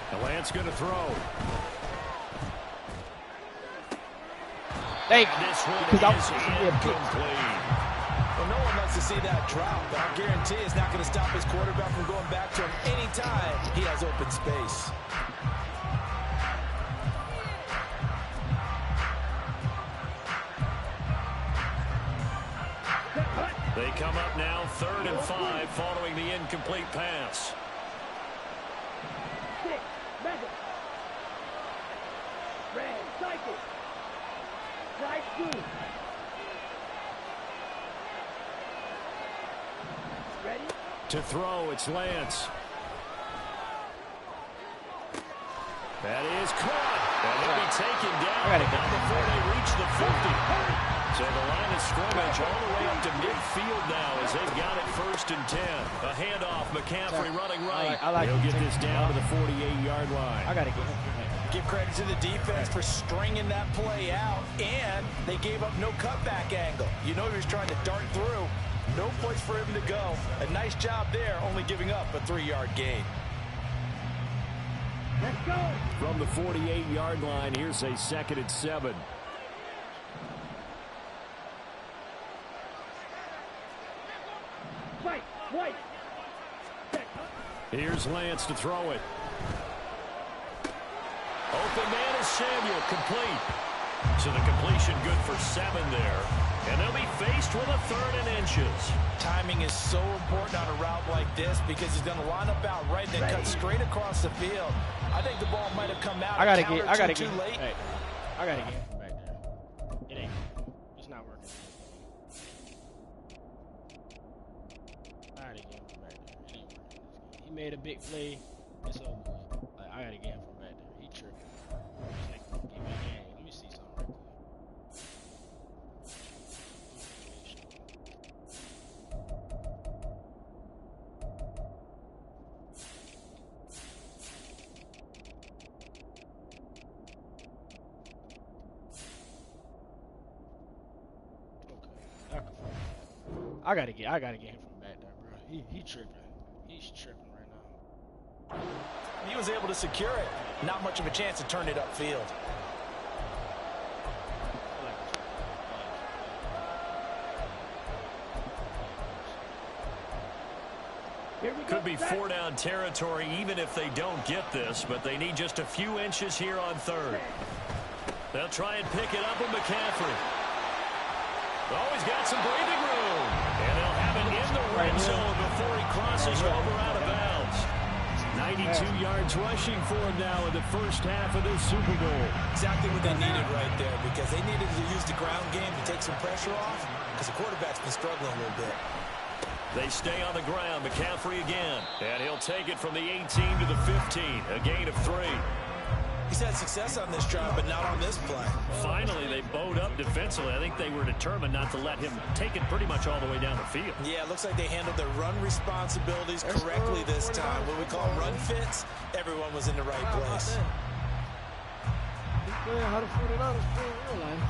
The Lance going to throw. Thank you. This one because is incomplete. Well, no one likes to see that drop, but I guarantee it's not going to stop his quarterback from going back to him anytime he has open space. They come up now 3rd and 5 following the incomplete pass. To throw, it's Lance. That is caught. And he'll be taken down before they reach the 50. So the line of scrimmage all the way up to midfield now as they've got it 1st and 10. A handoff, McCaffrey running right. He'll get this down to the 48-yard line. I got to give credit to the defense for stringing that play out, and they gave up no cutback angle. You know he was trying to dart through. No place for him to go. A nice job there, only giving up a 3-yard gain. Let's go. From the 48-yard line, here's a 2nd and 7. Here's Lance to throw it. Open man is Samuel, complete. So the completion good for 7 there. And they'll be faced with a 3rd and inches. Timing is so important on a route like this because he's going to line up out right and then cut straight across the field. I think the ball might have come out. I gotta get too late. Hey, I gotta get from back there. It ain't. It's not working. I gotta get him from back there. It ain't working. He made a big play. It's over. Like, I gotta get him from back there. He tripping. Like, give me a game. Let me see something right quick. I gotta get him from back there, bro. He tripping. He's tripping right now. He was able to secure it. Not much of a chance to turn it upfield. Could be 4-down territory even if they don't get this, but they need just a few inches here on 3rd. They'll try and pick it up with McCaffrey. Oh, he's got some breathing room. And they'll have it in the red zone before he crosses over out of bounds. 92 yards rushing for him now in the first half of this Super Bowl. Exactly what they needed right there because they needed to use the ground game to take some pressure off because the quarterback's been struggling a little bit. They stay on the ground. McCaffrey again. And he'll take it from the 18 to the 15. A gain of 3. He's had success on this drive, but not on this play. Finally, they bowed up defensively. I think they were determined not to let him take it pretty much all the way down the field. Yeah, it looks like they handled their run responsibilities correctly this time. What we call run fits, everyone was in the right place. How the 49ers play in real life.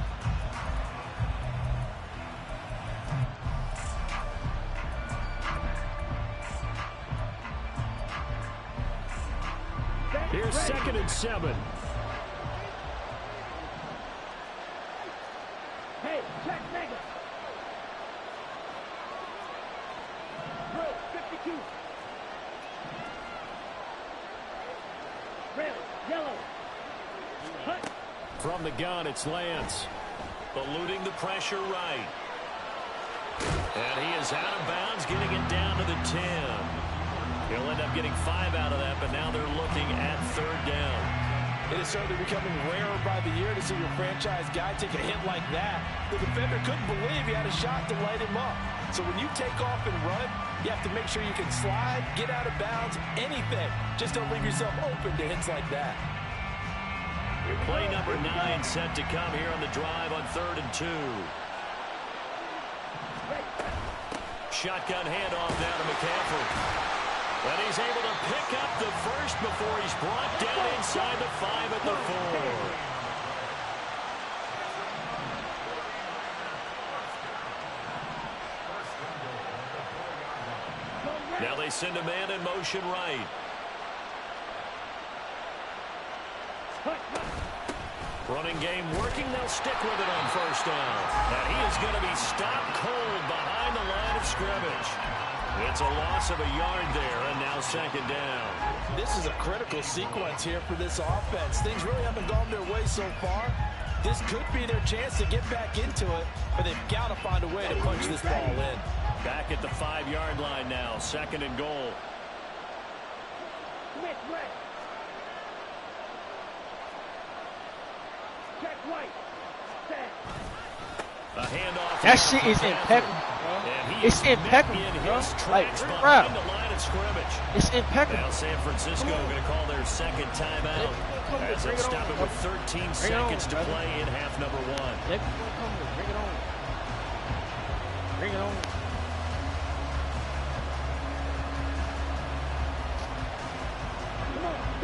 Here's 2nd and 7. Hey, check Mega. Drill, 52. Red, yellow. Hut. From the gun, it's Lance. Eluding the pressure right. And he is out of bounds, getting it down to the 10. He'll end up getting 5 out of that, but now they're looking at 3rd down. It is certainly becoming rarer by the year to see your franchise guy take a hit like that. The defender couldn't believe he had a shot to light him up. So when you take off and run, you have to make sure you can slide, get out of bounds, anything. Just don't leave yourself open to hits like that. Play number 9 set to come here on the drive on 3rd and 2. Shotgun handoff down to McCaffrey. And he's able to pick up the first before he's brought down inside the 5 at the 4. Now they send a man in motion right. Running game working. They'll stick with it on 1st down. And he is going to be stopped cold behind the line of scrimmage. It's a loss of a yard there, and now 2nd down. This is a critical sequence here for this offense. Things really haven't gone their way so far. This could be their chance to get back into it, but they've got to find a way to punch this ball in. Back at the 5-yard line now, 2nd and goal. A handoff. That shit is impeccable. It's impeccable, bro. Like, bro. It's impeccable. Now San Francisco going to call their 2nd timeout as they stop it with 13 seconds to play in half number 1. Bring it on. Bring it on.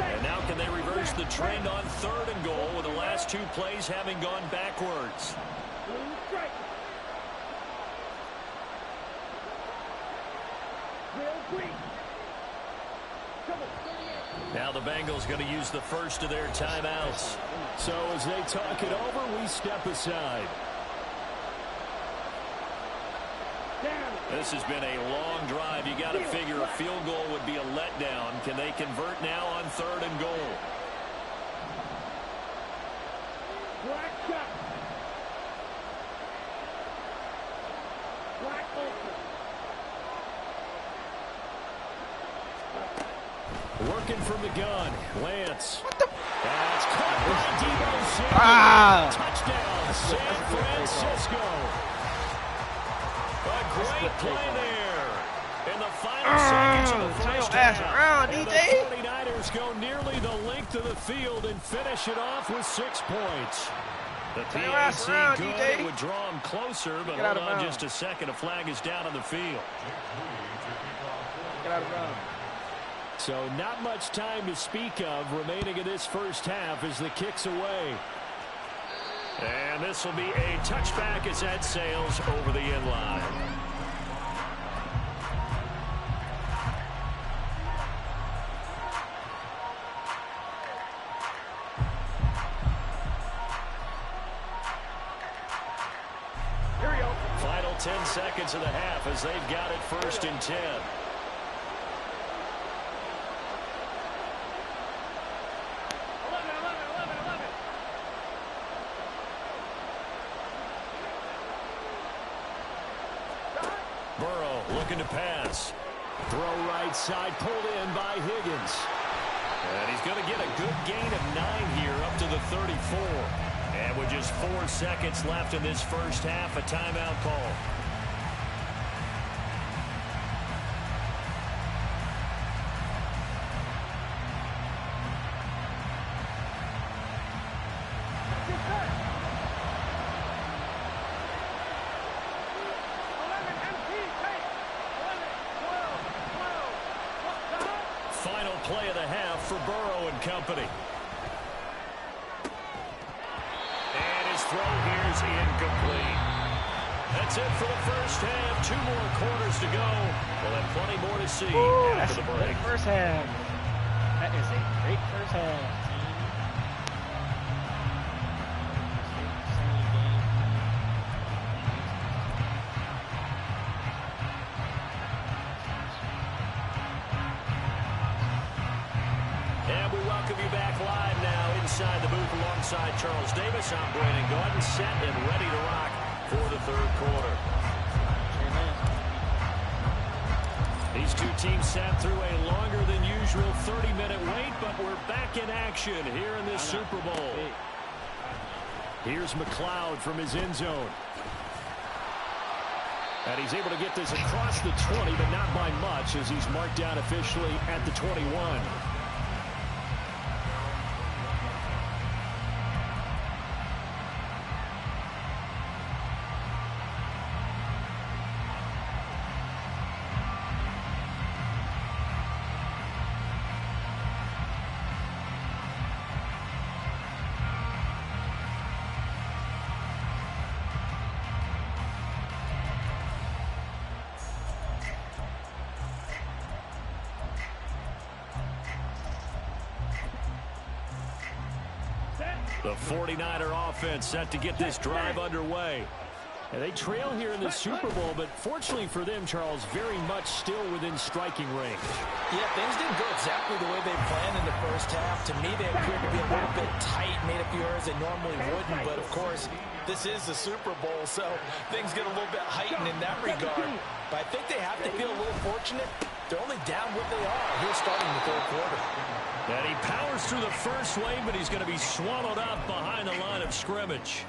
And now can they reverse the trend on 3rd and goal with the last 2 plays having gone backwards? Now the Bengals going to use the first of their timeouts. So as they talk it over, we step aside. This has been a long drive. You got to figure a field goal would be a letdown. Can they convert now on 3rd and goal? Working from the gun, Lance. That's caught by Deebo Samuel. Touchdown, San Francisco. A great play there. In the final seconds of the first half. And the 49ers go nearly the length of the field and finish it off with 6 points. The PAC good. It would draw him closer, but hold on just a second. A flag is down on the field. Get out of bounds. So not much time to speak of remaining in this first half as the kick's away. And this will be a touchback as that sails over the end line. Here we go. Final 10 seconds of the half as they've got it 1st and 10. Looking to pass. Throw right side, pulled in by Higgins. And he's going to get a good gain of 9 here up to the 34. And with just 4 seconds left in this first half, a timeout call. Final play of the half for Burrow and company. And his throw here is incomplete. That's it for the first half. 2 more quarters to go. We'll have plenty more to see after the break. Great first half. That is a great first half. Inside the booth alongside Charles Davis, I'm Brandon Gordon, set and ready to rock for the 3rd quarter. The These two teams sat through a longer than usual 30-minute wait, but we're back in action here in this Super Bowl. Here's McLeod from his end zone. And he's able to get this across the 20, but not by much, as he's marked down officially at the 21. The 49er offense set to get this drive underway. And they trail here in the Super Bowl, but fortunately for them, Charles, very much still within striking range. Yeah, things didn't go exactly the way they planned in the first half. To me, they appeared to be a little bit tight, made a few errors they normally wouldn't. But, of course, this is the Super Bowl, so things get a little bit heightened in that regard. But I think they have to feel a little fortunate. They're only down what they are here starting the third quarter. And he powers through the first wave, but he's going to be swallowed up behind the line of scrimmage.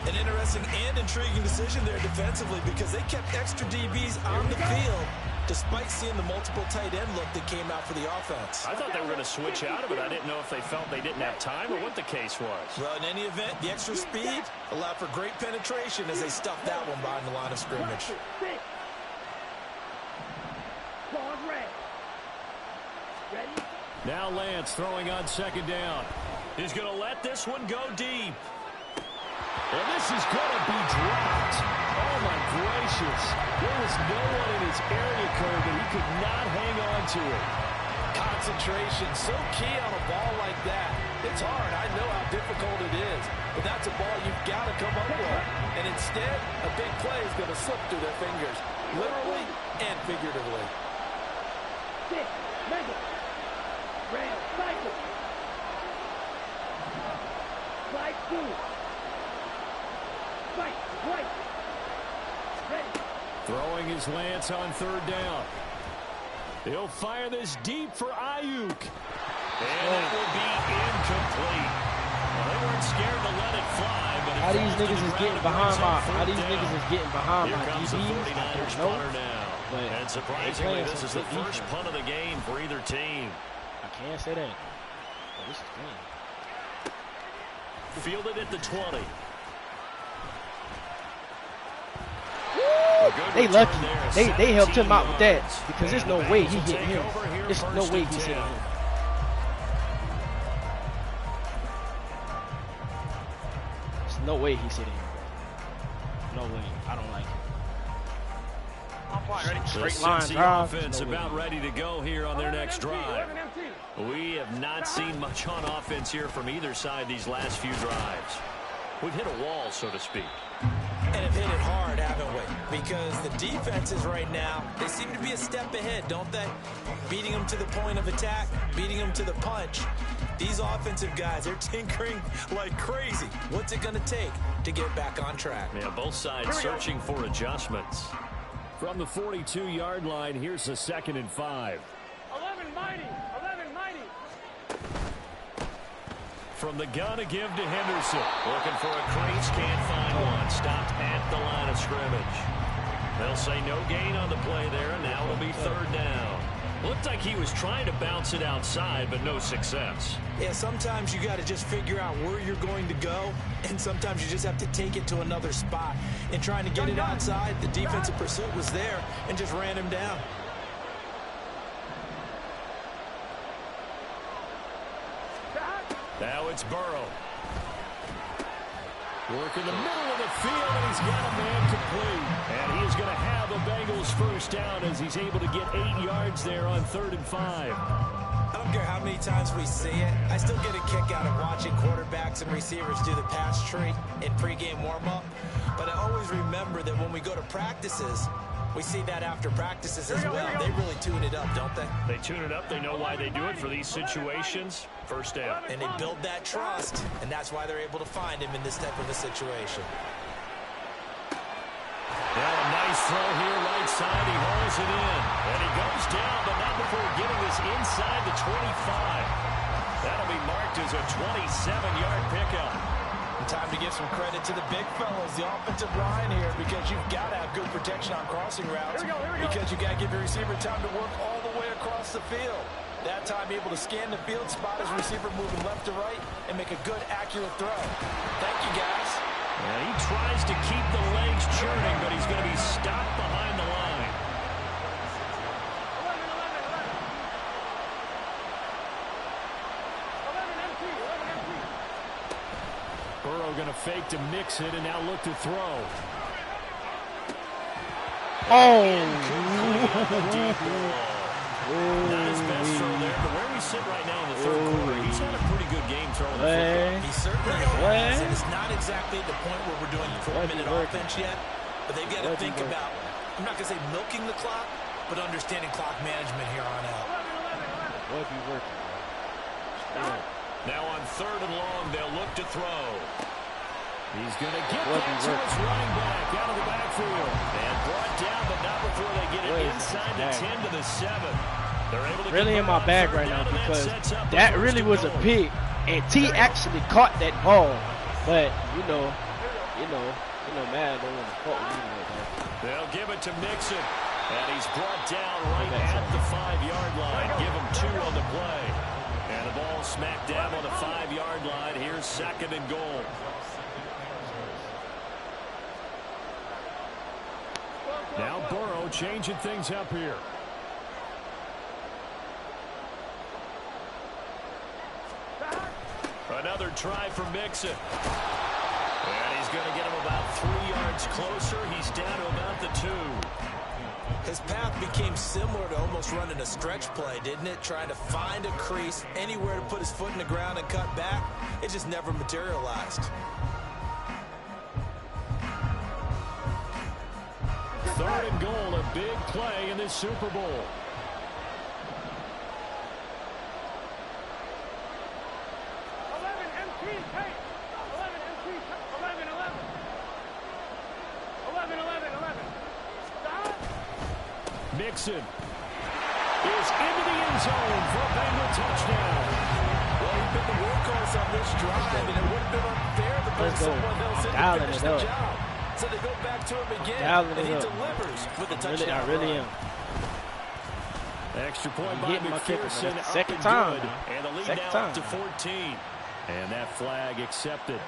An interesting and intriguing decision there defensively, because they kept extra DBs on the field despite seeing the multiple tight end look that came out for the offense. I thought they were going to switch out of it. I didn't know if they felt they didn't have time or what the case was. Well, in any event, the extra speed allowed for great penetration as they stuffed that one behind the line of scrimmage. Now Lance throwing on second down. He's going to let this one go deep. And this is going to be dropped. Oh, my gracious. There was no one in his area code, but he could not hang on to it. Concentration, so key on a ball like that. It's hard. I know how difficult it is. But that's a ball you've got to come up with. And instead, a big play is going to slip through their fingers, literally and figuratively. Throwing his Lance on third down. He'll fire this deep for Ayuk. And that will be incomplete. Well, they weren't scared to let it fly, but how these niggas is getting behind my DBs? Here comes the 49ers punter now. But and surprisingly, this is the first punt of the game for either team. I can't say that. But this is clean. Fielded at the 20. They lucky. They helped him out with that, because there's no way he hit him. There's no way he's hitting him. There's no way he's hitting him. No way. I don't like it. Straight line drive. Offense about ready to go here on their next drive. We have not seen much on offense here from either side these last few drives. We've hit a wall, so to speak. And have hit it hard, haven't we? Because the defenses right now, they seem to be a step ahead, don't they? Beating them to the point of attack, beating them to the punch. These offensive guys, they're tinkering like crazy. What's it going to take to get back on track? Yeah, both sides searching for adjustments. From the 42-yard line, here's the 2nd and 5. 11 mighty. From the gun to give to Henderson. Looking for a crease, can't find one. Stopped at the line of scrimmage. They'll say no gain on the play there, and now it'll be third down. Looked like he was trying to bounce it outside, but no success. Yeah, sometimes you got to just figure out where you're going to go, and sometimes you just have to take it to another spot. In trying to get it outside, the defensive pursuit was there and just ran him down. Now it's Burrow. Work in the middle of the field, and he's got a man complete. And he is going to have a Bengals first down as he's able to get 8 yards there on 3rd and 5. I don't care how many times we see it. I still get a kick out of watching quarterbacks and receivers do the pass tree in pregame warm-up. But I always remember that when we go to practices, we see that after practices as well. They really tune it up, don't they? They tune it up. They know why they do it for these situations. First down. And they build that trust, and that's why they're able to find him in this type of a situation. Now a nice throw here, right side, he hauls it in. And he goes down, but not before getting this inside the 25. That'll be marked as a 27-yard pickup. Time to give some credit to the big fellas, the offensive line here, because you've got to have good protection on crossing routes. Here we go. Because you've got to give your receiver time to work all the way across the field. That time able to scan the field, spot his receiver moving left to right, and make a good, accurate throw. Thank you, guys. Yeah, he tries to keep the legs churning, but he's going to be stopped behind the line. 11 empty. Burrow going to fake to mix it and now look to throw. Oh! Not his best throw there, but where we sit right now in the third quarter, he's had a pretty good game throwing the football. He certainly has, and it's not exactly the point where we're doing 4-minute offense yet, but they've got to think about, I'm not going to say milking the clock, but understanding clock management here on out. Now on 3rd and long, they'll look to throw. He's going to get that to his running back out of the backfield. And brought down, but not before they get it inside the 10 to the 7. They're able to really in my bag right now because that really was a pick, and T actually caught that ball. But you know, Matt don't want to fault me like that. They'll give it to Mixon, and he's brought down right at the 5-yard line. Give him 2 on the play, and the ball smack dab on the 5-yard line. Here's 2nd and goal. Now Burrow changing things up here. Another try for Mixon. And he's going to get him about 3 yards closer. He's down to about the 2. His path became similar to almost running a stretch play, didn't it? Trying to find a crease, anywhere to put his foot in the ground and cut back. It just never materialized. 3rd and goal, a big play in this Super Bowl. Mixon is into the end zone for a Bengal touchdown. Well, he's been the workhorse on this drive, and it would have been unfair to bring someone else in to finish the job. So they go back to him again, and he delivers with a touchdown. I really am. Extra point by McPherson, second time, and the lead now up to 14. And that flag accepted.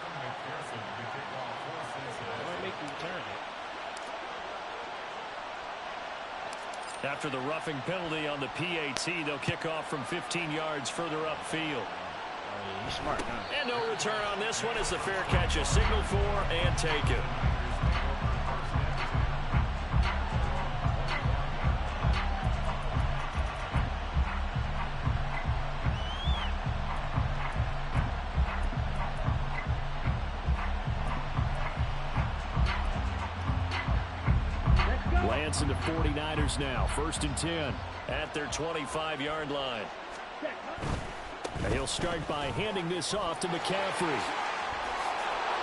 After the roughing penalty on the PAT, they'll kick off from 15 yards further upfield. He's smart, huh? And no return on this one as the fair catch is signaled for and taken. Lance into 49ers now. 1st and 10 at their 25-yard line. And he'll start by handing this off to McCaffrey.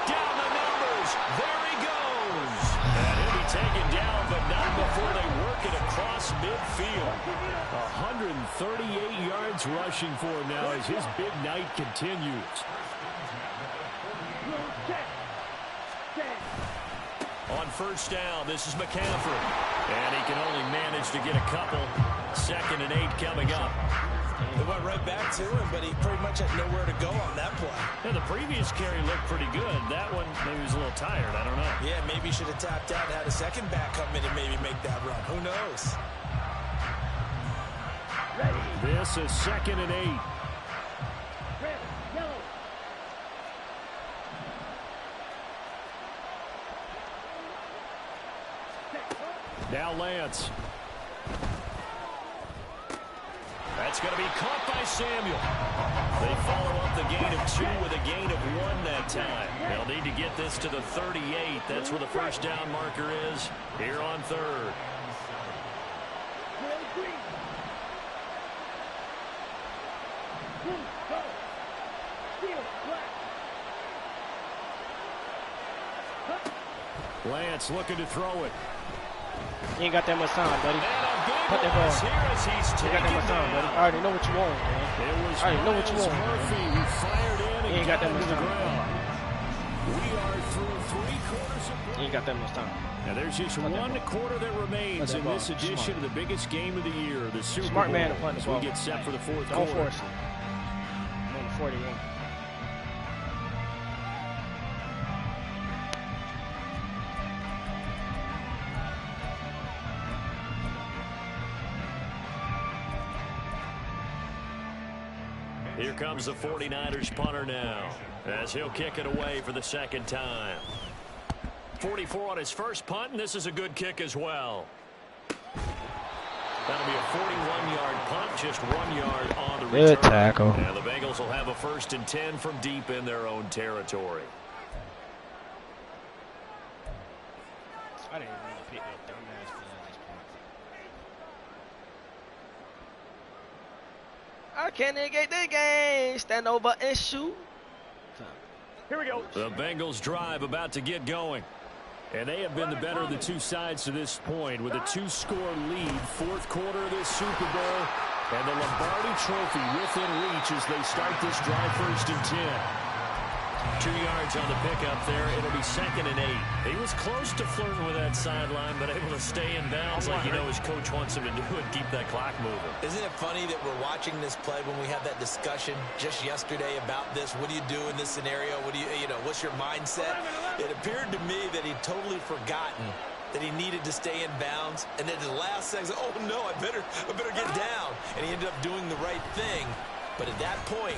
Down the numbers. There he goes. And he'll be taken down, but not before they work it across midfield. 138 yards rushing for him now as his big night continues. On 1st down, this is McCaffrey. And he can only manage to get a couple. 2nd and 8 coming up. It went right back to him, but he pretty much had nowhere to go on that play. Yeah, the previous carry looked pretty good. That one, maybe he was a little tired. I don't know. Yeah, maybe he should have tapped out and had a second back come in and maybe make that run. Who knows? This is 2nd and 8. Red, yellow. Now Lance. That's going to be caught by Samuel. They follow up the gain of 2 with a gain of 1 that time. They'll need to get this to the 38. That's where the 1st down marker is here on 3rd. Lance looking to throw it. You ain't got that much time, buddy. Put that ball. You ain't got that much time, buddy. I already know what you want, man. I already know what you want, man. You ain't got that much time. You ain't got that much time. Now there's just one quarter that remains in this edition of the biggest game of the year, the Super Bowl. Smart man to punt the ball. We get set for the fourth Don't quarter. force it. I'm on the 41. Here comes the 49ers punter now, as he'll kick it away for the second time. 44 on his first punt, and this is a good kick as well. That'll be a 41-yard punt, just 1 yard on the return. Good tackle. And the Bengals will have a 1st and 10 from deep in their own territory. I didn't even pick that dumbass play at this point. I can't negate the game. Stand over and shoot. Here we go. The Bengals drive about to get going. And they have been the better of the two sides to this point with a 2-score lead. Fourth quarter of this Super Bowl. And the Lombardi Trophy within reach as they start this drive 1st and 10. 2 yards on the pickup there. It'll be 2nd and 8. He was close to flirting with that sideline, but able to stay in bounds like you know his coach wants him to do and keep that clock moving. Isn't it funny that we're watching this play when we had that discussion just yesterday about this? What do you do in this scenario? What do you know, what's your mindset? It appeared to me that he'd totally forgotten that he needed to stay in bounds, and then the last second, oh no, I better get down. And he ended up doing the right thing. But at that point,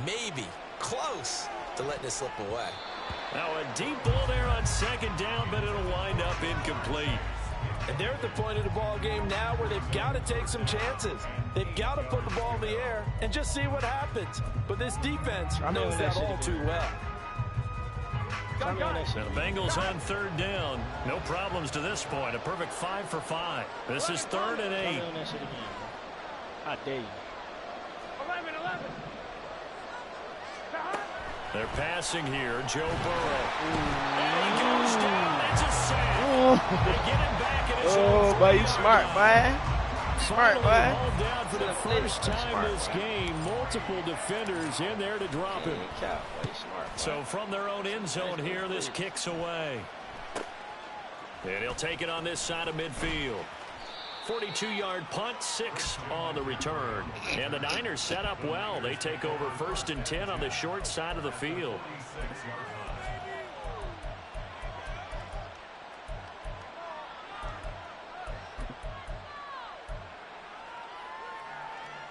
maybe close to letting it slip away. Now a deep ball there on 2nd down, but it'll wind up incomplete. And they're at the point of the ball game now where they've got to take some chances. They've got to put the ball in the air and just see what happens. But this defense knows that all too well. Now the Bengals on 3rd down. No problems to this point. A perfect 5 for 5. This is 3rd and 8. How dare you? 11. They're passing here. Joe Burrow. And he goes down. That's a sack. They get him back at his own. Boy, you smart, boy. Smart, boy. Hauled down for the first time this game. Multiple defenders in there to drop him. So from their own end zone here, this kicks away. And he'll take it on this side of midfield. 42-yard punt, 6 on the return. And the Niners set up well. They take over 1st and 10 on the short side of the field.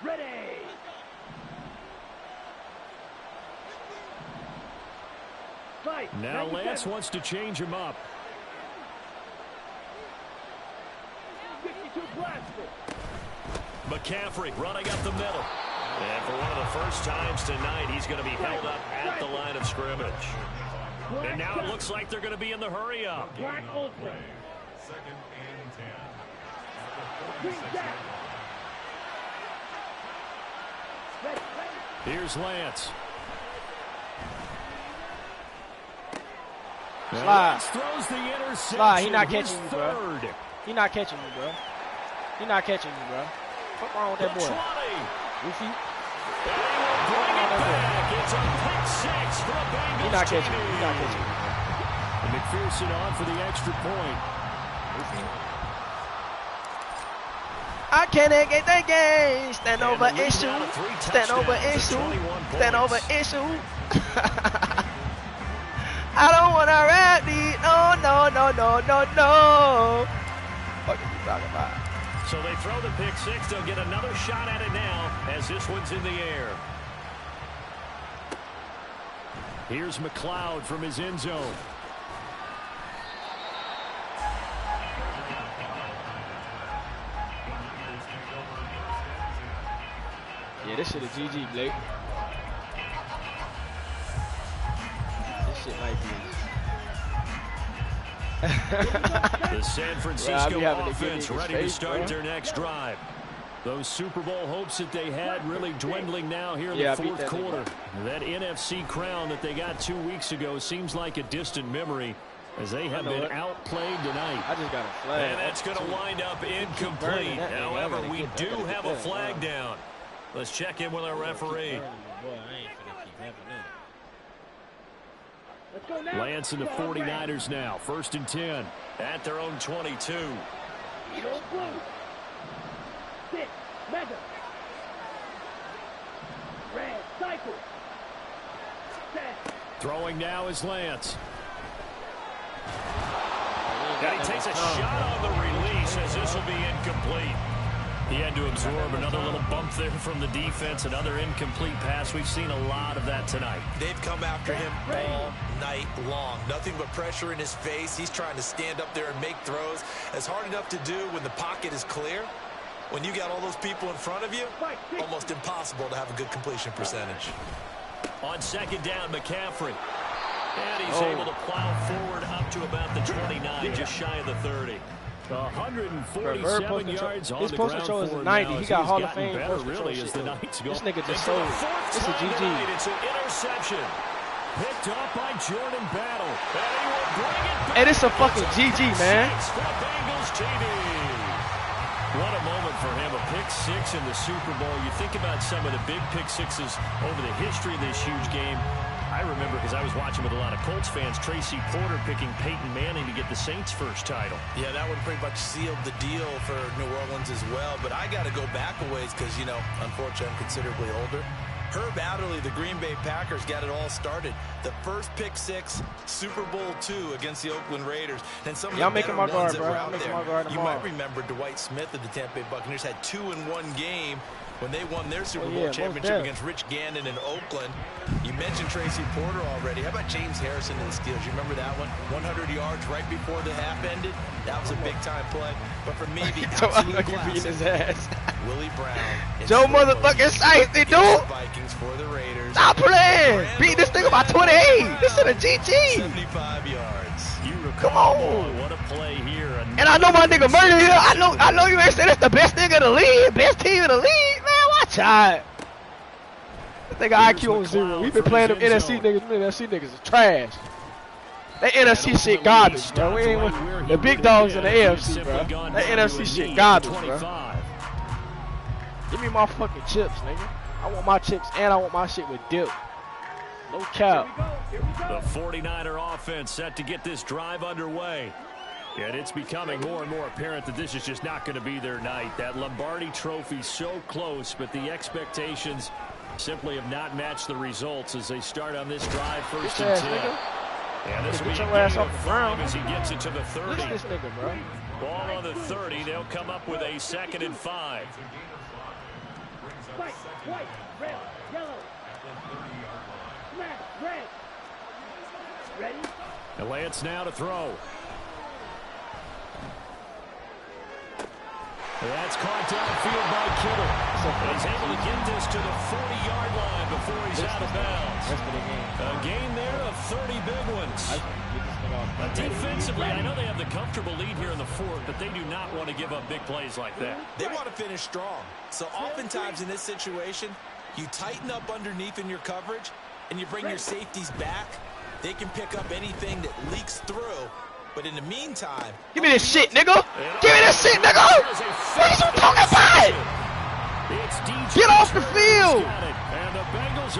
Ready. Now Lance wants to change him up. McCaffrey running up the middle. And for one of the first times tonight, he's going to be held up at the line of scrimmage. And now it looks like they're going to be in the hurry up. 2nd and 10. Here's Lance. Slide. Throws the interception. Slide. He not catching you, bro. Third. He not catching you, bro. He not catching you, bro. What's wrong with that boy? And he Goofy. will bring it back. It's a pick 6 for the Bengals. He not catching you. He not catching you. And McPherson on for the extra point. I can't get that game. Stand over and shoot. Stand over and shoot. Stand over and shoot. I don't want to rap these. No. What are you talking about? So they throw the pick 6. They'll get another shot at it now as this one's in the air. Here's McLeod from his end zone. Yeah, this shit is GG, Blake. This shit might be. The San Francisco offense ready to start their next drive. Those Super Bowl hopes that they had really dwindling now here in the fourth quarter. That NFC crown that they got 2 weeks ago seems like a distant memory. as they have been outplayed tonight. I just got a flag. And that's going to wind up incomplete. However, we do have a flag down. Let's check in with our referee. Lance and the 49ers now. 1st and 10 at their own 22. Throwing now is Lance. And he takes a shot on the release as this will be incomplete. He had to absorb another little bump there from the defense, another incomplete pass. We've seen a lot of that tonight. They've come after him all night long. Nothing but pressure in his face. He's trying to stand up there and make throws. It's hard enough to do when the pocket is clear. When you got all those people in front of you, almost impossible to have a good completion percentage. On 2nd down, McCaffrey. And he's able to plow forward up to about the 29, just shy of the 30. 147 yards on the ground. His post control is 90. He got Hall of Fame better, post control really, as the nights go. This nigga just sold. This is GG. It's an interception. Picked up by Jordan Battle. And he will bring it back. Hey, this is a fucking GG, man. For Bengals TD. What a moment for him. A pick 6 in the Super Bowl. You think about some of the big pick 6s over the history of this huge game. I remember, because I was watching with a lot of Colts fans, Tracy Porter picking Peyton Manning to get the Saints' first title. Yeah, that one pretty much sealed the deal for New Orleans as well. But I got to go back a ways because, you know, unfortunately, I'm considerably older. Herb Adderley, the Green Bay Packers, got it all started. The first pick 6, Super Bowl II against the Oakland Raiders. And some of the better ones that were out there. You might remember Dwight Smith of the Tampa Bay Buccaneers had 2 in one game when they won their Super Bowl championship against Rich Gannon in Oakland. You mentioned Tracy Porter already. How about James Harrison and the Steelers? You remember that one? 100 yards right before the half ended. That was a big-time play. But for me, the absolute classic, his ass. Willie Brown. Joe motherfucking Sight, they do. Vikings for the Raiders. Stop playing. Beat this thing by 28. This is a GG. 75 yards. Come on. What a play here. And I know my nigga Murder here. I know you ain't saying that's the best nigga in the league, best team in the league. Man, watch out. This nigga IQ on 0. We been playing them NFC niggas. Them NFC niggas is trash. That NFC shit garbage, bro. We ain't the big dogs in the AFC, bro. That NFC shit garbage, bro. Give me my fucking chips, nigga. I want my chips and I want my shit with dip. No cap. The 49er offense set to get this drive underway. And it's becoming more and more apparent that this is just not going to be their night. That Lombardi trophy so close, but the expectations simply have not matched the results as they start on this drive. 1st and 10. And this will be your ass off the ground as he gets it to the 30. Look at this nigga, bro. Ball on the 30. They'll come up with a 2nd and 5. White, red, yellow. Smash, red. Ready? And Lance now to throw. That's caught downfield by Kittle. He's able to get this to the 40-yard line before he's out of bounds. A gain there of 30 big ones. Defensively, I know they have the comfortable lead here in the 4th, but they do not want to give up big plays like that. They want to finish strong. So oftentimes in this situation, you tighten up underneath in your coverage, and you bring your safeties back. They can pick up anything that leaks through. But in the meantime, give me this shit, nigga. Give me this shit, nigga. What are you talking about? Get off the field.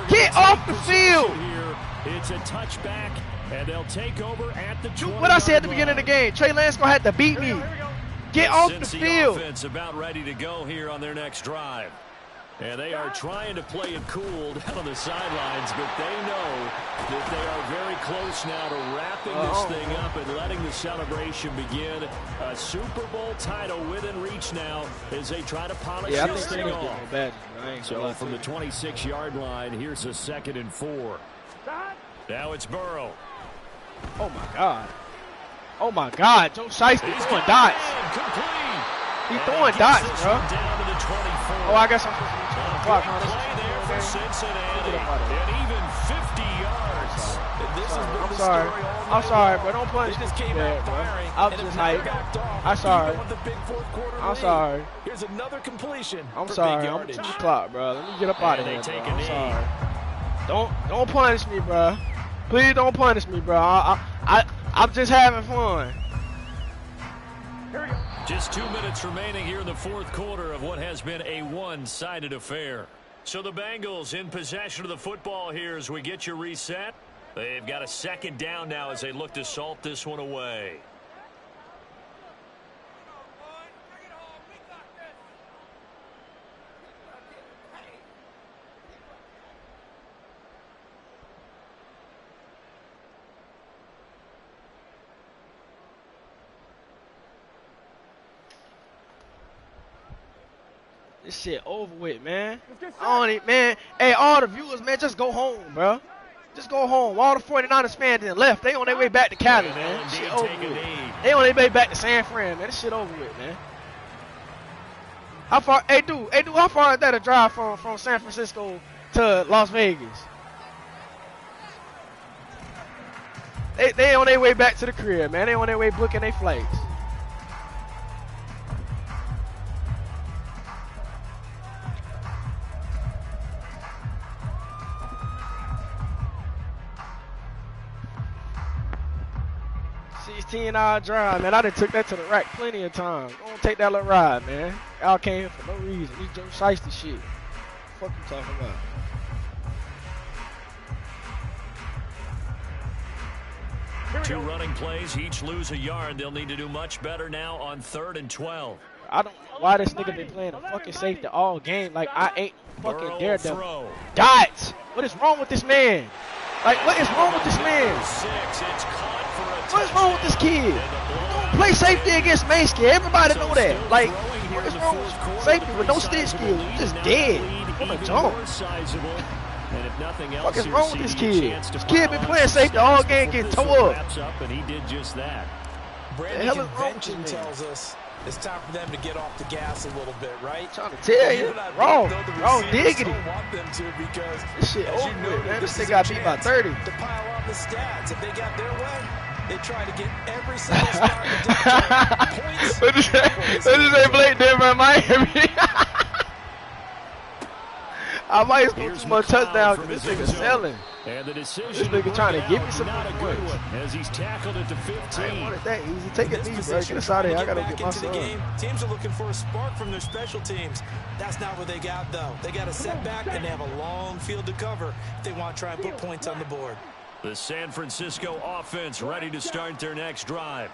Get off the field. It's a touchback, and they'll take over at the 20. What I said at the beginning of the game, Trey Lance gonna have to beat me. Get off the field. Offense about ready to go here on their next drive. And they are trying to play it cool down on the sidelines, but they know that they are very close now to wrapping this thing up and letting the celebration begin. A Super Bowl title within reach now as they try to polish this thing off. So from the 26-yard line, here's a 2nd and 4. Now it's Burrow. Oh, my God. Oh, my God. Joe Shiesty throwing dots. He's throwing dots, bro. Oh, I guess I'm supposed to be trying to block. For Cincinnati, and even 50 yards. I'm sorry. I'm sorry, but don't punish me, bad, bro. I'm just hyped. I'm sorry. I'm sorry. Here's another completion. I'm sorry. I'm 2 o'clock, bro. Let me get up out of here, bro. I'm sorry. Don't punish me, bro. Please don't punish me, bro. I'm just having fun. Just 2 minutes remaining here in the fourth quarter of what has been a one-sided affair. So the Bengals in possession of the football here as we get you reset. They've got a second down now as they look to salt this one away. This shit over with, man. Man. Hey, all the viewers, man, just go home, bro. Just go home. All the 49ers fans then left. They on their way back to Cali, man. This shit over with. They on their way back to San Fran, man. This shit over with, man. How far? Hey, dude, how far is that a drive from San Francisco to Las Vegas? They on their way back to the crib, man. They on their way booking their flights. $16-hour drive, man. I done took that to the rack plenty of times. Don't take that little ride, man. Y'all came here for no reason. This Joe Shiesty shit. What the fuck you talking about? Two running plays, each lose a yard. They'll need to do much better now on 3rd and 12. I don't know why this nigga been playing a fucking safety all game like I ain't fucking daredevil. Dots! What is wrong with this man? Like, what is wrong with this man? What is wrong with this kid? Don't play safety against Mansky. Everybody know that. Like, what is wrong with safety with no stick skills? You just dead from a jump. What is wrong with this kid? This kid been playing safety all game, getting tore up. And he did just that. Brandon convention tells us it's time for them to get off the gas a little bit, right? I'm trying to tell you. Wrong diggity. Want them to because this shit over with, man. This thing got beat by 30. To pile on the stats. If they got their way, they try to get every single start points. What did you say, Blake Denver, Miami? I might score 2 more touchdowns because this nigga selling. And the decision this nigga trying to give me some not a good one as he's tackled it to 15. I ain't want it that easy. Take it easy, bro. Get us out of here. I gotta get my son. Teams are looking for a spark from their special teams. That's not what they got, though. They got a setback and they have a long field to cover if they want to try and put points on the board. The San Francisco offense ready to start their next drive.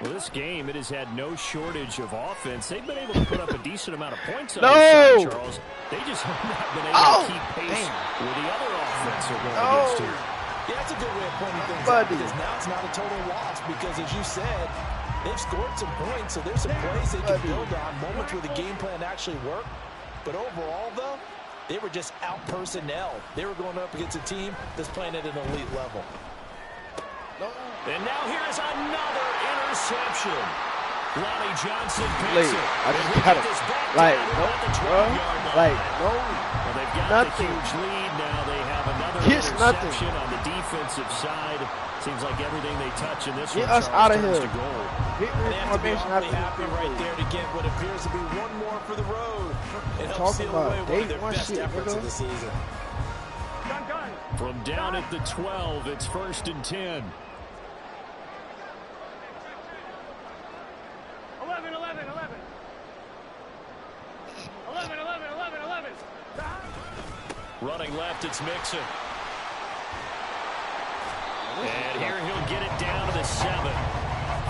Well, this game, it has had no shortage of offense. They've been able to put up a decent amount of points on this side, Charles. They just have not been able to keep pace with the other offense they're going against here. Yeah, that's a good way of pointing things out because now it's not a total loss because, as you said, they've scored some points, so there's some plays they can build on, moments where the game plan actually worked. But overall, though, they were just out-personnel. They were going up against a team that's playing at an elite level. And now here's another interception. Lonnie Johnson picks it. I just got it. Like, no, bro. Like, no. Well, they've got nothing. The huge lead now. They have another Kiss interception nothing. on the defensive side. Seems like everything they touch in this Get one us out of here. To goal. They have to be awfully happy right there to get what appears to be one more for the road. And help seal away one of their best efforts of the season. From down at the 12, it's 1st and 10. 11. Running left, it's Mixon. And here he'll get it down to the 7.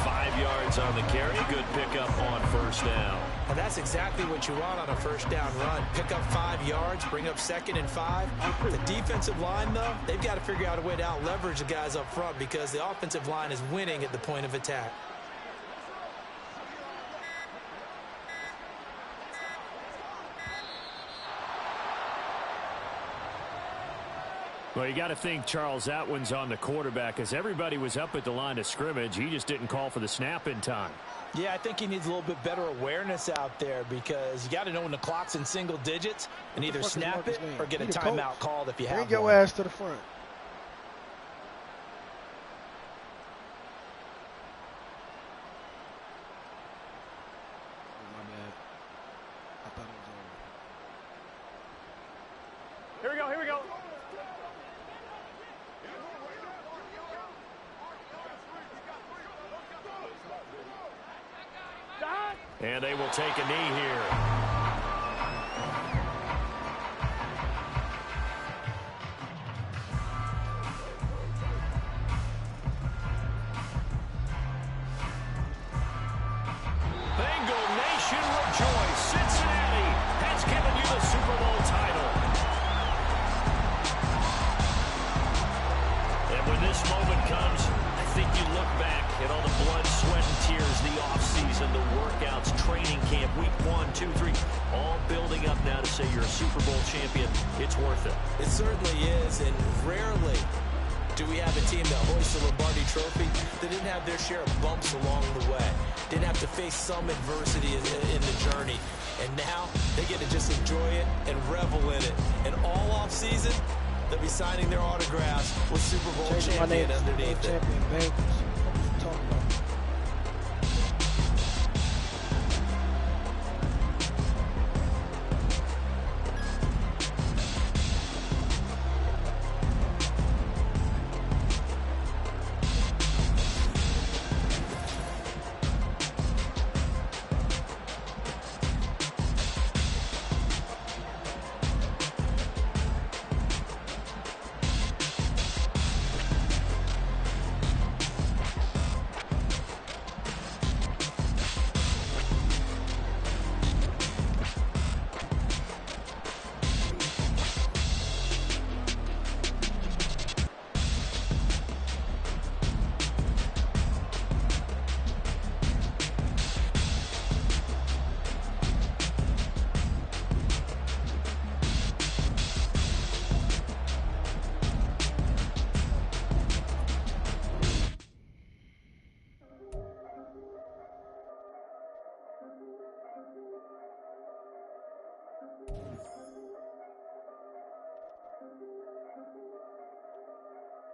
5 yards on the carry. Good pickup on 1st down. And that's exactly what you want on a 1st down run. Pick up 5 yards, bring up 2nd and 5. The defensive line, though, they've got to figure out a way to out-leverage the guys up front because the offensive line is winning at the point of attack. Well, you got to think, Charles, that one's on the quarterback as everybody was up at the line of scrimmage. He just didn't call for the snap in time. Yeah, I think he needs a little bit better awareness out there because you got to know when the clock's in single digits and either snap it or get a timeout called if you have one. Bring your ass to the front. Here we go. And they will take a knee here. Bengal Nation rejoice. Cincinnati has given you the Super Bowl title. And when this moment comes, I think you look back at all the blood, sweat, and tears, the offseason, the workouts, training camp, week 1, 2, 3, all building up now to say you're a Super Bowl champion. It's worth it. It certainly is, and rarely do we have a team that hoists the Lombardi Trophy that didn't have their share of bumps along the way, didn't have to face some adversity in the journey, and now they get to just enjoy it and revel in it. And all off season, they'll be signing their autographs with Super Bowl champion underneath it. Bengals.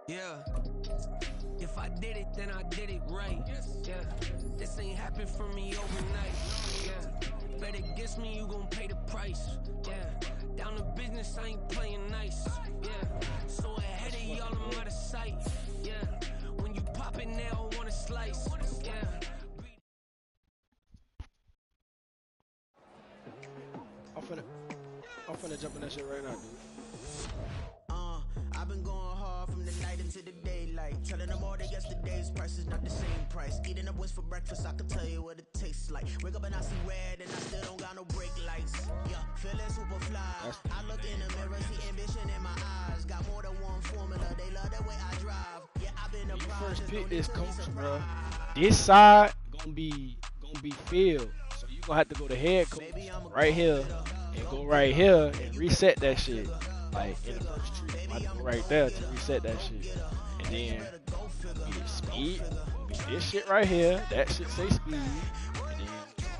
Yeah. If I did it, then I did it right. Yeah. This ain't happened for me overnight. Yeah. Bet against me, you gon' pay the price. Yeah. Down to business, I ain't playing nice. Yeah. So ahead of y'all, I'm out of sight. Yeah. When you pop it now, I wanna slice. Yeah. I'm finna jump in that shit right now, dude. I've been going hard from the night into the daylight. Telling them all that yesterday's price is not the same price. Eating up what's for breakfast, I can tell you what it tastes like. Wake up and I see red and I still don't got no brake lights. Yeah, feeling super fly. I look in the mirror, see ambition in my eyes. Got more than one formula, they love the way I drive. Yeah, I've been a First pick this coach, bro. This side gonna be filled. So you gonna have to go to head coach right here and go right here and reset that shit. Like in the first tree. I have to go right there to reset that shit. And then get speed. Get this shit right here. That shit say speed. And then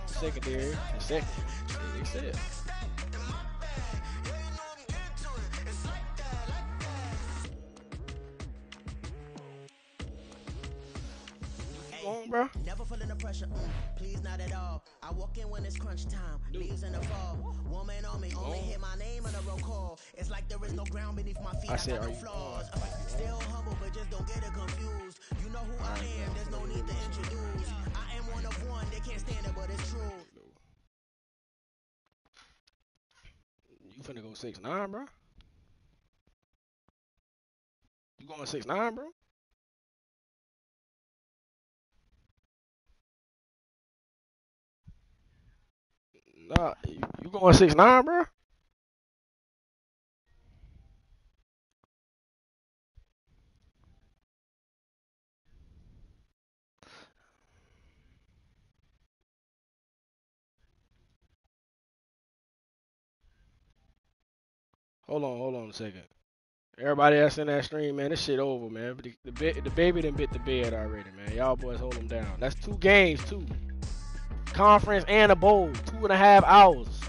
secondary, the second. They said. On, bro. Never feeling the pressure, please not at all. I walk in when it's crunch time, leaves in the fall. Woman on me, only hit my name on a roll call. It's like there is no ground beneath my feet. I got no flaws. Still humble, but just don't get it confused. You know who I am, there's no need to introduce. I am one of one, they can't stand it, but it's true. You finna go 6'9", bro? You going 6'9", bro? Nah, you going 6'9", bro? Hold on a second. Everybody that's in that stream, man, this shit over, man. The baby done bit the bed already, man. Y'all boys hold them down. That's 2 games, too. Conference and a bowl, 2.5 hours.